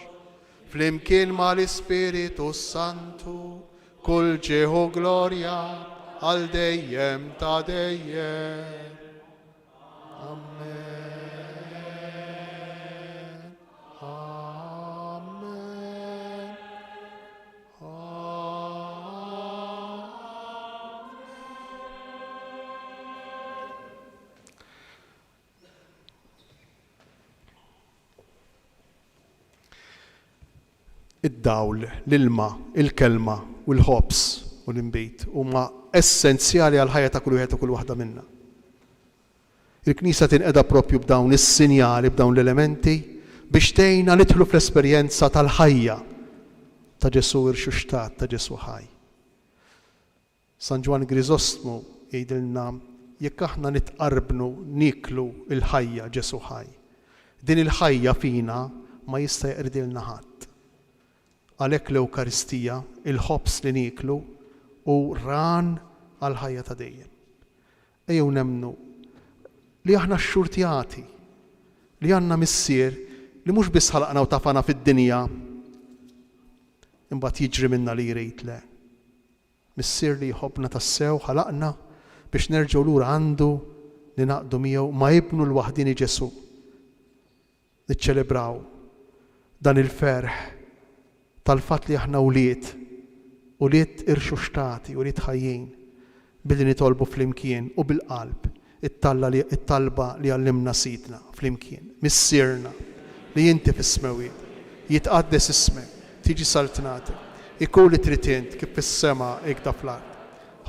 Flimkien mal-Ispiritu Santu, kull ġieħu glorja għal dejjem ta' dejjem. Amen. Amen. Id-dawl, l-ilma, il-kelma u l-ħobs u l-imbit huma essenzjali għal ħajja ta' kull wieħed u kull waħda minna. Il-Knisja tinqeda propju b'dawn is-sinjali, b'dawn l-elementi biex tgħinna nidħlu fl-esperjenza tal-ħajja ta' Ġesu irxuxtat, ta' Ġesu ħaj. San Ġwan Grisostmu jgħidilna jekk aħna nitqarbnu niklu il-ħajja Ġesu ħaj. Din il-ħajja fina ma jista' jqrdilna ħadd. Għalhekk l-Ewkaristija, il-ħobs li niklu u ran għal ħajja ta' dejjem. Ejjew nemnu li aħna x-xurtjati, li għandna missier li mhux biss ħalaqna u tafana fid-dinja imbagħad jiġri minna li jrid le. Missier li jħobbna tassew ħalaqna biex nerġgħu lura għandu li naqdu miegħu ma jibnu l-waħdini Ġesu. Niċċelebraw dan il-ferħ tal-fatt li aħna ulied irxuxtati, ulied ħajjin, billi nitolbu flimkien u bil-qalb it-talba li għallimna sidna flimkien, missierna li jinti fis-smewiet, jitqaddes ismek, tiġi saltnatek, ikun li trid int kif fis-sema hekk da fl-ard.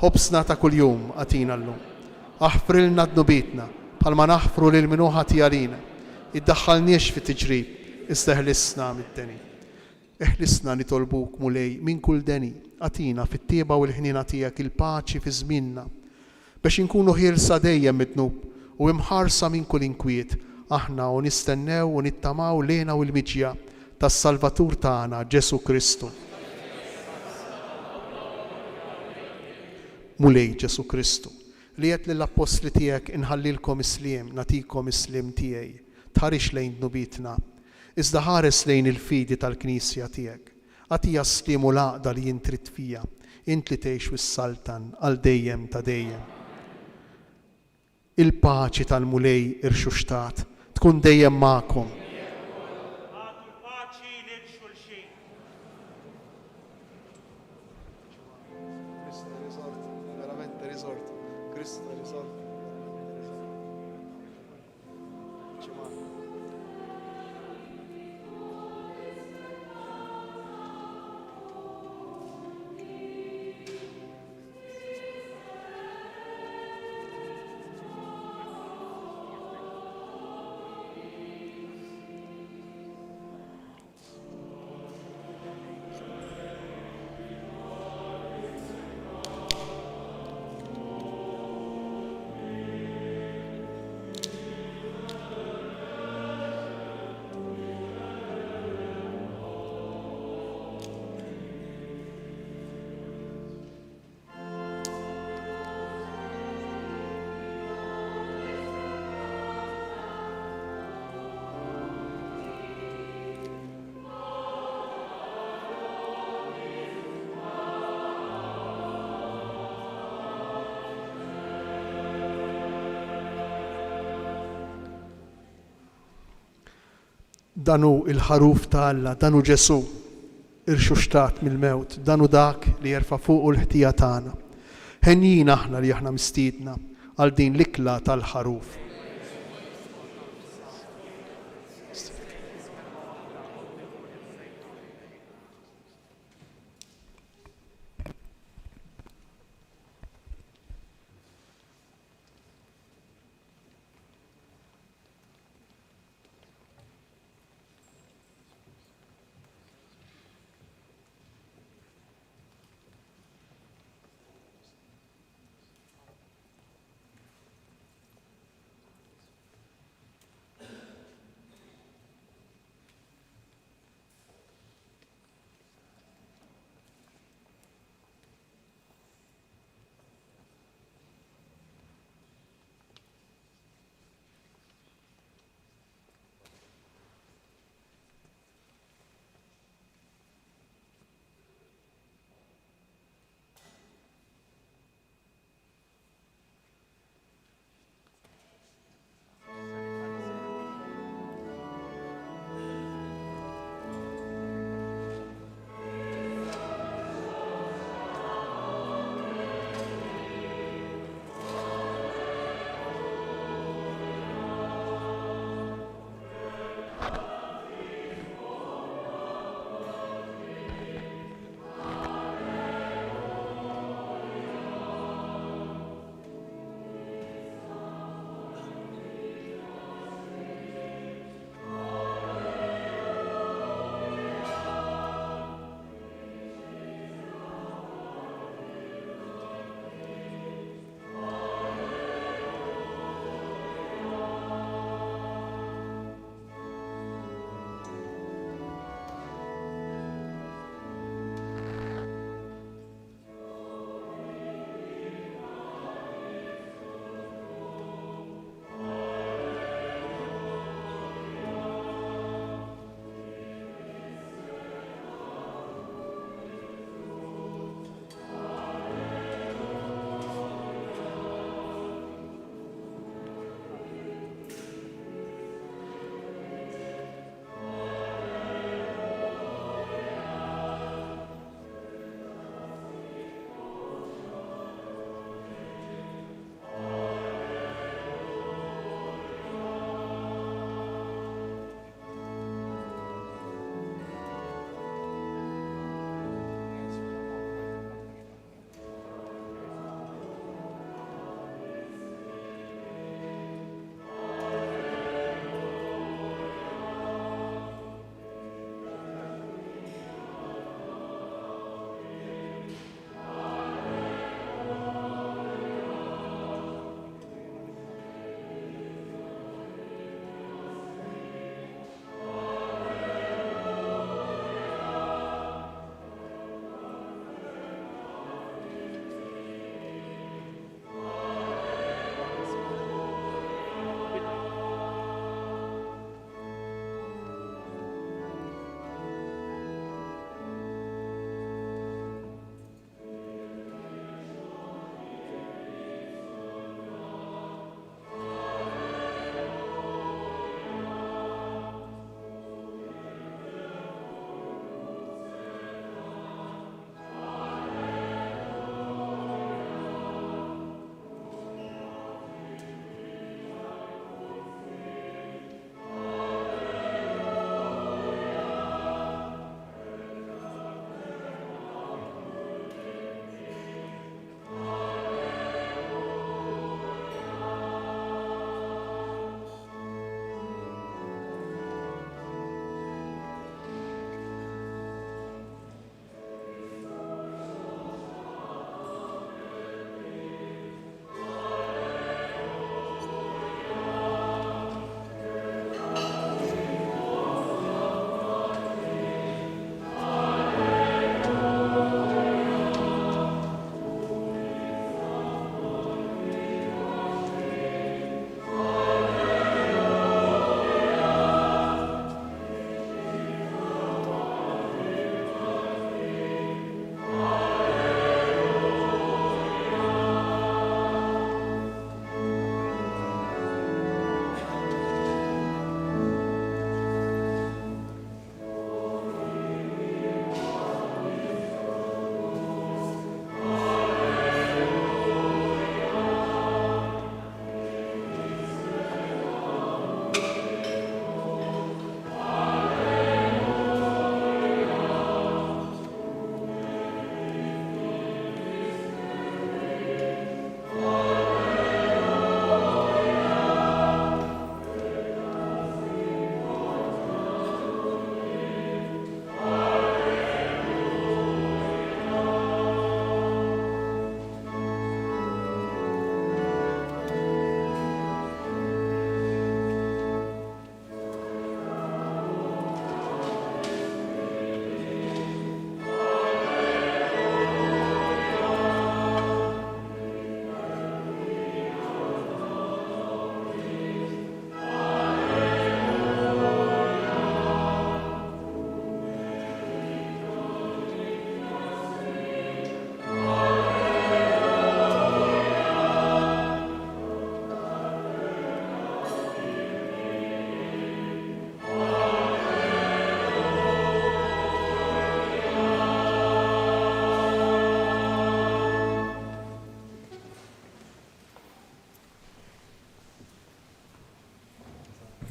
Ħobsna ta' kuljum għatina llum. Aħfrilna dnubitna bħalma naħfru lil min hu ħati għalina. Iddaħħalniex fit-tiġrib, iżda ħlisna mid-deni. Eħlisna nitolbuk mulej minn kull deni, għatina fit-tieba u l-ħnina tiegħek il-paċi fi żmienna biex inkunu ħielsa dejjem mid-dnub u imħarsa minn kull inkwiet aħna u nistennew u nittamaw lejna u l-miġja tas-Salvatur tagħna Ġesu Kristu. Mulej Ġesu Kristu li qed lill-apostli tiegħek inħallilkom isliem, natikom isliem tiegħi, tħarix lejn dnubitna. Iżda ħares lejn il-fidi tal-Knisja tiegħek. Għatija sliemu laqda li jintrid fija, int li tgħix wis-saltan għal dejjem ta' dejjem. Il-paċi tal-mulej irxuxtat tkun dejjem magħkom. Danu il-ħaruf ta' Alla, danu Ġesu irxuxtat mill-mewt, danu dak li jerfa' fuq l-ħtija tagħna. Ħenjin aħna li aħna mistiedna għal din l-ikla tal-ħaruf.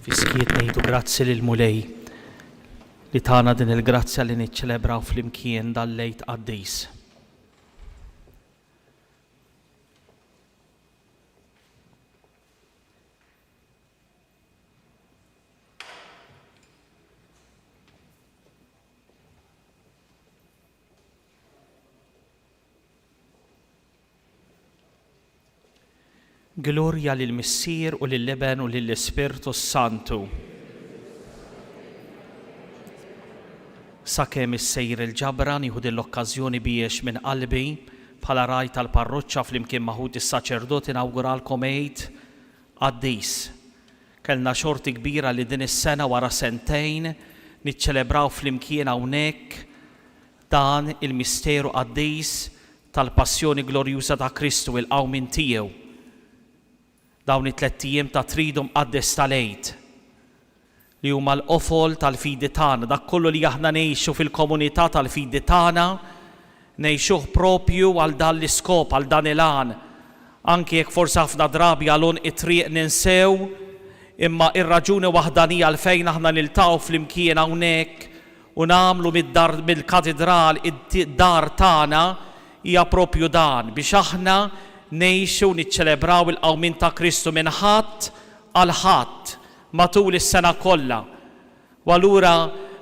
Fiskiet ngħidu grazzi lil Mulej li tagħna din il-grazzja li niċċelebraw flimkien dal-lejt qaddis. Glorja lil Missier u lil Leben u lil Ispirtu Santu. Sakemm issejjer il-ġabra nieħu din l-okkażjoni biex minn qalbi bħala raj tal-parroċċa flimkien maħud is-saċerdot inawguralkom għid qaddis. Kellna xorti kbira li din is-sena wara sentejn niċċelebraw flimkien hawnhekk dan il-misteru qaddis tal-passjoni glorjuża ta' Kristu il-qawmin tiegħu. Dawn it-3 ijiem ta' tridhom qaddes tal-għid li huma l-qofol tal-fidi tagħna, dak kollu li aħna ngħixu fil-komunità tal-fidi tagħna ngħixuh propju għal dan l-iskop, għal dan il-għan. Anke jekk forsi ħafna drabi għalun it-triq ninsew, imma ir-raġuni waħdanija għalfejn aħna niltaqgħu flimkien hawnhekk u nagħmlu mill-katedral id-dar tagħna hija propju dan biex aħna ngħixu niċċelebraw il-qawmin ta' Kristu minn ħadd għal ħadd matul is-sena kollha. U allura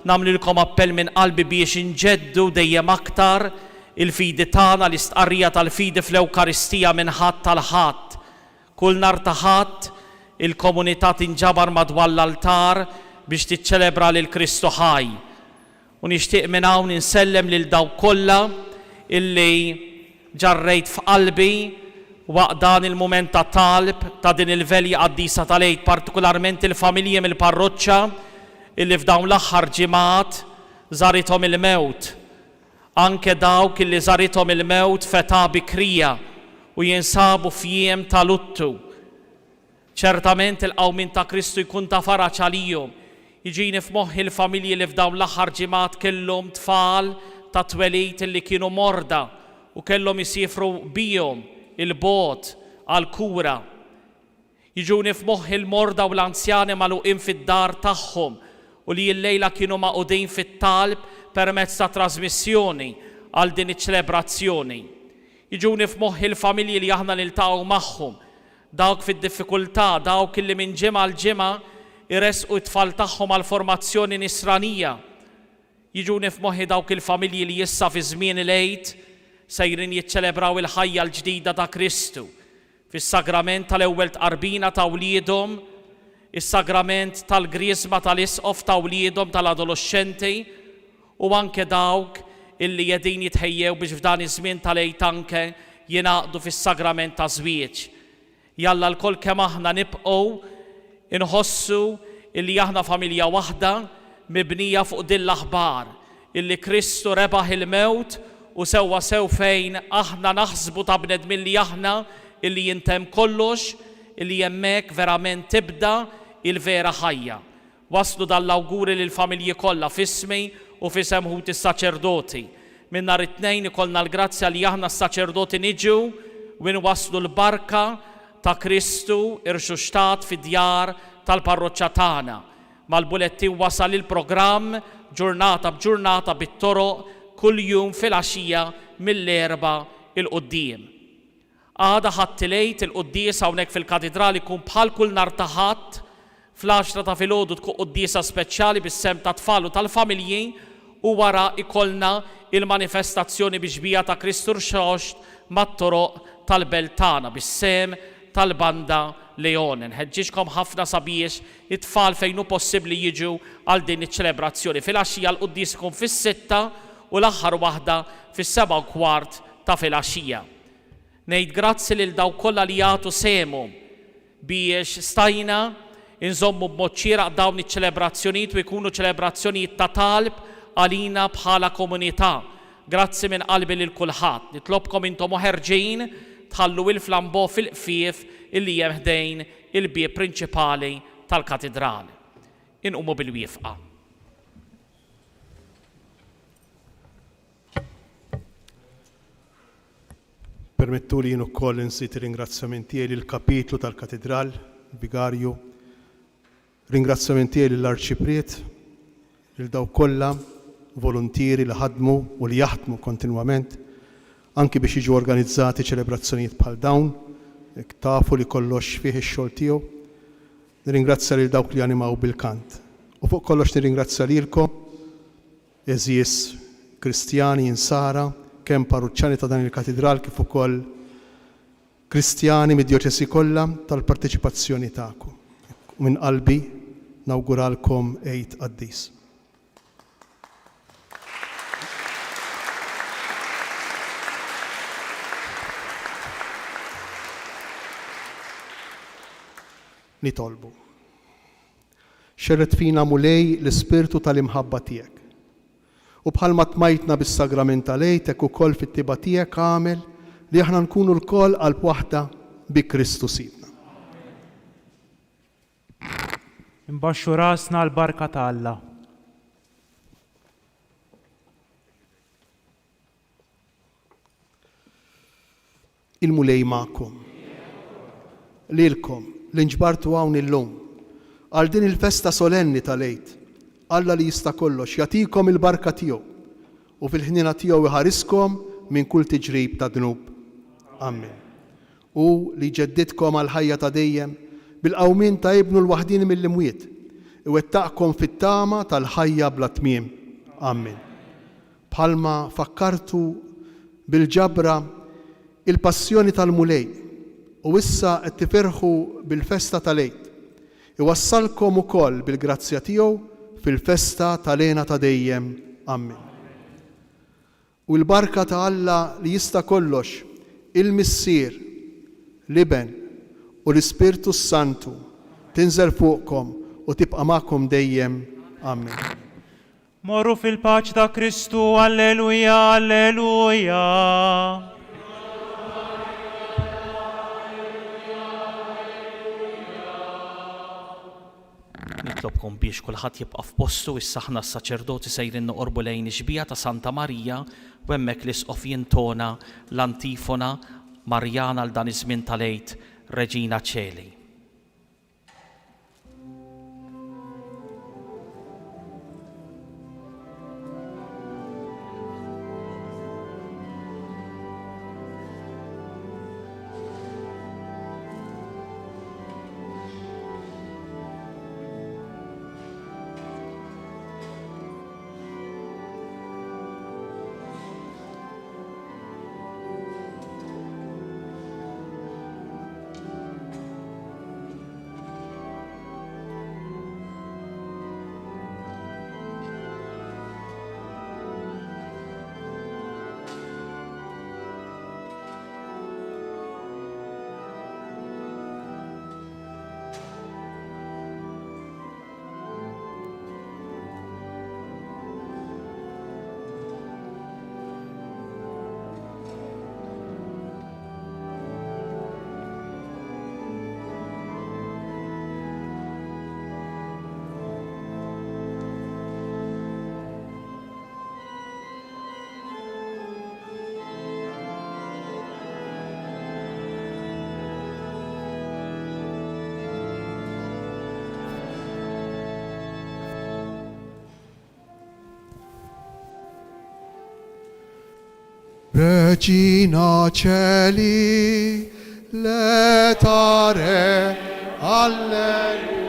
nagħmlilkom appell minn qalbi biex inġeddu dejjem aktar il-fidi tagħna, l-istqarrija tal-fidi fl-Ewkaristija minn ħadd tal ħadd. Kull nhar ta' ħadd il-komunità tinġabar madwar l-altar biex tiċċelebra lil Kristu ħaj. U nixtieq minn hawn insellem lil dawk kollha illi ġarrejt f'qalbi waqt dan il-moment ta' talb ta' din il-velja qaddisa tal-għid, partikolarment il-familji mill-parroċċa illi f'dawn l-aħħar ġimgħat żarithom il-mewt. Anke dawk illi żarithom il-mewt f'età bikrija u jinsabu f'jiem ta' luttu. Ċertament il-qawmin ta' Kristu jkun ta' faraġ għalihom. Jiġini f'moħħi il-familji li f'dawn l-aħħar ġimgħat kellhom tfal ta' twelid illi kienu morda u kellhom isifru bihom il-bot għal-kura. Jiġuni f'moħħi l-morda u l-anzjani magħluqin fid-dar tagħhom u li l-lejla kienu maqudin fit-talb permezz ta' trasmissjoni għal din iċ-ċelebrazzjoni. Jiġuni f'moħħi l-familji li aħna niltaqgħu magħhom, dawk fid-diffikultà, dawk illi minn ġimgħa l ġimgħa iresqu t-tfal tagħhom għal formazzjoni nisranija. Jiġuni f'moħħi dawk il-familji li issa fi żmien il-għid sejrin jiċċelebraw il-ħajja l-ġdida ta' Kristu fis-sagrament tal-ewwel tqarbina ta' wliedhom, is-sagrament tal-griesma tal-isqof ta' wliedhom tal-adolescenti u anke dawk illi qegħdin jitħejjew biex f'dan iż-żmien tal-għid anke jingħaqdu fis-sagrament ta' żwieġ. Jalla l-kol kemm aħna nibqgħu inħossu illi aħna familja waħda mibnija fuq din l-aħbar illi Kristu rebaħ il-mewt u sewwa sew fejn aħna naħsbu ta' bnedmin li aħna illi jintem kollox, illi hemmhekk verament tibda il-vera ħajja. Waslu dal-awguri lil familji kollha f'ismi u f'isem ħut is-saċerdoti. Minn nhar it-tnejn ikollna l-grazzja li aħna s-saċerdoti niġu u waslu l-barka ta' Kristu irxuxtat fid-djar tal-parroċċa tagħna. Mal-bulettin wasal il-programm ġurnata b'ġurnata bit-toroq kull jum fil-għaxija mill-erba il-qoddim. Għada ħattilejt il-qoddies hawnhekk fil-katedrali kun bħal kull nhar ta' ħadd fl-10 ta' filgħodu tkun qoddiesa speċjali bis-sem ta' tfal u tal-familji u wara ikollna il-manifestazzjoni biġbija ta' Kristu rxoxt mat-toroq tal-belt tagħna bis-sem tal-banda Leone. Nħeġġixkom ħafna sabiex it-tfal fejn hu possibbli jiġu għal din iċ-ċelebrazzjoni. Fil-għaxija l-quddies ikun fis-6 u l-aħħar waħda fis-7:15 ta' filgħaxija. Ngħid grazzi lil dawk kollha li jagħtu sehmu biex stajna inżommu b'mod xieraq dawn iċ-ċelebrazzjonijiet u jkunu ċelebrazzjonijiet ta' talb għalina bħala komunità. Grazzi minn qalbi lil kulħadd. Nitlobkom intom ħerġin tħallu il-flambo fil-qfief illi hemm ħdejn il-bieb prinċipali tal-katedrali. Inqumu bil-wieqfa. Permettu li jien ukoll insit ir-ringrazzjamenti lill kapitlu tal-katedral, vigarju, Ringrazzjamenti lill-Arċipriet, lil daw kollha volontieri li ħadmu u li jaħdmu kontinwament anki biex jiġu organizzati ċelebrazzjonijiet bħal dawn, tafu li kollox fih ix-xogħol tiegħu. Nirringrazzja lil dawk li animaw bil-kant. U fuq kollox nirringrazzja lilkom, eżies Kristjani insara, kemm parruċċjani ta' dan il-katedral kif ukoll Kristjani mid-djoċesi kollha tal-parteċipazzjoni tagħkom. U minn qalbi nawguralkom Eid Qaddis. Nitolbu. Xerret fina mulej l-ispirtu tal-imħabba tiegħek. U bħalma tmajtna bis-sagrament tal-Eid ukoll fit-tiba tiegħek għamel li aħna nkunu l-koll qalb waħda bi Kristu sidna. Imbaxxu rasna l-barka ta' Alla. Il-mulej magħkom. Lilkom li nġbartu hawn illum għal din il-festa solenni tal-Eid. Alla li jista' kollox jagħtikom il-barka tiegħu u fil-ħnina tiegħu iħariskom minn kull tiġrib ta' dnub. Amen. U li ġeddidkom għal ħajja ta' dejjem bil-qawmin ta' ibnu l-waħdin mill-imwiet iwettaqkom fit-tama tal-ħajja bla tmiem. Amen. Bħalma fakkartu bil-ġabra il-passjoni tal-mulej u issa qed tifirħu bil-festa tal-Eid. Iwassalkom ukoll bil-grazzja tiegħu fil-festa tal-għena ta' dejjem. Amen. U l-barka ta' Alla li jista' kollox, il-Missier, l-Iben u l-Ispirtu Santu tinżel fuqkom u tibqa' magħkom dejjem. Amen. Morru fil-paċi ta' Kristu, alleluja, alleluja. Nitlobkom biex kulħadd jibqa' f'postu, issa aħna s-saċerdoti sejrin noqorbu lejn ix-xbija ta' Santa Marija u hemmhekk l-isqof jintona l-antifona Marjana għal dan iż-żmien tal-Eid, Reġina Ċeli. Regina Celi, letare, alleluia.